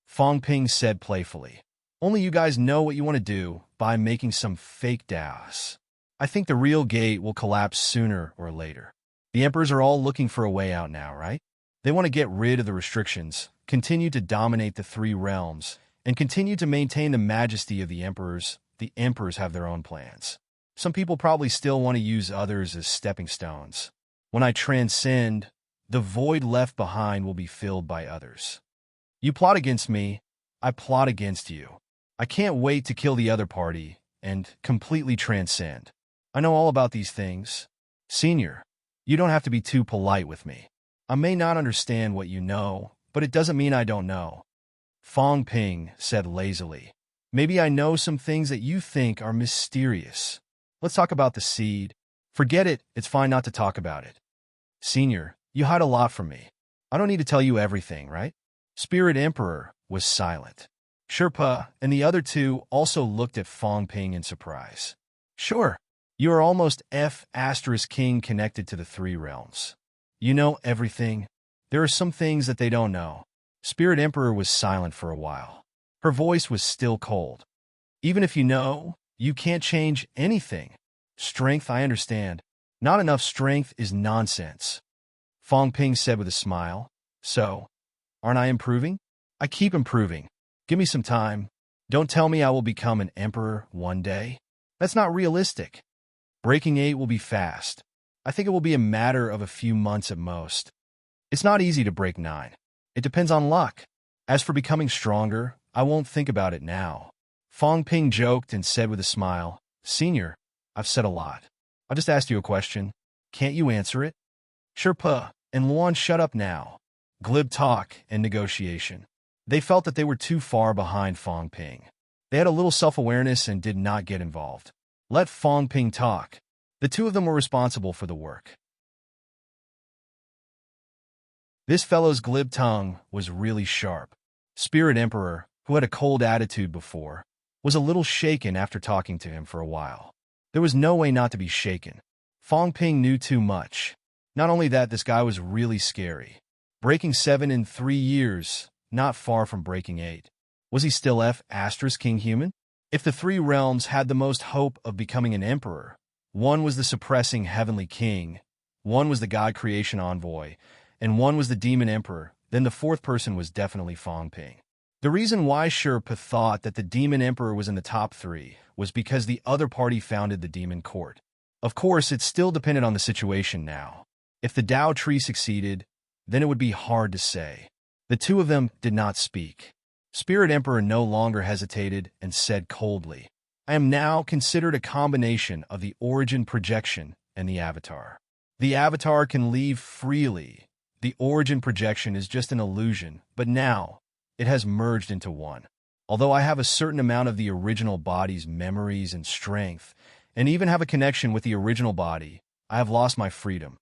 Fong Ping said playfully. Only you guys know what you want to do by making some fake Taos. I think the real gate will collapse sooner or later. The Emperors are all looking for a way out now, right? They want to get rid of the restrictions, continue to dominate the 3 realms, and continue to maintain the majesty of the Emperors. The Emperors have their own plans. Some people probably still want to use others as stepping stones. When I transcend, the void left behind will be filled by others. You plot against me, I plot against you. I can't wait to kill the other party and completely transcend. I know all about these things. Senior, you don't have to be too polite with me. I may not understand what you know, but it doesn't mean I don't know. Fong Ping said lazily. Maybe I know some things that you think are mysterious. Let's talk about the seed. Forget it, it's fine not to talk about it. Senior, you hide a lot from me. I don't need to tell you everything, right? Spirit Emperor was silent. Sherpa and the other 2 also looked at Fong Ping in surprise. Sure, you are almost King connected to the 3 realms. You know everything. There are some things that they don't know. Spirit Emperor was silent for a while. Her voice was still cold. Even if you know, you can't change anything. Strength, I understand. Not enough strength is nonsense. Fong Ping said with a smile. So, aren't I improving? I keep improving. Give me some time. Don't tell me I will become an emperor one day. That's not realistic. Breaking 8 will be fast. I think it will be a matter of a few months at most. It's not easy to break 9. It depends on luck. As for becoming stronger, I won't think about it now. Fong Ping joked and said with a smile, Senior, I've said a lot. I just asked you a question. Can't you answer it? Sherpa and Luan shut up now. Glib talk and negotiation. They felt that they were too far behind Fong Ping. They had a little self-awareness and did not get involved. Let Fong Ping talk. The 2 of them were responsible for the work. This fellow's glib tongue was really sharp. Spirit Emperor, who had a cold attitude before, was a little shaken after talking to him for a while. There was no way not to be shaken. Fong Ping knew too much. Not only that, this guy was really scary. Breaking 7 in 3 years, not far from breaking 8. Was he still King human? If the 3 realms had the most hope of becoming an emperor, one was the suppressing heavenly king, one was the god creation envoy, and one was the demon emperor, then the 4th person was definitely Fong Ping. The reason why Sherpa thought that the Demon Emperor was in the top 3 was because the other party founded the Demon Court. Of course, it still depended on the situation now. If the Tao Tree succeeded, then it would be hard to say. The two of them did not speak. Spirit Emperor no longer hesitated and said coldly, I am now considered a combination of the origin projection and the avatar. The avatar can leave freely. The origin projection is just an illusion, but now it has merged into one. Although I have a certain amount of the original body's memories and strength, and even have a connection with the original body, I have lost my freedom.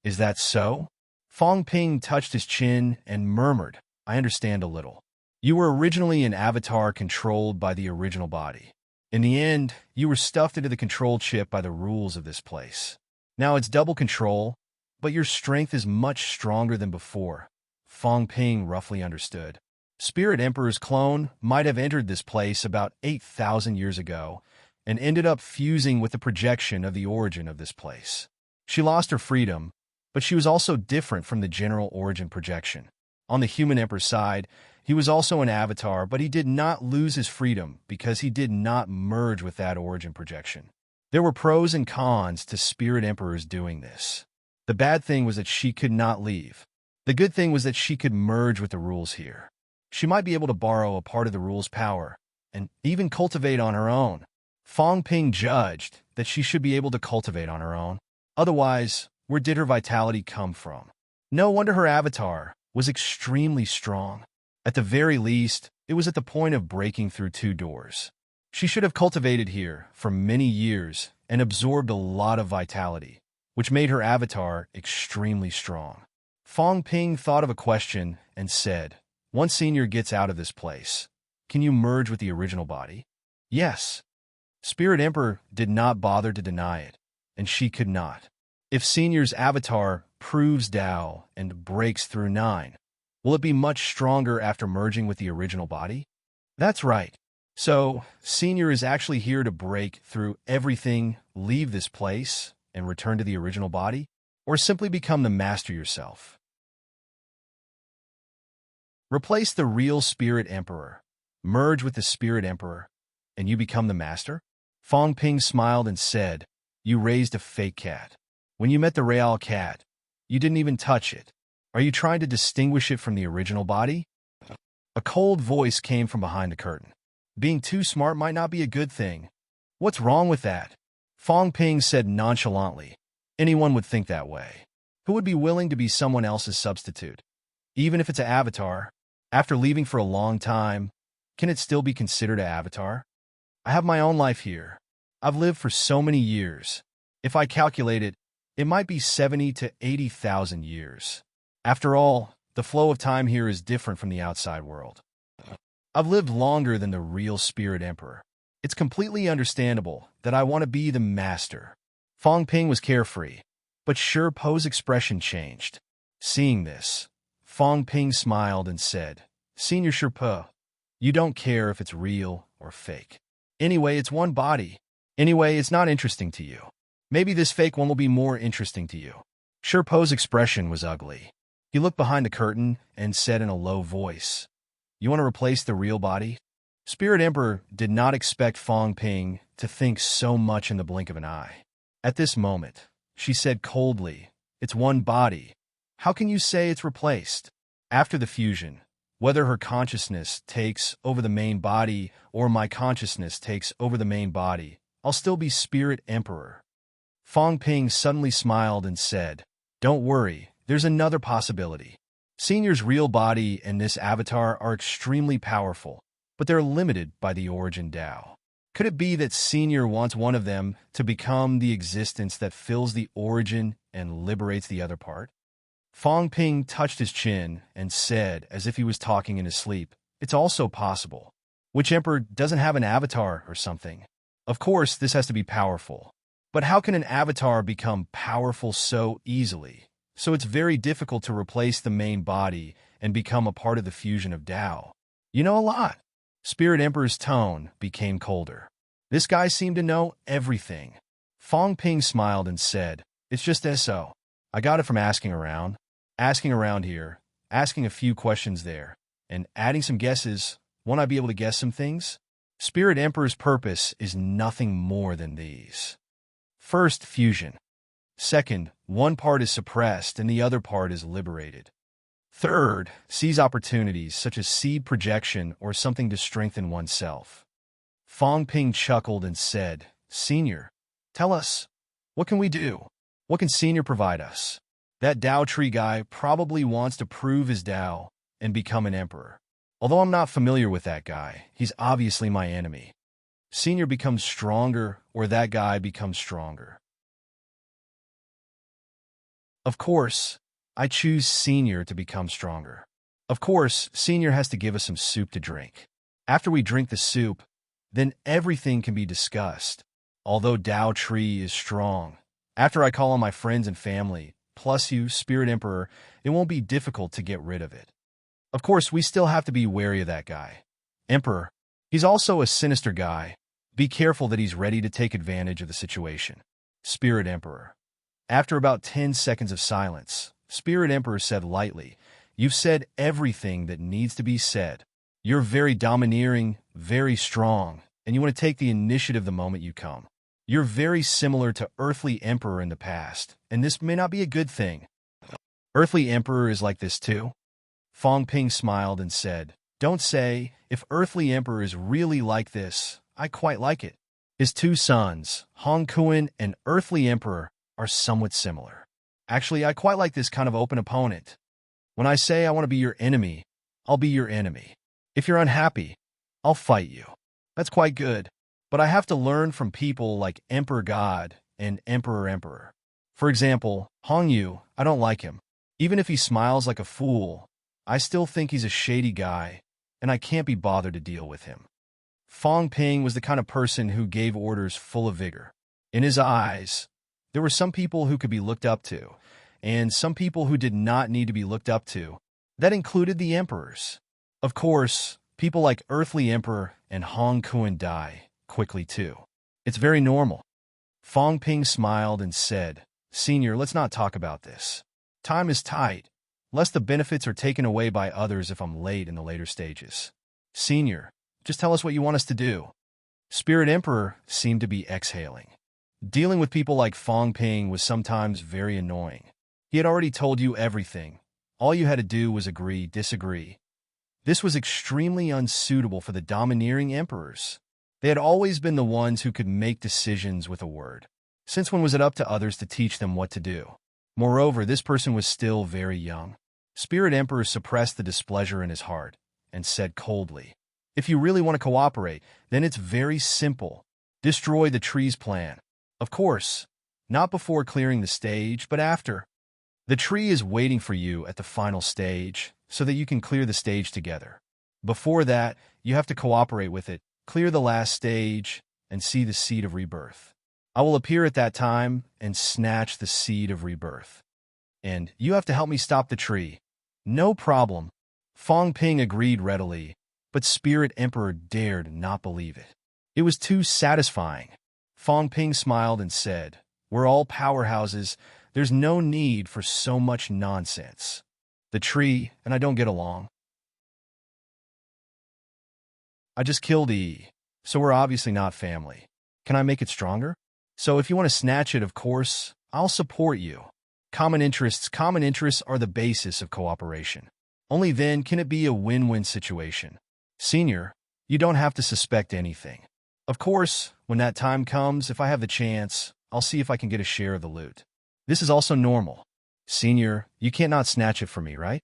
Is that so? Fong Ping touched his chin and murmured, I understand a little. You were originally an avatar controlled by the original body. In the end, you were stuffed into the control chip by the rules of this place. Now it's double control, but your strength is much stronger than before. Fong Ping roughly understood. Spirit Emperor's clone might have entered this place about 8,000 years ago and ended up fusing with the projection of the origin of this place. She lost her freedom, but she was also different from the general origin projection. On the human emperor's side, he was also an avatar, but he did not lose his freedom because he did not merge with that origin projection. There were pros and cons to Spirit Emperor's doing this. The bad thing was that she could not leave. The good thing was that she could merge with the rules here. She might be able to borrow a part of the rule's power and even cultivate on her own. Fong Ping judged that she should be able to cultivate on her own. Otherwise, where did her vitality come from? No wonder her avatar was extremely strong. At the very least, it was at the point of breaking through 2 doors. She should have cultivated here for many years and absorbed a lot of vitality, which made her avatar extremely strong. Fong Ping thought of a question and said, once Senior gets out of this place, can you merge with the original body? Yes. Spirit Emperor did not bother to deny it, and she could not. If Senior's avatar proves Tao and breaks through 9, will it be much stronger after merging with the original body? That's right. So, Senior is actually here to break through everything, leave this place, and return to the original body? Or simply become the master yourself? Replace the real Spirit Emperor, merge with the Spirit Emperor, and you become the master? Fong Ping smiled and said, you raised a fake cat. When you met the real cat, you didn't even touch it. Are you trying to distinguish it from the original body? A cold voice came from behind the curtain. Being too smart might not be a good thing. What's wrong with that? Fong Ping said nonchalantly. Anyone would think that way. Who would be willing to be someone else's substitute? Even if it's an avatar, after leaving for a long time, can it still be considered an avatar? I have my own life here. I've lived for so many years. If I calculate it, it might be 70 to 80,000 years. After all, the flow of time here is different from the outside world. I've lived longer than the real Spirit Emperor. It's completely understandable that I want to be the master. Fong Ping was carefree, but Sher Po's expression changed. Seeing this, Fong Ping smiled and said, Senior Sher Po, you don't care if it's real or fake. Anyway, it's one body. Anyway, it's not interesting to you. Maybe this fake one will be more interesting to you. Sher Po's expression was ugly. He looked behind the curtain and said in a low voice, you want to replace the real body? Spirit Emperor did not expect Fong Ping to think so much in the blink of an eye. At this moment, she said coldly, it's one body. How can you say it's replaced? After the fusion, whether her consciousness takes over the main body or my consciousness takes over the main body, I'll still be Spirit Emperor. Fong Ping suddenly smiled and said, don't worry, there's another possibility. Senior's real body and this avatar are extremely powerful, but they're limited by the origin Tao. Could it be that Senior wants one of them to become the existence that fills the origin and liberates the other part? Fong Ping touched his chin and said, as if he was talking in his sleep, it's also possible. Which emperor doesn't have an avatar or something? Of course, this has to be powerful. But how can an avatar become powerful so easily? So it's very difficult to replace the main body and become a part of the fusion of Tao. You know a lot. Spirit Emperor's tone became colder. This guy seemed to know everything. Fong Ping smiled and said, it's just so. I got it from asking around here, asking a few questions there. And adding some guesses, won't I be able to guess some things? Spirit Emperor's purpose is nothing more than these. First, fusion. Second, one part is suppressed and the other part is liberated. Third, seize opportunities such as seed projection or something to strengthen oneself. Fong Ping chuckled and said, Senior, tell us, what can we do? What can Senior provide us? That Dao tree guy probably wants to prove his Dao and become an emperor. Although I'm not familiar with that guy, he's obviously my enemy. Senior becomes stronger or that guy becomes stronger. Of course, I choose Senior to become stronger. Of course, Senior has to give us some soup to drink. After we drink the soup, then everything can be discussed. Although Dao Tree is strong, after I call on my friends and family, plus you, Spirit Emperor, it won't be difficult to get rid of it. Of course, we still have to be wary of that guy. Emperor, he's also a sinister guy. Be careful that he's ready to take advantage of the situation. Spirit Emperor. After about 10 seconds of silence, Spirit Emperor said lightly, You've said everything that needs to be said. You're very domineering, very strong, and you want to take the initiative the moment you come. You're very similar to Earthly Emperor in the past, and this may not be a good thing. Earthly Emperor is like this too? Fong Ping smiled and said, Don't say, if Earthly Emperor is really like this, I quite like it. His two sons, Hong Kuan and Earthly Emperor, are somewhat similar. Actually, I quite like this kind of open opponent. When I say I want to be your enemy, I'll be your enemy. If you're unhappy, I'll fight you. That's quite good. But I have to learn from people like Emperor God and Emperor. For example, Hong Yu, I don't like him. Even if he smiles like a fool, I still think he's a shady guy, and I can't be bothered to deal with him. Fong Ping was the kind of person who gave orders full of vigor. In his eyes, there were some people who could be looked up to, and some people who did not need to be looked up to. That included the emperors. Of course, people like Earthly Emperor and Hong Kuan die quickly too. It's very normal. Fong Ping smiled and said, Senior, let's not talk about this. Time is tight, lest the benefits are taken away by others if I'm late in the later stages. Senior, just tell us what you want us to do. Spirit Emperor seemed to be exhaling. Dealing with people like Fong Ping was sometimes very annoying. He had already told you everything. All you had to do was agree, disagree. This was extremely unsuitable for the domineering emperors. They had always been the ones who could make decisions with a word. Since when was it up to others to teach them what to do? Moreover, this person was still very young. Spirit Emperor suppressed the displeasure in his heart and said coldly, If you really want to cooperate, then it's very simple. Destroy the tree's plan. Of course, not before clearing the stage, but after. The tree is waiting for you at the final stage so that you can clear the stage together. Before that, you have to cooperate with it, clear the last stage, and see the seed of rebirth. I will appear at that time and snatch the seed of rebirth. And you have to help me stop the tree. No problem. Fong Ping agreed readily, but Spirit Emperor dared not believe it. It was too satisfying. Fong Ping smiled and said, We're all powerhouses. There's no need for so much nonsense. The tree and I don't get along. I just killed E, so we're obviously not family. Can I make it stronger? So if you want to snatch it, of course, I'll support you. Common interests are the basis of cooperation. Only then can it be a win-win situation. Senior, you don't have to suspect anything. Of course, when that time comes, if I have the chance, I'll see if I can get a share of the loot. This is also normal. Senior, you can't not snatch it from me, right?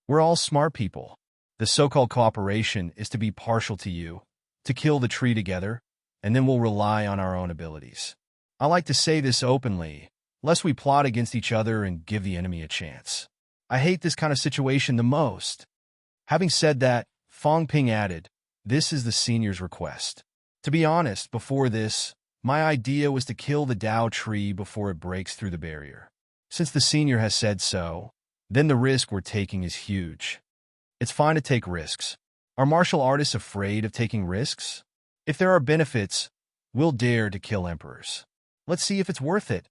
We're all smart people. The so-called cooperation is to be partial to you, to kill the tree together, and then we'll rely on our own abilities. I like to say this openly, lest we plot against each other and give the enemy a chance. I hate this kind of situation the most. Having said that, Fong Ping added, This is the senior's request. To be honest, before this, my idea was to kill the Dao tree before it breaks through the barrier. Since the senior has said so, then the risk we're taking is huge. It's fine to take risks. Are martial artists afraid of taking risks? If there are benefits, we'll dare to kill emperors. Let's see if it's worth it.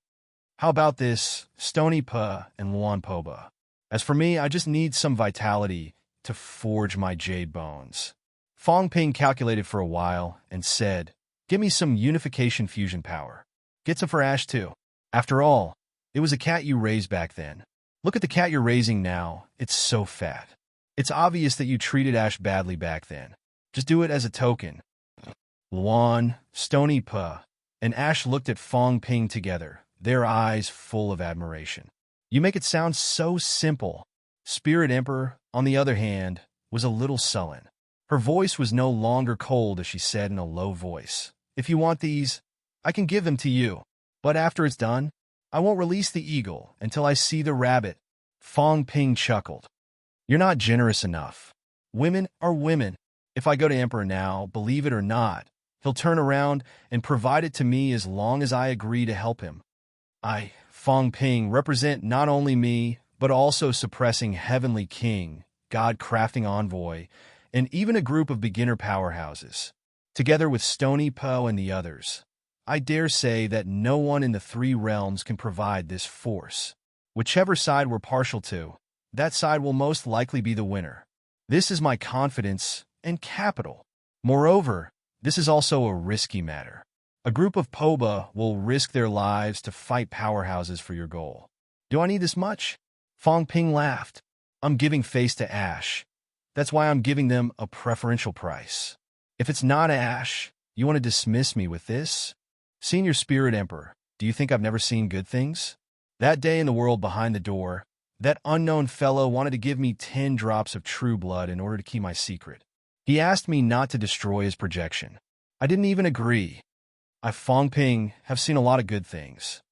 How about this, Stony Pa and Luan Poba? As for me, I just need some vitality, to forge my jade bones. Fong Ping calculated for a while and said, "Give me some unification fusion power. Get some for Ash too. After all, it was a cat you raised back then. Look at the cat you're raising now. It's so fat. It's obvious that you treated Ash badly back then. Just do it as a token." Luan, Stony Pa, and Ash looked at Fong Ping together, their eyes full of admiration. "You make it sound so simple." Spirit Emperor, on the other hand, was a little sullen. Her voice was no longer cold as she said in a low voice, "If you want these, I can give them to you. But after it's done, I won't release the eagle until I see the rabbit." Fong Ping chuckled. "You're not generous enough. Women are women. If I go to Emperor now, believe it or not, he'll turn around and provide it to me as long as I agree to help him. I, Fong Ping, represent not only me, but also suppressing Heavenly King, God-crafting envoy, and even a group of beginner powerhouses. Together with Stony Po and the others, I dare say that no one in the three realms can provide this force. Whichever side we're partial to, that side will most likely be the winner. This is my confidence and capital. Moreover, this is also a risky matter. A group of Poba will risk their lives to fight powerhouses for your goal. Do I need this much?" Fong Ping laughed. "I'm giving face to Ash. That's why I'm giving them a preferential price. If it's not Ash, you want to dismiss me with this? Senior Spirit Emperor, do you think I've never seen good things? That day in the world behind the door, that unknown fellow wanted to give me 10 drops of true blood in order to keep my secret. He asked me not to destroy his projection. I didn't even agree. I, Fong Ping, have seen a lot of good things."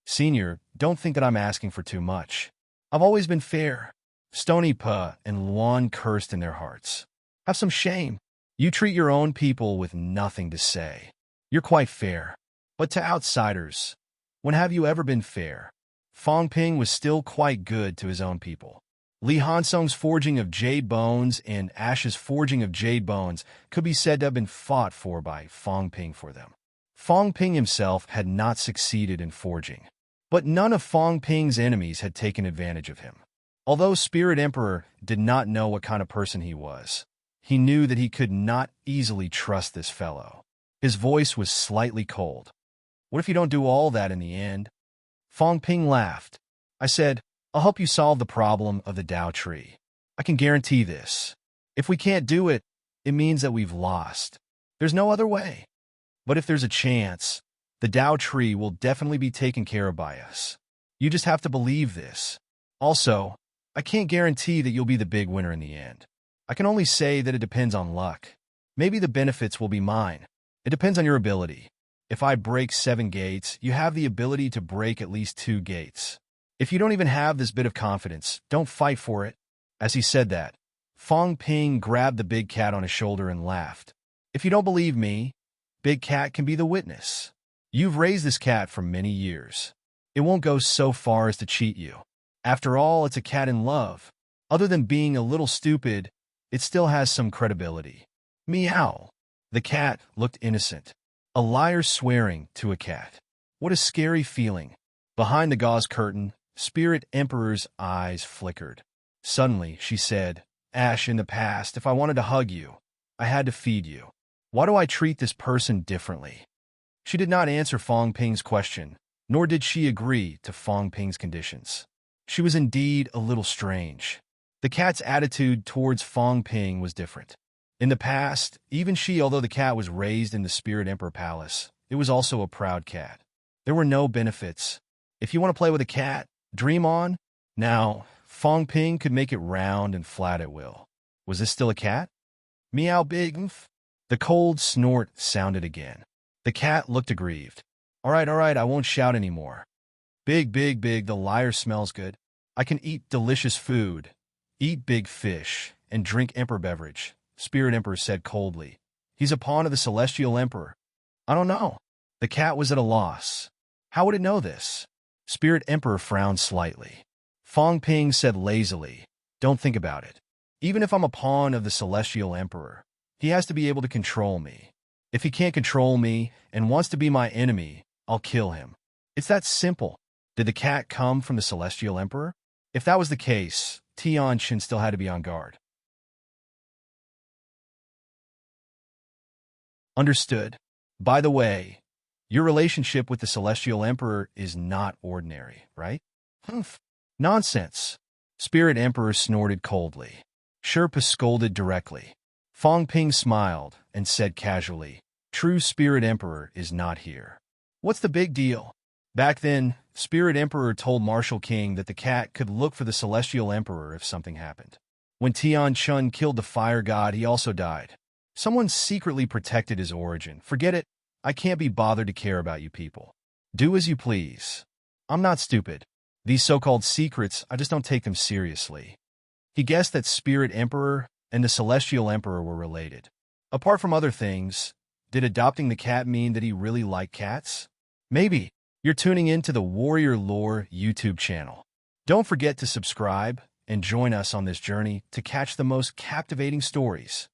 "Senior, don't think that I'm asking for too much. I've always been fair." Stony Pa and Luan cursed in their hearts. "Have some shame. You treat your own people with nothing to say. You're quite fair. But to outsiders, when have you ever been fair?" Fong Ping was still quite good to his own people. Li Hansong's forging of jade bones and Ash's forging of jade bones could be said to have been fought for by Fong Ping for them. Fong Ping himself had not succeeded in forging, but none of Fong Ping's enemies had taken advantage of him. Although Spirit Emperor did not know what kind of person he was, he knew that he could not easily trust this fellow. His voice was slightly cold. "What if you don't do all that in the end?" Fong Ping laughed. "I said, I'll help you solve the problem of the Tao tree. I can guarantee this. If we can't do it, it means that we've lost. There's no other way. But if there's a chance, the Tao tree will definitely be taken care of by us. You just have to believe this. Also, I can't guarantee that you'll be the big winner in the end. I can only say that it depends on luck. Maybe the benefits will be mine. It depends on your ability. If I break 7 gates, you have the ability to break at least 2 gates. If you don't even have this bit of confidence, don't fight for it." As he said that, Fong Ping grabbed the big cat on his shoulder and laughed. "If you don't believe me, Big Cat can be the witness. You've raised this cat for many years. It won't go so far as to cheat you. After all, it's a cat in love. Other than being a little stupid, it still has some credibility." Meow. The cat looked innocent. A liar swearing to a cat. What a scary feeling. Behind the gauze curtain, Spirit Emperor's eyes flickered. Suddenly, she said, "Ash, in the past, if I wanted to hug you, I had to feed you. Why do I treat this person differently?" She did not answer Fong Ping's question, nor did she agree to Fong Ping's conditions. She was indeed a little strange. The cat's attitude towards Fong Ping was different. In the past, even she, although the cat was raised in the Spirit Emperor Palace, it was also a proud cat. There were no benefits. If you want to play with a cat, dream on. Now, Fong Ping could make it round and flat at will. Was this still a cat? Meow big oomph. The cold snort sounded again. The cat looked aggrieved. All right, I won't shout anymore. Big, the liar smells good. I can eat delicious food, eat big fish, and drink Emperor beverage, Spirit Emperor said coldly. He's a pawn of the Celestial Emperor. I don't know. The cat was at a loss. How would it know this? Spirit Emperor frowned slightly. Fong Ping said lazily, don't think about it. Even if I'm a pawn of the Celestial Emperor, he has to be able to control me. If he can't control me and wants to be my enemy, I'll kill him. It's that simple. Did the cat come from the Celestial Emperor? If that was the case, Tianqian still had to be on guard. Understood. By the way, your relationship with the Celestial Emperor is not ordinary, right? Humph. Nonsense. Spirit Emperor snorted coldly. Sherpa scolded directly. Fong Ping smiled and said casually, True Spirit Emperor is not here. What's the big deal? Back then, Spirit Emperor told Martial King that the cat could look for the Celestial Emperor if something happened. When Tian Chun killed the fire god, he also died. Someone secretly protected his origin. Forget it. I can't be bothered to care about you people. Do as you please. I'm not stupid. These so-called secrets, I just don't take them seriously. He guessed that Spirit Emperor and the Celestial Emperor were related. Apart from other things, did adopting the cat mean that he really liked cats? Maybe. You're tuning in to the Warrior Lore YouTube channel. Don't forget to subscribe and join us on this journey to catch the most captivating stories.